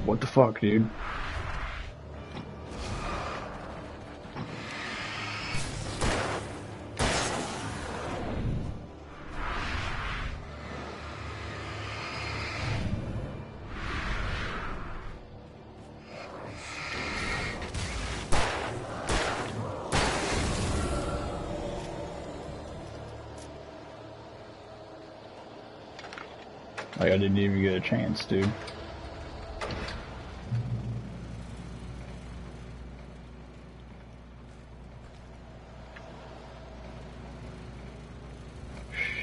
What the fuck, dude? Like, I didn't even get a chance, dude.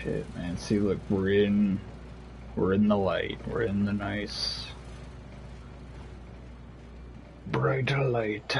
Shit, man. See, look, we're in the light. We're in the nice, bright light.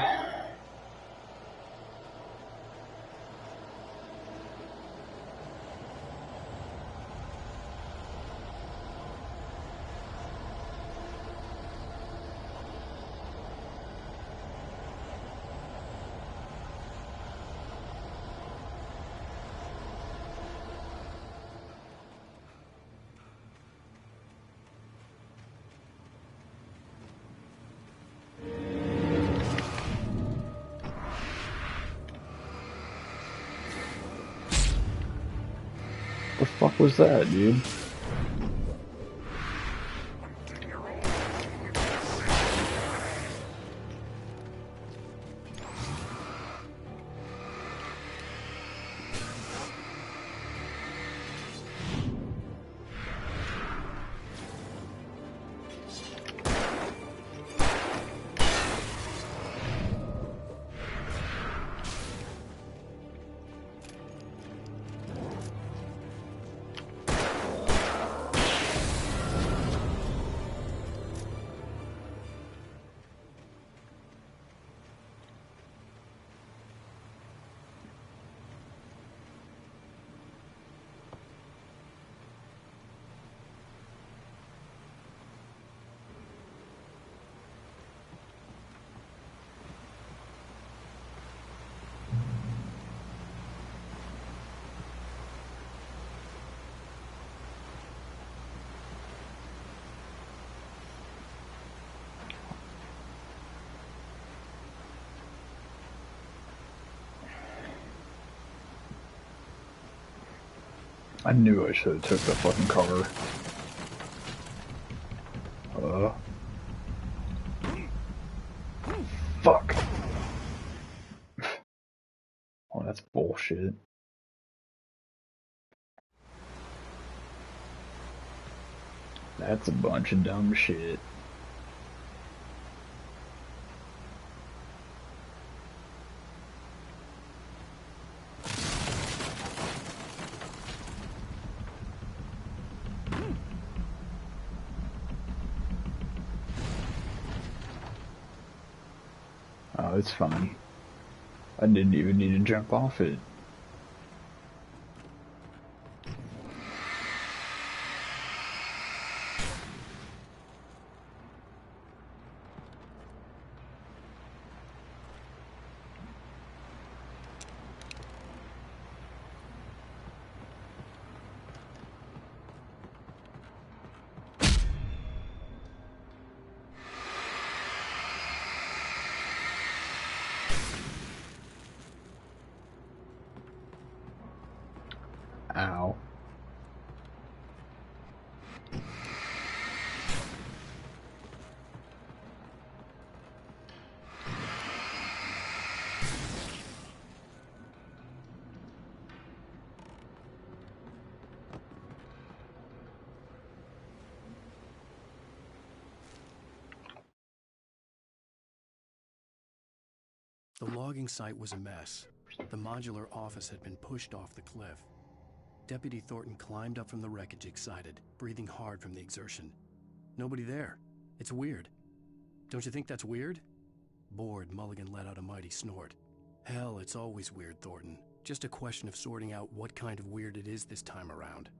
The fuck was that, dude? I knew I should have took the fucking car. Fuck. Oh, that's bullshit. That's a bunch of dumb shit. Oh, it's fine. I didn't even need to jump off it. Ow. The logging site was a mess. The modular office had been pushed off the cliff. Deputy Thornton climbed up from the wreckage excited, breathing hard from the exertion. Nobody there. It's weird. Don't you think that's weird? Bored, Mulligan let out a mighty snort. Hell, it's always weird, Thornton. Just a question of sorting out what kind of weird it is this time around.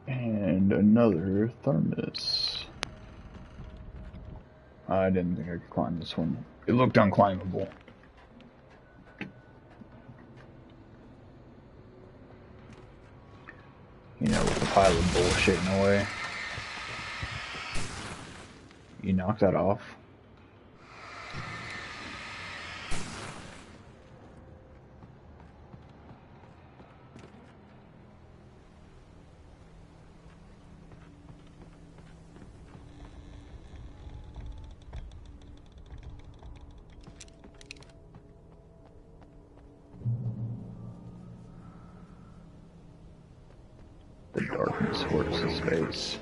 And another thermos. I didn't think I could climb this one. It looked unclimbable. You know, with the pile of bullshit in the way. You knock that off. The darkness hordes his face.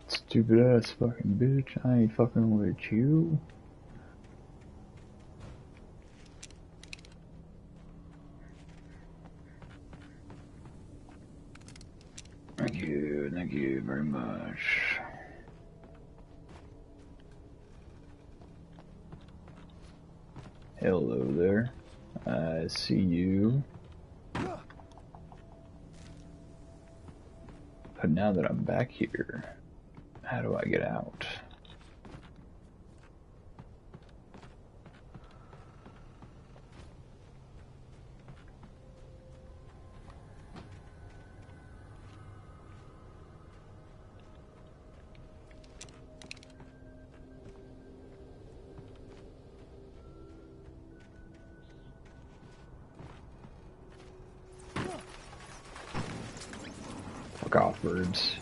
Stupid ass fucking bitch, I ain't fucking with you. Thank you very much. Hello there, I see you. But now that I'm back here, how do I get out? Fuck off, birds.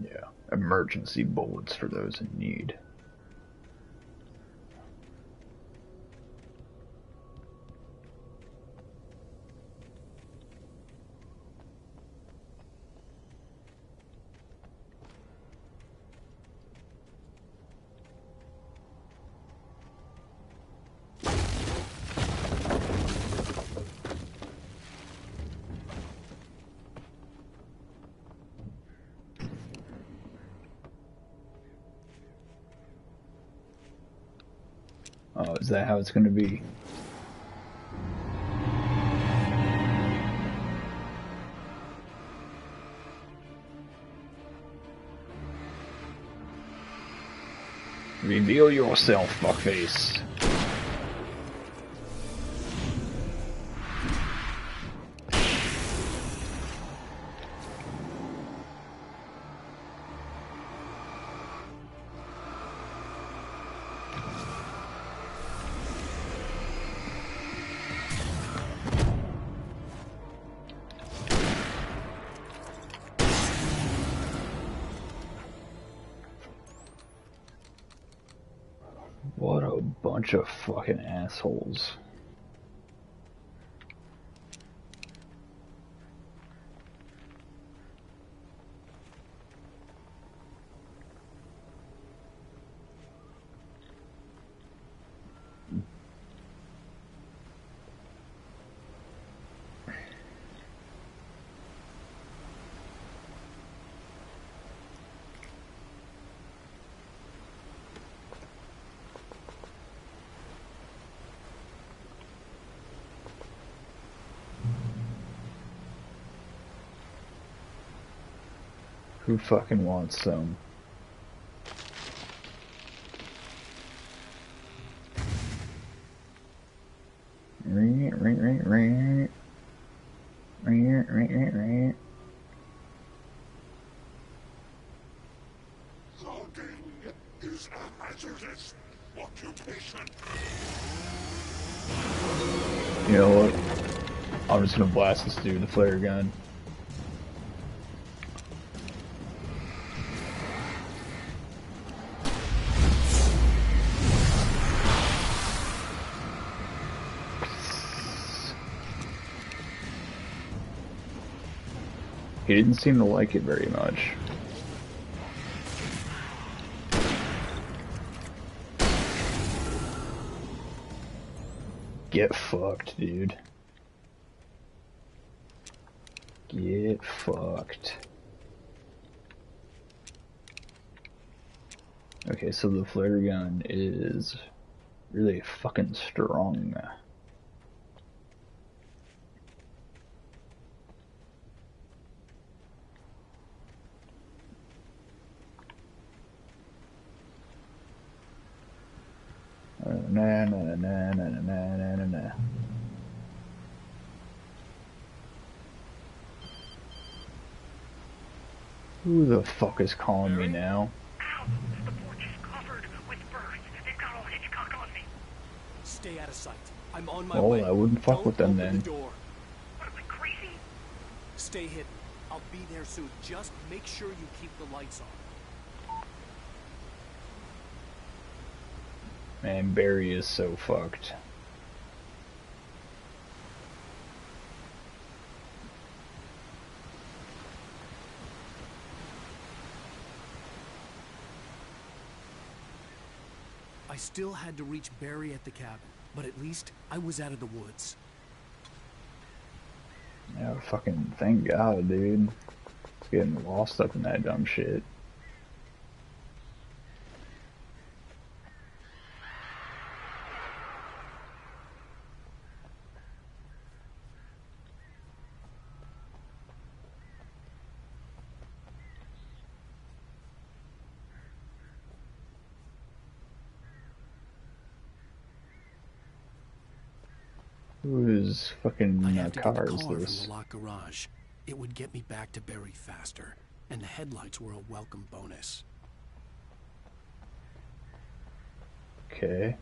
Yeah, emergency bullets for those in need. Oh, is that how it's gonna be? Reveal yourself, fuckface. What a bunch of fucking assholes. Who fucking wants some? Ring, ring, ring, ring. Ring, ring, ring, ring. Loading is a hazardous occupation. You know what? I'm just gonna blast this dude with a flare gun. He didn't seem to like it very much. Get fucked, dude. Get fucked. Okay, so the flare gun is really fucking strong. Na na na na na na na na na. Who the fuck is calling me now? The porch is covered with birds. They've got all Hitchcock on me. Stay out of sight. I'm on my Oh, way. I wouldn't fuck Don't with them open then. the door. What am I, crazy? Stay hidden. I'll be there soon. Just make sure you keep the lights on. Man, Barry is so fucked. I still had to reach Barry at the cabin, but at least I was out of the woods. Yeah, fucking thank God, dude. Getting lost up in that dumb shit. Whose fucking I had to get the car is car this? from the locked garage. It would get me back to Barry faster, and the headlights were a welcome bonus. Okay.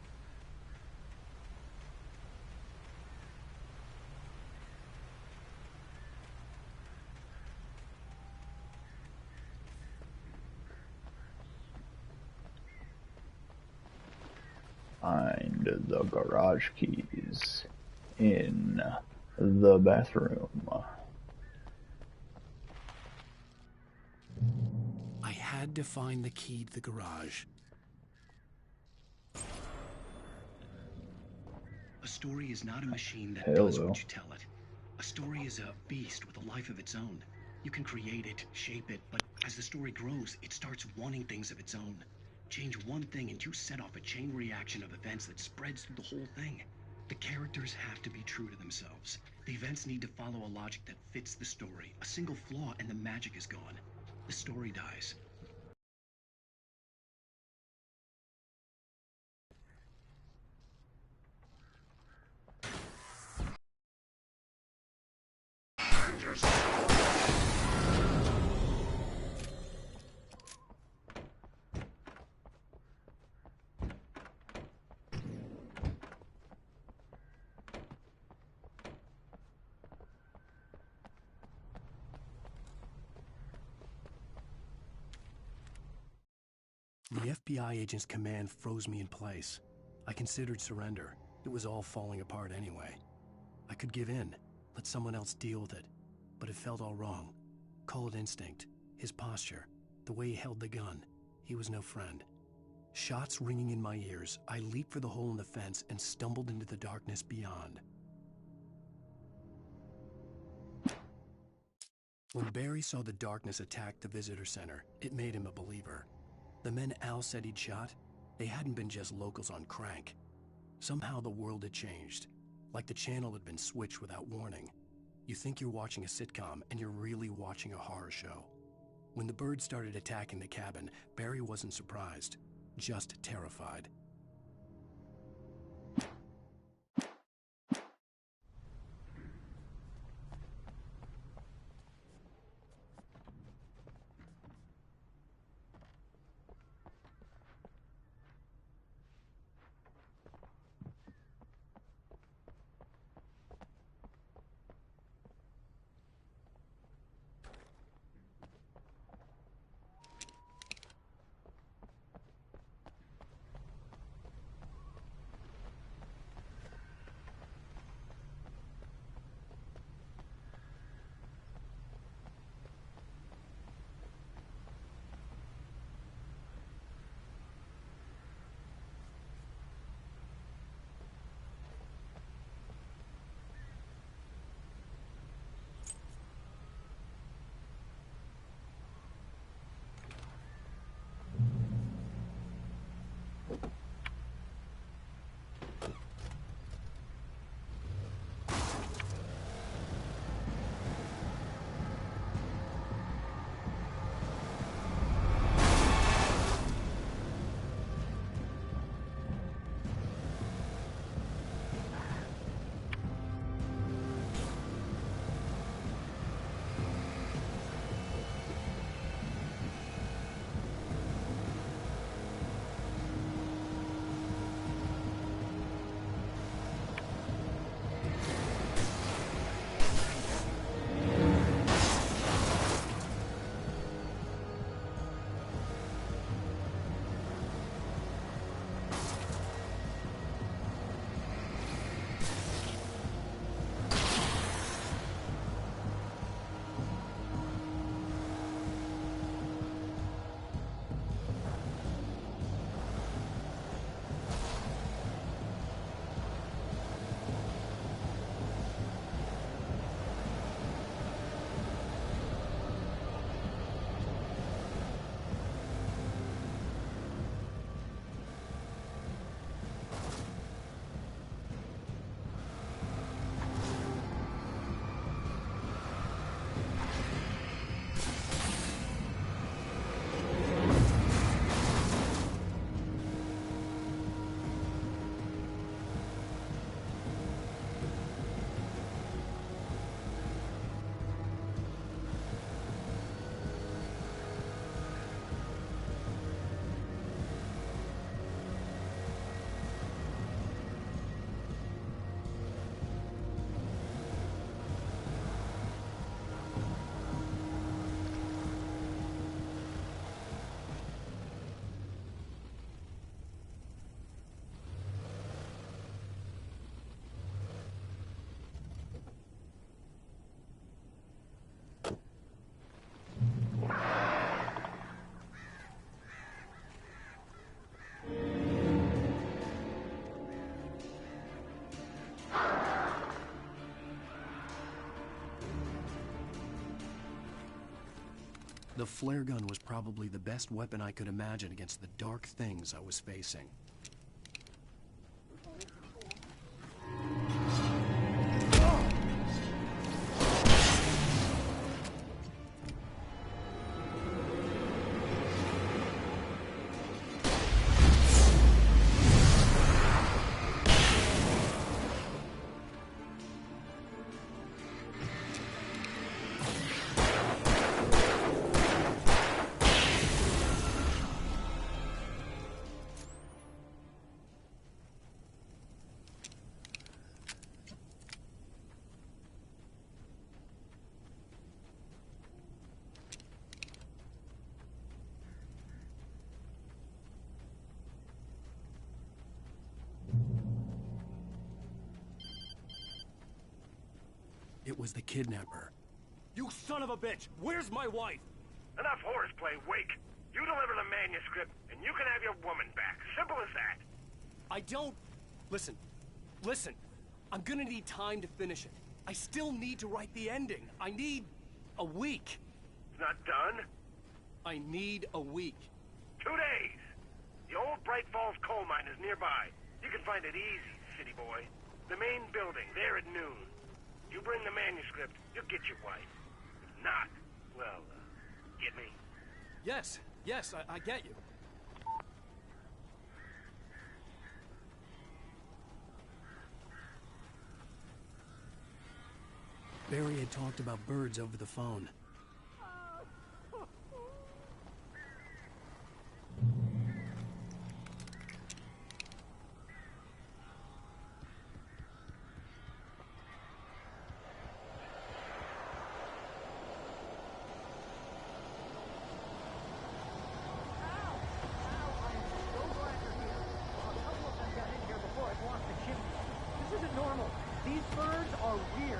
Find the garage keys in the bathroom. I had to find the key to the garage. A story is not a machine that Hello. does what you tell it. A story is a beast with a life of its own. You can create it, shape it, but as the story grows, it starts wanting things of its own. Change one thing and you set off a chain reaction of events that spreads through the whole thing. The characters have to be true to themselves. The events need to follow a logic that fits the story. A single flaw and the magic is gone. The story dies. The FBI agent's command froze me in place. I considered surrender. It was all falling apart anyway. I could give in, let someone else deal with it, but it felt all wrong. Call it instinct, his posture, the way he held the gun. He was no friend. Shots ringing in my ears, I leaped for the hole in the fence and stumbled into the darkness beyond. When Barry saw the darkness attack the visitor center, it made him a believer. The men Al said he'd shot, they hadn't been just locals on crank. Somehow the world had changed, like the channel had been switched without warning. You think you're watching a sitcom, and you're really watching a horror show. When the birds started attacking the cabin, Barry wasn't surprised, just terrified. The flare gun was probably the best weapon I could imagine against the dark things I was facing. It was the kidnapper. You son of a bitch! Where's my wife? Enough horseplay, Wake. You deliver the manuscript, and you can have your woman back. Simple as that. I don't... Listen. I'm gonna need time to finish it. I still need to write the ending. I need... a week. It's not done? I need a week. 2 days. The old Bright Falls coal mine is nearby. You can find it easy, city boy. The main building, there at noon. You bring the manuscript, you'll get your wife. If not, well, get me? Yes, I get you. Barry had talked about birds over the phone. This isn't normal. These birds are weird.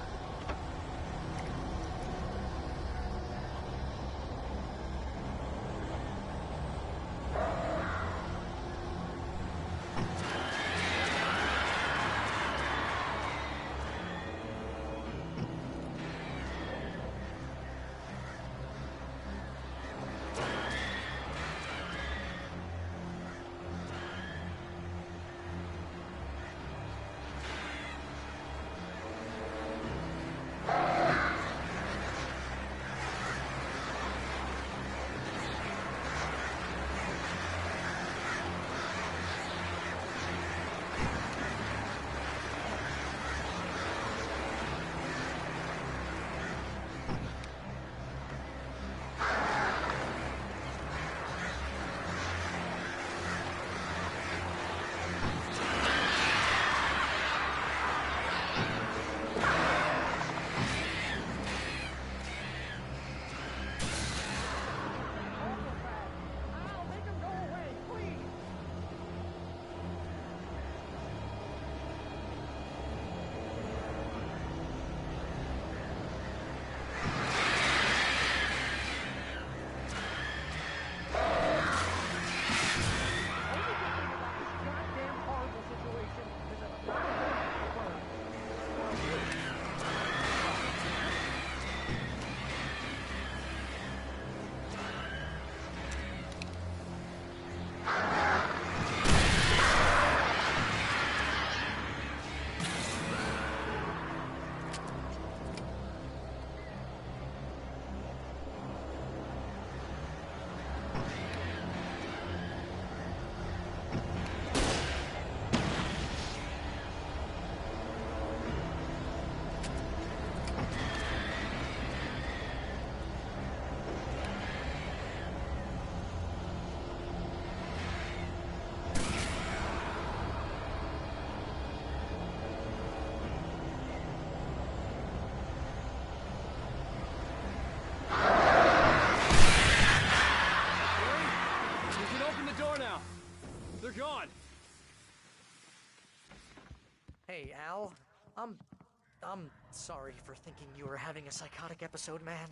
Hey, Al. I'm sorry for thinking you were having a psychotic episode, man.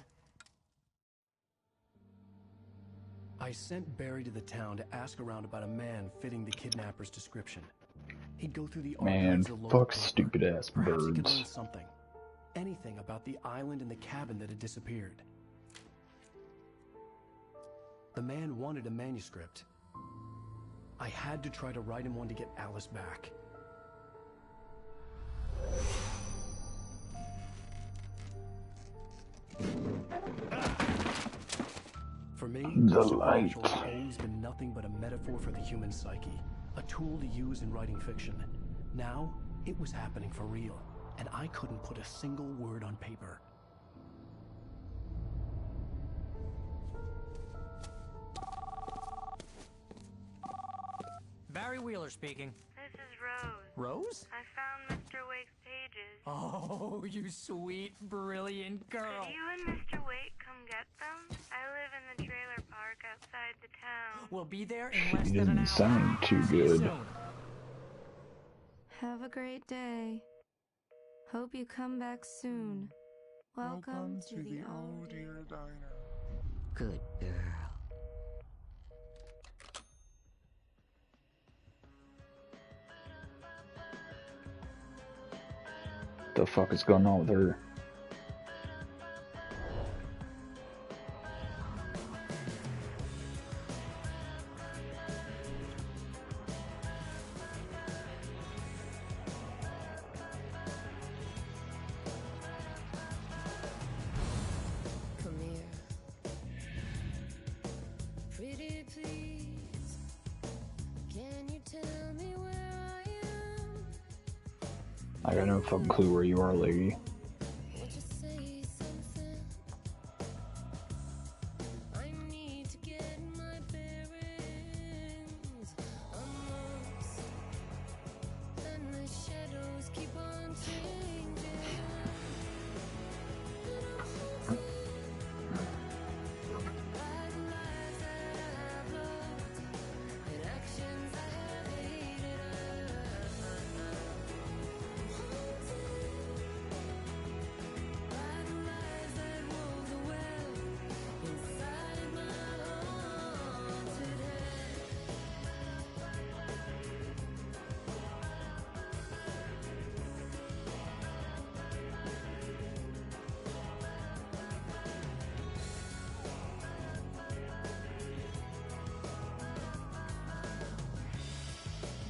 I sent Barry to the town to ask around about a man fitting the kidnapper's description. He'd go through the Man, archives of the local fuck paper. stupid ass Perhaps he could birds. learn something. Anything about the island and the cabin that had disappeared. The man wanted a manuscript. I had to try to write him one to get Alice back. For me, The supernatural light. has always been nothing but a metaphor for the human psyche, a tool to use in writing fiction. Now, it was happening for real, and I couldn't put a single word on paper. Barry Wheeler speaking. This is Rose. Rose? I found Mr. Wake's pages. Oh, you sweet, brilliant girl. Could you and Mr. Wake come get them? I live in the trailer park outside the town. We'll be there in less She than an doesn't hour. sound too See you good. soon. Have a great day. Hope you come back soon. Welcome to the Oh Dear Diner. Good girl. The fuck is going on with her? Come here. Pretty please. Can you tell me where I am? I got no fucking clue where you are, lady. Would you say something? I need to get my bearings. I'm lost, and the shadows keep on changing. And I'm haunted by the lives that I've loved and actions I have hated. I'm haunted by the lies that wove the web inside my haunted head.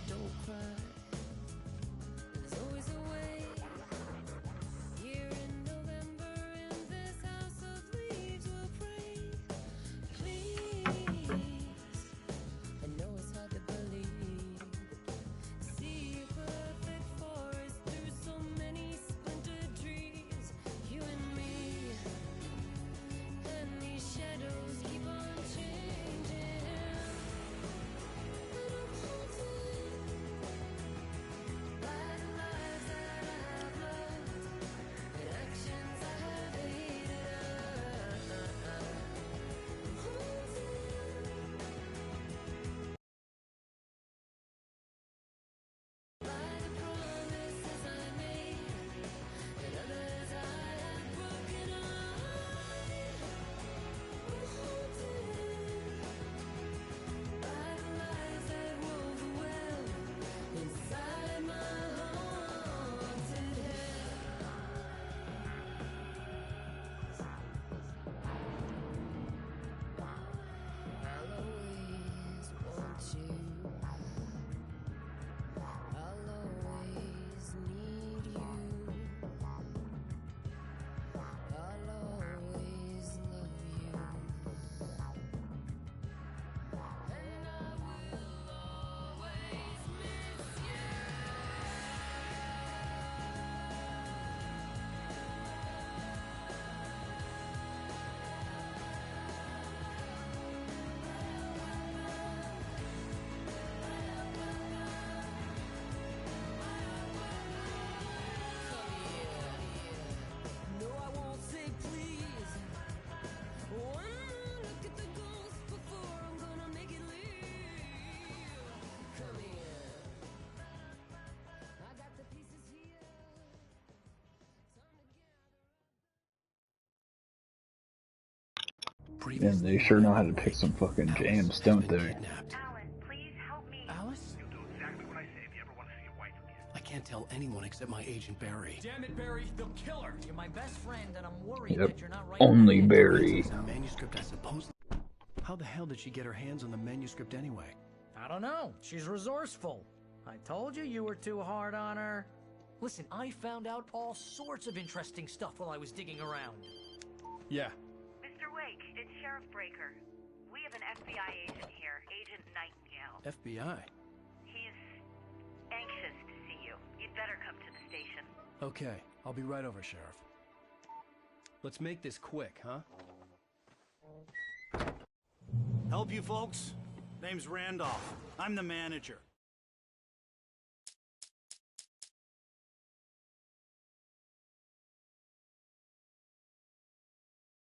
Don't cry. There's always a way. Here in November, in this house of leaves, we'll pray. Please, I know it's hard to believe. See a perfect forest through so many splintered trees. You and me, and these shadows keep on changing. And I'm haunted by the lives that I've loved and actions I have hated. I'm haunted by the promises I made and others I have broken. I'm haunted by the lies that wove the web inside my haunted head. I'll always want you. I'll always need you. I'll always love you. And I will always miss you. No, I won't say please. One more look at the ghost before I'm gonna make it leave. Come here. I got the pieces here. And they sure know how to pick some fucking jams, don't they? Alan, please help me. Alice? You'll do exactly what I say if you ever want to see your wife again. I can't tell anyone except my agent Barry. Damn it, Barry, they'll kill her. You're my best friend, and I'm worried Yep. that you're not right. Only Barry. It's a manuscript, I suppose. How the hell did she get her hands on the manuscript anyway? I don't know. She's resourceful. I told you you were too hard on her. Listen, I found out all sorts of interesting stuff while I was digging around. Yeah. Mr. Wake, it's Sheriff Breaker. We have an FBI agent here, Agent Nightingale. FBI? He's anxious to see you. You'd better come to the station. Okay, I'll be right over, Sheriff. Let's make this quick, huh? Help you folks? Name's Randolph. I'm the manager.